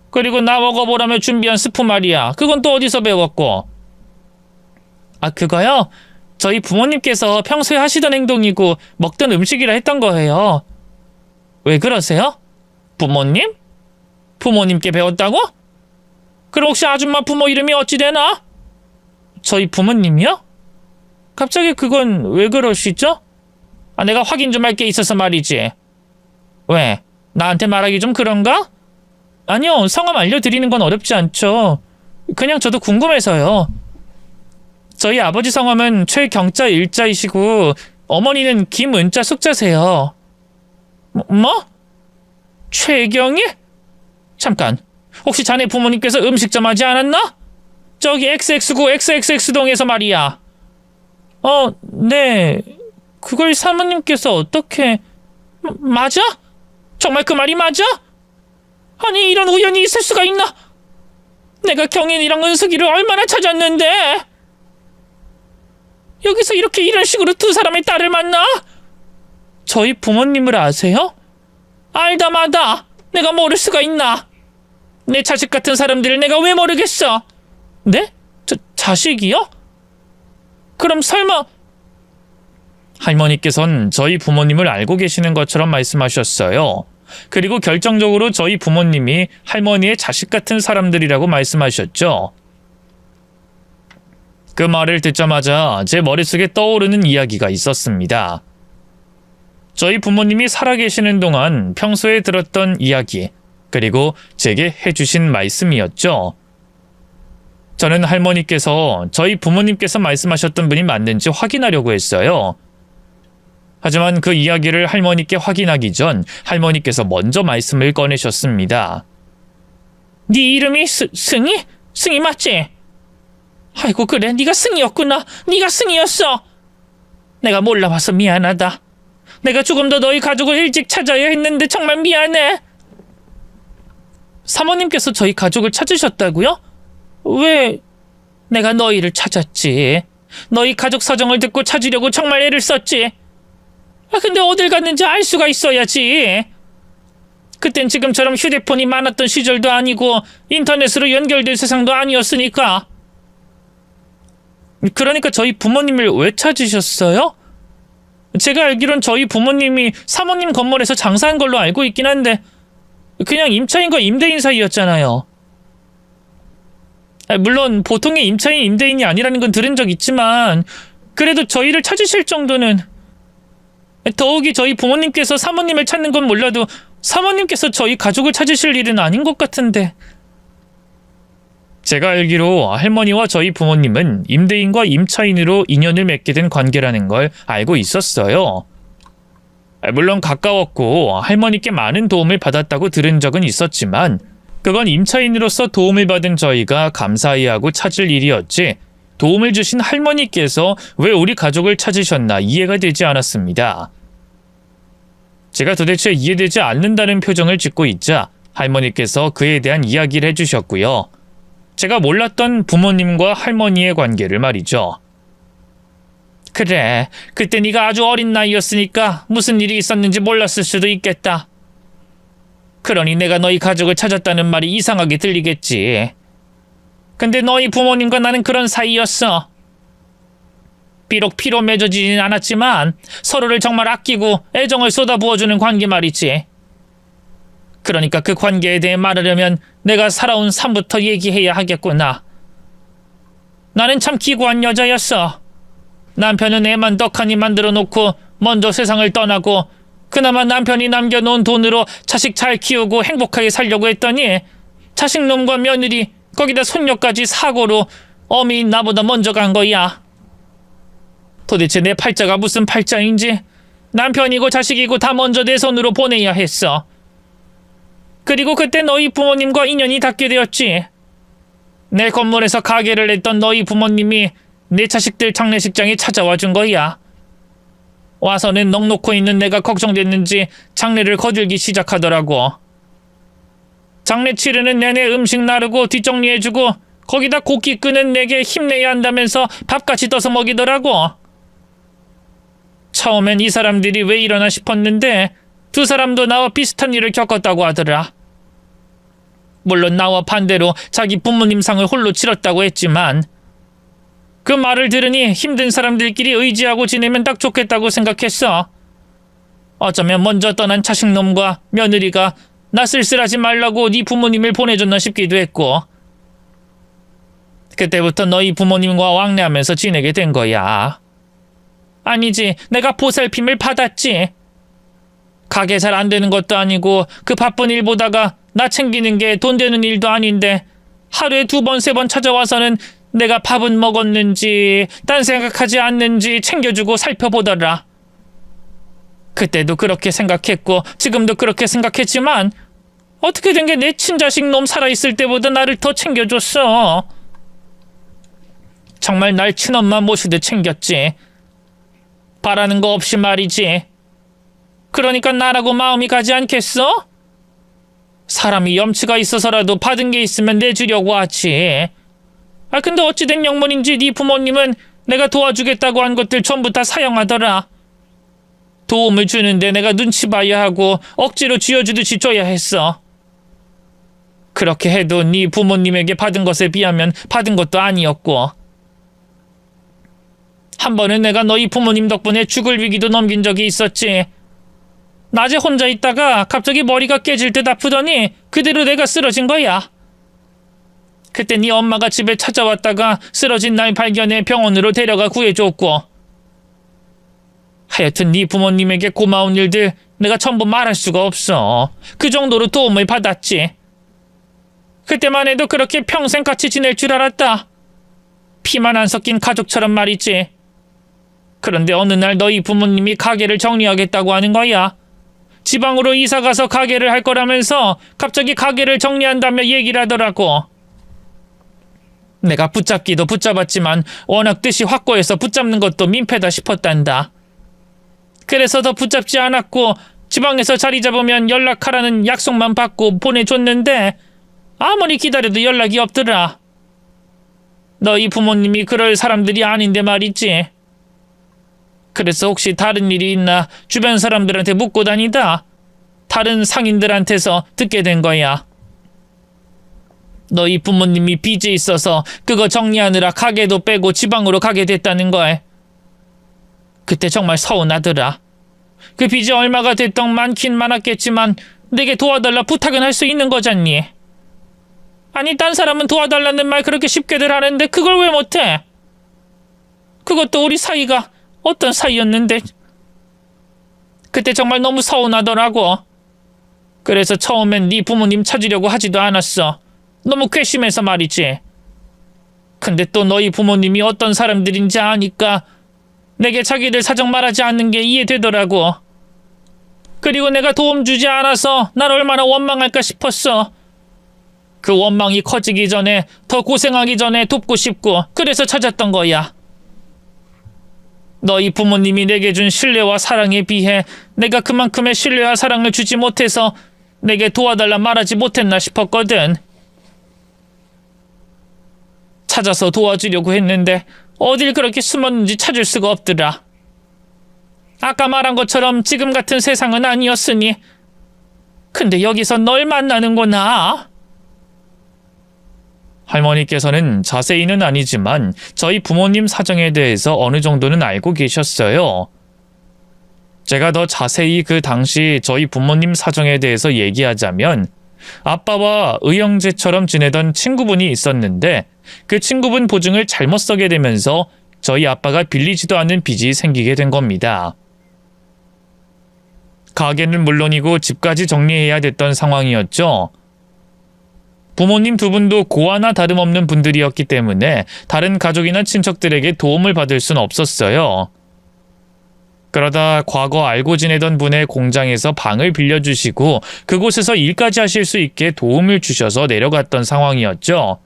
그리고 나 먹어보라며 준비한 스프 말이야. 그건 또 어디서 배웠고? 그거요? 저희 부모님께서 평소에 하시던 행동이고 먹던 음식이라 했던 거예요. 왜 그러세요? 부모님? 부모님께 배웠다고? 그럼 혹시 아줌마 부모 이름이 어찌 되나? 저희 부모님이요? 갑자기 그건 왜 그러시죠? 내가 확인 좀 할 게 있어서 말이지. 왜? 나한테 말하기 좀 그런가? 아니요, 성함 알려드리는 건 어렵지 않죠. 그냥 저도 궁금해서요. 저희 아버지 성함은 최경자 일자이시고 어머니는 김은자 숙자세요. 뭐? 최경이? 잠깐, 혹시 자네 부모님께서 음식점 하지 않았나? 저기 XX구 XXX동에서 말이야. 네. 그걸 사모님께서 어떻게... 맞아? 정말 그 말이 맞아? 아니, 이런 우연이 있을 수가 있나? 내가 경인이랑 은숙이를 얼마나 찾았는데 여기서 이렇게 이런 식으로 두 사람의 딸을 만나? 저희 부모님을 아세요? 알다 마다. 내가 모를 수가 있나? 내 자식 같은 사람들을 내가 왜 모르겠어? 네? 자식이요? 그럼 설마... 할머니께서는 저희 부모님을 알고 계시는 것처럼 말씀하셨어요. 그리고 결정적으로 저희 부모님이 할머니의 자식 같은 사람들이라고 말씀하셨죠. 그 말을 듣자마자 제 머릿속에 떠오르는 이야기가 있었습니다. 저희 부모님이 살아계시는 동안 평소에 들었던 이야기, 그리고 제게 해주신 말씀이었죠. 저는 할머니께서 저희 부모님께서 말씀하셨던 분이 맞는지 확인하려고 했어요. 하지만 그 이야기를 할머니께 확인하기 전 할머니께서 먼저 말씀을 꺼내셨습니다. 네 이름이 승희? 승희 맞지? 아이고 그래, 네가 승희였구나. 네가 승희였어. 내가 몰라봐서 미안하다. 내가 조금 더 너희 가족을 일찍 찾아야 했는데 정말 미안해. 사모님께서 저희 가족을 찾으셨다고요? 왜? 내가 너희를 찾았지. 너희 가족 사정을 듣고 찾으려고 정말 애를 썼지. 근데 어딜 갔는지 알 수가 있어야지. 그땐 지금처럼 휴대폰이 많았던 시절도 아니고 인터넷으로 연결된 세상도 아니었으니까. 그러니까 저희 부모님을 왜 찾으셨어요? 제가 알기론 저희 부모님이 사모님 건물에서 장사한 걸로 알고 있긴 한데 그냥 임차인과 임대인 사이였잖아요. 물론 보통의 임차인 임대인이 아니라는 건 들은 적 있지만 그래도 저희를 찾으실 정도는 더욱이 저희 부모님께서 사모님을 찾는 건 몰라도 사모님께서 저희 가족을 찾으실 일은 아닌 것 같은데. 제가 알기로 할머니와 저희 부모님은 임대인과 임차인으로 인연을 맺게 된 관계라는 걸 알고 있었어요. 물론 가까웠고 할머니께 많은 도움을 받았다고 들은 적은 있었지만 그건 임차인으로서 도움을 받은 저희가 감사히 하고 찾을 일이었지 도움을 주신 할머니께서 왜 우리 가족을 찾으셨나 이해가 되지 않았습니다. 제가 도대체 이해되지 않는다는 표정을 짓고 있자 할머니께서 그에 대한 이야기를 해주셨고요. 제가 몰랐던 부모님과 할머니의 관계를 말이죠. 그래, 그때 네가 아주 어린 나이였으니까 무슨 일이 있었는지 몰랐을 수도 있겠다. 그러니 내가 너희 가족을 찾았다는 말이 이상하게 들리겠지. 근데 너희 부모님과 나는 그런 사이였어. 비록 피로 맺어지진 않았지만 서로를 정말 아끼고 애정을 쏟아부어주는 관계 말이지. 그러니까 그 관계에 대해 말하려면 내가 살아온 삶부터 얘기해야 하겠구나. 나는 참 기구한 여자였어. 남편은 애만 떡하니 만들어 놓고 먼저 세상을 떠나고 그나마 남편이 남겨놓은 돈으로 자식 잘 키우고 행복하게 살려고 했더니 자식놈과 며느리 거기다 손녀까지 사고로 어미 나보다 먼저 간 거야. 도대체 내 팔자가 무슨 팔자인지 남편이고 자식이고 다 먼저 내 손으로 보내야 했어. 그리고 그때 너희 부모님과 인연이 닿게 되었지. 내 건물에서 가게를 했던 너희 부모님이 내 자식들 장례식장에 찾아와 준 거야. 와서는 넋놓고 있는 내가 걱정됐는지 장례를 거들기 시작하더라고. 장례 치르는 내내 음식 나르고 뒷정리해주고 거기다 곡기 끄는 내게 힘내야 한다면서 밥같이 떠서 먹이더라고. 처음엔 이 사람들이 왜 이러나 싶었는데 두 사람도 나와 비슷한 일을 겪었다고 하더라. 물론 나와 반대로 자기 부모님 상을 홀로 치렀다고 했지만 그 말을 들으니 힘든 사람들끼리 의지하고 지내면 딱 좋겠다고 생각했어. 어쩌면 먼저 떠난 자식놈과 며느리가 나 쓸쓸하지 말라고 네 부모님을 보내줬나 싶기도 했고. 그때부터 너희 부모님과 왕래하면서 지내게 된 거야. 아니지, 내가 보살핌을 받았지. 가게 잘 안 되는 것도 아니고 그 바쁜 일 보다가 나 챙기는 게 돈 되는 일도 아닌데 하루에 2번, 3번 찾아와서는 내가 밥은 먹었는지 딴 생각하지 않는지 챙겨주고 살펴보더라. 그때도 그렇게 생각했고 지금도 그렇게 생각했지만 어떻게 된 게 내 친자식 놈 살아있을 때보다 나를 더 챙겨줬어. 정말 날 친엄마 모시듯 챙겼지. 바라는 거 없이 말이지. 그러니까 나라고 마음이 가지 않겠어? 사람이 염치가 있어서라도 받은 게 있으면 내주려고 하지. 근데 어찌된 영문인지 네 부모님은 내가 도와주겠다고 한 것들 전부 다 사용하더라. 도움을 주는데 내가 눈치 봐야 하고 억지로 쥐어주듯이 줘야 했어. 그렇게 해도 네 부모님에게 받은 것에 비하면 받은 것도 아니었고. 한 번은 내가 너희 부모님 덕분에 죽을 위기도 넘긴 적이 있었지. 낮에 혼자 있다가 갑자기 머리가 깨질 듯 아프더니 그대로 내가 쓰러진 거야. 그때 네 엄마가 집에 찾아왔다가 쓰러진 날 발견해 병원으로 데려가 구해줬고. 하여튼 네 부모님에게 고마운 일들 내가 전부 말할 수가 없어. 그 정도로 도움을 받았지. 그때만 해도 그렇게 평생 같이 지낼 줄 알았다. 피만 안 섞인 가족처럼 말이지. 그런데 어느 날 너희 부모님이 가게를 정리하겠다고 하는 거야. 지방으로 이사가서 가게를 할 거라면서 갑자기 가게를 정리한다며 얘기를 하더라고. 내가 붙잡기도 붙잡았지만 워낙 뜻이 확고해서 붙잡는 것도 민폐다 싶었단다. 그래서 더 붙잡지 않았고 지방에서 자리 잡으면 연락하라는 약속만 받고 보내줬는데 아무리 기다려도 연락이 없더라. 너희 부모님이 그럴 사람들이 아닌데 말이지. 그래서 혹시 다른 일이 있나 주변 사람들한테 묻고 다니다 다른 상인들한테서 듣게 된 거야. 너희 부모님이 빚이 있어서 그거 정리하느라 가게도 빼고 지방으로 가게 됐다는 걸. 그때 정말 서운하더라. 그 빚이 얼마가 됐던 많긴 많았겠지만 내게 도와달라 부탁은 할 수 있는 거잖니. 아니, 딴 사람은 도와달라는 말 그렇게 쉽게들 하는데 그걸 왜 못해? 그것도 우리 사이가 어떤 사이였는데. 그때 정말 너무 서운하더라고. 그래서 처음엔 네 부모님 찾으려고 하지도 않았어. 너무 괘씸해서 말이지. 근데 또 너희 부모님이 어떤 사람들인지 아니까 내게 자기들 사정 말하지 않는 게 이해되더라고. 그리고 내가 도움 주지 않아서 날 얼마나 원망할까 싶었어. 그 원망이 커지기 전에, 더 고생하기 전에 돕고 싶고, 그래서 찾았던 거야. 너희 부모님이 내게 준 신뢰와 사랑에 비해 내가 그만큼의 신뢰와 사랑을 주지 못해서 내게 도와달라 말하지 못했나 싶었거든. 찾아서 도와주려고 했는데 어딜 그렇게 숨었는지 찾을 수가 없더라. 아까 말한 것처럼 지금 같은 세상은 아니었으니. 근데 여기서 널 만나는구나. 할머니께서는 자세히는 아니지만 저희 부모님 사정에 대해서 어느 정도는 알고 계셨어요. 제가 더 자세히 그 당시 저희 부모님 사정에 대해서 얘기하자면, 아빠와 의형제처럼 지내던 친구분이 있었는데 그 친구분 보증을 잘못 서게 되면서 저희 아빠가 빌리지도 않은 빚이 생기게 된 겁니다. 가게는 물론이고 집까지 정리해야 됐던 상황이었죠. 부모님 두 분도 고아나 다름없는 분들이었기 때문에 다른 가족이나 친척들에게 도움을 받을 순 없었어요. 그러다 과거 알고 지내던 분의 공장에서 방을 빌려주시고 그곳에서 일까지 하실 수 있게 도움을 주셔서 내려갔던 상황이었죠.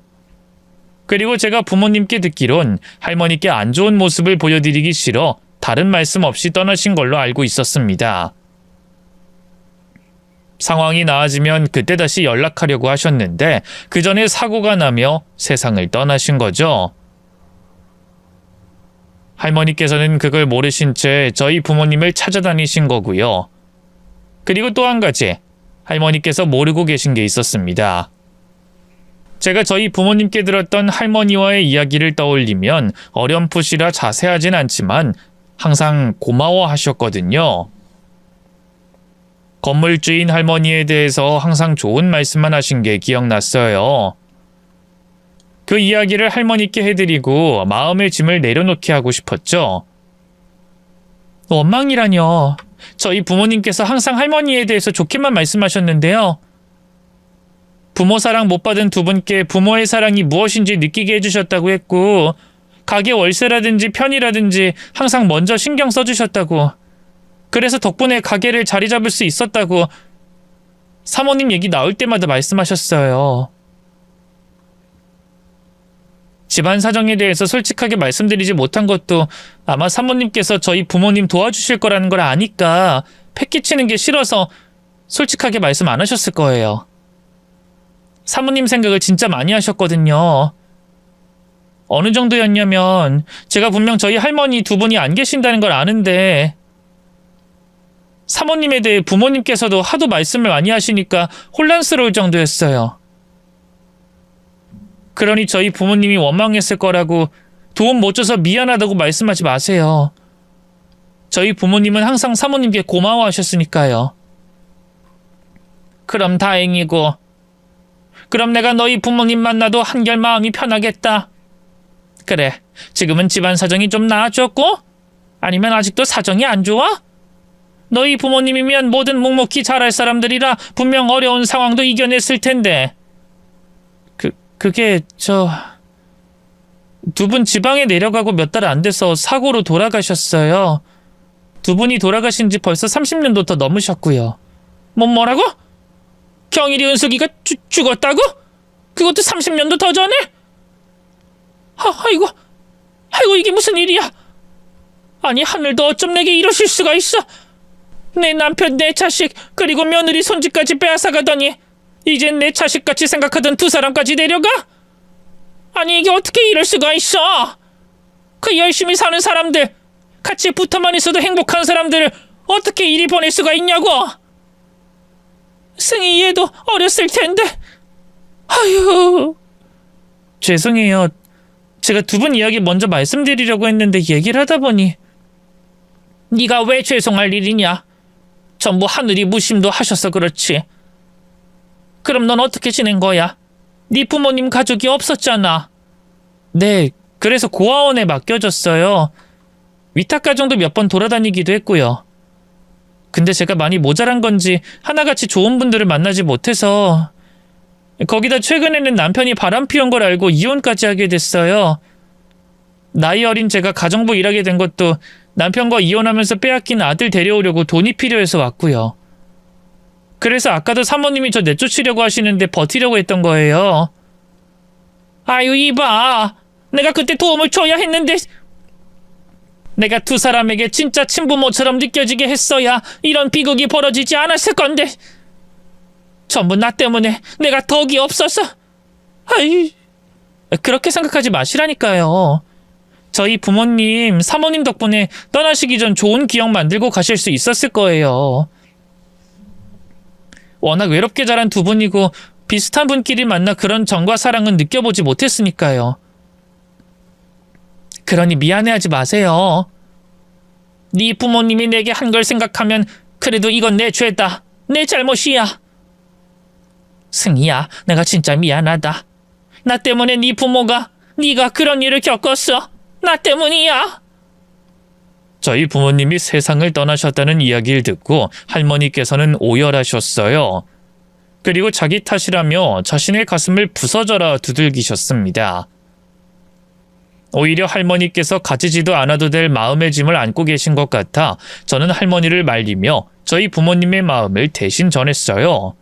그리고 제가 부모님께 듣기론 할머니께 안 좋은 모습을 보여드리기 싫어 다른 말씀 없이 떠나신 걸로 알고 있었습니다. 상황이 나아지면 그때 다시 연락하려고 하셨는데 그 전에 사고가 나며 세상을 떠나신 거죠. 할머니께서는 그걸 모르신 채 저희 부모님을 찾아다니신 거고요. 그리고 또 한 가지, 할머니께서 모르고 계신 게 있었습니다. 제가 저희 부모님께 들었던 할머니와의 이야기를 떠올리면 어렴풋이라 자세하진 않지만 항상 고마워하셨거든요. 건물주인 할머니에 대해서 항상 좋은 말씀만 하신 게 기억났어요. 그 이야기를 할머니께 해드리고 마음의 짐을 내려놓게 하고 싶었죠. 원망이라뇨. 저희 부모님께서 항상 할머니에 대해서 좋게만 말씀하셨는데요. 부모 사랑 못 받은 두 분께 부모의 사랑이 무엇인지 느끼게 해주셨다고 했고, 가게 월세라든지 편이라든지 항상 먼저 신경 써주셨다고, 그래서 덕분에 가게를 자리 잡을 수 있었다고 사모님 얘기 나올 때마다 말씀하셨어요. 집안 사정에 대해서 솔직하게 말씀드리지 못한 것도 아마 사모님께서 저희 부모님 도와주실 거라는 걸 아니까 패기치는 게 싫어서 솔직하게 말씀 안 하셨을 거예요. 사모님 생각을 진짜 많이 하셨거든요. 어느 정도였냐면 제가 분명 저희 할머니 두 분이 안 계신다는 걸 아는데 사모님에 대해 부모님께서도 하도 말씀을 많이 하시니까 혼란스러울 정도였어요. 그러니 저희 부모님이 원망했을 거라고 도움 못 줘서 미안하다고 말씀하지 마세요. 저희 부모님은 항상 사모님께 고마워하셨으니까요. 그럼 다행이고, 그럼 내가 너희 부모님 만나도 한결 마음이 편하겠다. 그래, 지금은 집안 사정이 좀 나아졌고? 아니면 아직도 사정이 안 좋아? 너희 부모님이면 뭐든 묵묵히 잘할 사람들이라 분명 어려운 상황도 이겨냈을 텐데. 그게 두 분 지방에 내려가고 몇 달 안 돼서 사고로 돌아가셨어요. 두 분이 돌아가신 지 벌써 30년도 더 넘으셨고요. 뭐라고? 경일이 은숙이가 죽었다고? 그것도 30년도 더 전에? 아이고 이게 무슨 일이야? 아니 하늘도 어쩜 내게 이러실 수가 있어? 내 남편, 내 자식, 그리고 며느리 손주까지 빼앗아가더니 이젠 내 자식같이 생각하던 두 사람까지 내려가? 아니 이게 어떻게 이럴 수가 있어? 그 열심히 사는 사람들, 같이 붙어만 있어도 행복한 사람들을 어떻게 이리 보낼 수가 있냐고? 승희 얘도 어렸을 텐데. 아유, 죄송해요. 제가 두 분 이야기 먼저 말씀드리려고 했는데 얘기를 하다 보니. 네가 왜 죄송할 일이냐? 전부 하늘이 무심도 하셔서 그렇지. 그럼 넌 어떻게 지낸 거야? 네 부모님 가족이 없었잖아. 네, 그래서 고아원에 맡겨졌어요. 위탁가정도 몇 번 돌아다니기도 했고요. 근데 제가 많이 모자란 건지 하나같이 좋은 분들을 만나지 못해서 거기다 최근에는 남편이 바람 피운 걸 알고 이혼까지 하게 됐어요. 나이 어린 제가 가정부 일하게 된 것도 남편과 이혼하면서 빼앗긴 아들 데려오려고 돈이 필요해서 왔고요. 그래서 아까도 사모님이 저 내쫓으려고 하시는데 버티려고 했던 거예요. 아유 이봐. 내가 그때 도움을 줘야 했는데 내가 두 사람에게 진짜 친부모처럼 느껴지게 했어야 이런 비극이 벌어지지 않았을 건데 전부 나 때문에 내가 덕이 없어서. 아이, 그렇게 생각하지 마시라니까요. 저희 부모님, 사모님 덕분에 떠나시기 전 좋은 기억 만들고 가실 수 있었을 거예요. 워낙 외롭게 자란 두 분이고 비슷한 분끼리 만나 그런 정과 사랑은 느껴보지 못했으니까요. 그러니 미안해하지 마세요. 네 부모님이 내게 한 걸 생각하면 그래도 이건 내 죄다. 내 잘못이야. 승희야, 내가 진짜 미안하다. 나 때문에 네 부모가 네가 그런 일을 겪었어. 나 때문이야. 저희 부모님이 세상을 떠나셨다는 이야기를 듣고 할머니께서는 오열하셨어요. 그리고 자기 탓이라며 자신의 가슴을 부서져라 두들기셨습니다. 오히려 할머니께서 가지지도 않아도 될 마음의 짐을 안고 계신 것 같아 저는 할머니를 말리며 저희 부모님의 마음을 대신 전했어요.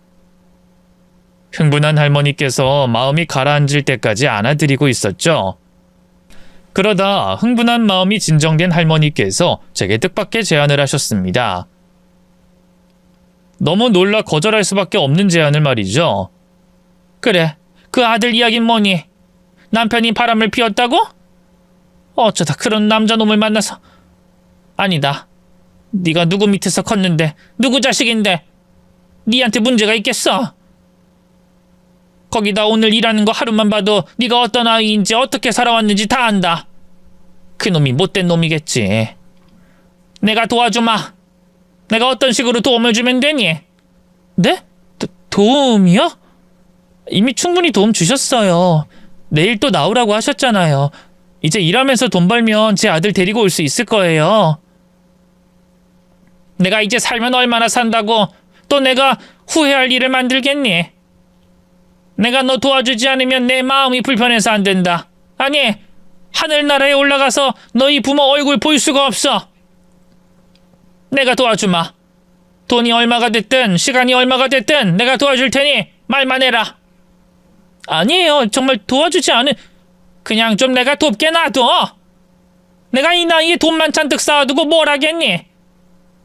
흥분한 할머니께서 마음이 가라앉을 때까지 안아드리고 있었죠. 그러다 흥분한 마음이 진정된 할머니께서 제게 뜻밖의 제안을 하셨습니다. 너무 놀라 거절할 수밖에 없는 제안을 말이죠. 그래, 그 아들 이야긴 뭐니? 남편이 바람을 피웠다고? 어쩌다 그런 남자놈을 만나서. 아니다. 네가 누구 밑에서 컸는데 누구 자식인데 네한테 문제가 있겠어? 거기다 오늘 일하는 거 하루만 봐도 네가 어떤 아이인지 어떻게 살아왔는지 다 안다. 그놈이 못된 놈이겠지. 내가 도와주마. 내가 어떤 식으로 도움을 주면 되니? 네? 도움이요? 이미 충분히 도움 주셨어요. 내일 또 나오라고 하셨잖아요. 이제 일하면서 돈 벌면 제 아들 데리고 올 수 있을 거예요. 내가 이제 살면 얼마나 산다고 또 내가 후회할 일을 만들겠니? 내가 너 도와주지 않으면 내 마음이 불편해서 안 된다. 아니, 하늘나라에 올라가서 너희 부모 얼굴 볼 수가 없어. 내가 도와주마. 돈이 얼마가 됐든 시간이 얼마가 됐든 내가 도와줄 테니 말만 해라. 아니에요. 정말 도와주지 않은... 그냥 좀 내가 돕게 놔둬. 내가 이 나이에 돈만 잔뜩 쌓아두고 뭘 하겠니?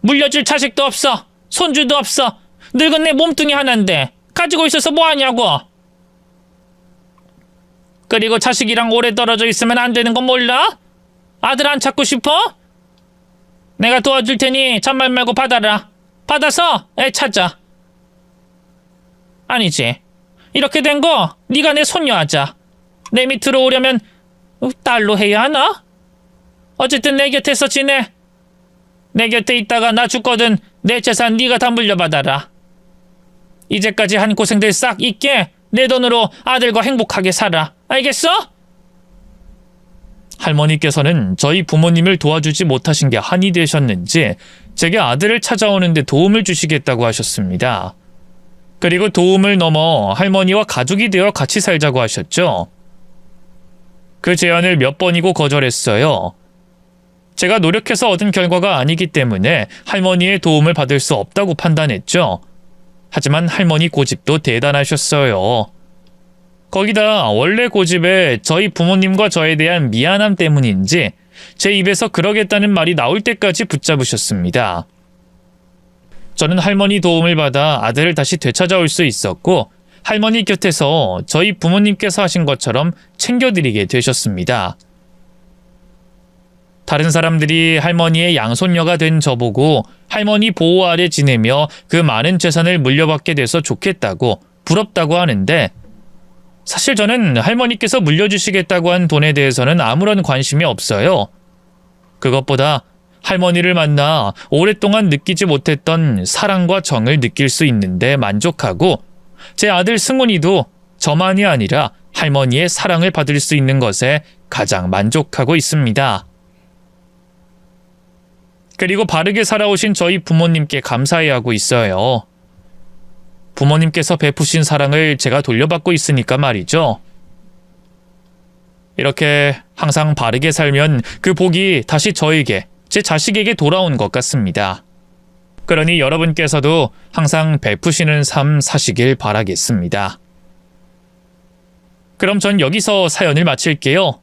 물려줄 자식도 없어. 손주도 없어. 늙은 내 몸뚱이 하나인데 가지고 있어서 뭐하냐고. 그리고 자식이랑 오래 떨어져 있으면 안 되는 건 몰라? 아들 안 찾고 싶어? 내가 도와줄 테니 잔말 말고 받아라. 받아서 애 찾아. 아니지. 이렇게 된 거 네가 내 손녀 하자. 내 밑으로 오려면 딸로 해야 하나? 어쨌든 내 곁에서 지내. 내 곁에 있다가 나 죽거든 내 재산 네가 다 물려받아라. 이제까지 한 고생들 싹 잊게 내 돈으로 아들과 행복하게 살아. 알겠어? 할머니께서는 저희 부모님을 도와주지 못하신 게 한이 되셨는지 제게 아들을 찾아오는데 도움을 주시겠다고 하셨습니다. 그리고 도움을 넘어 할머니와 가족이 되어 같이 살자고 하셨죠. 그 제안을 몇 번이고 거절했어요. 제가 노력해서 얻은 결과가 아니기 때문에 할머니의 도움을 받을 수 없다고 판단했죠. 하지만 할머니 고집도 대단하셨어요. 거기다 원래 고집에 저희 부모님과 저에 대한 미안함 때문인지 제 입에서 그러겠다는 말이 나올 때까지 붙잡으셨습니다. 저는 할머니 도움을 받아 아들을 다시 되찾아올 수 있었고 할머니 곁에서 저희 부모님께서 하신 것처럼 챙겨드리게 되셨습니다. 다른 사람들이 할머니의 양손녀가 된 저보고 할머니 보호 아래 지내며 그 많은 재산을 물려받게 돼서 좋겠다고 부럽다고 하는데 사실 저는 할머니께서 물려주시겠다고 한 돈에 대해서는 아무런 관심이 없어요. 그것보다 할머니를 만나 오랫동안 느끼지 못했던 사랑과 정을 느낄 수 있는데 만족하고 제 아들 승훈이도 저만이 아니라 할머니의 사랑을 받을 수 있는 것에 가장 만족하고 있습니다. 그리고 바르게 살아오신 저희 부모님께 감사해 하고 있어요. 부모님께서 베푸신 사랑을 제가 돌려받고 있으니까 말이죠. 이렇게 항상 바르게 살면 그 복이 다시 저에게, 제 자식에게 돌아온 것 같습니다. 그러니 여러분께서도 항상 베푸시는 삶 사시길 바라겠습니다. 그럼 전 여기서 사연을 마칠게요.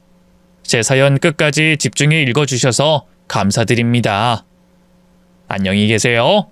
제 사연 끝까지 집중해 읽어주셔서 감사드립니다. 안녕히 계세요.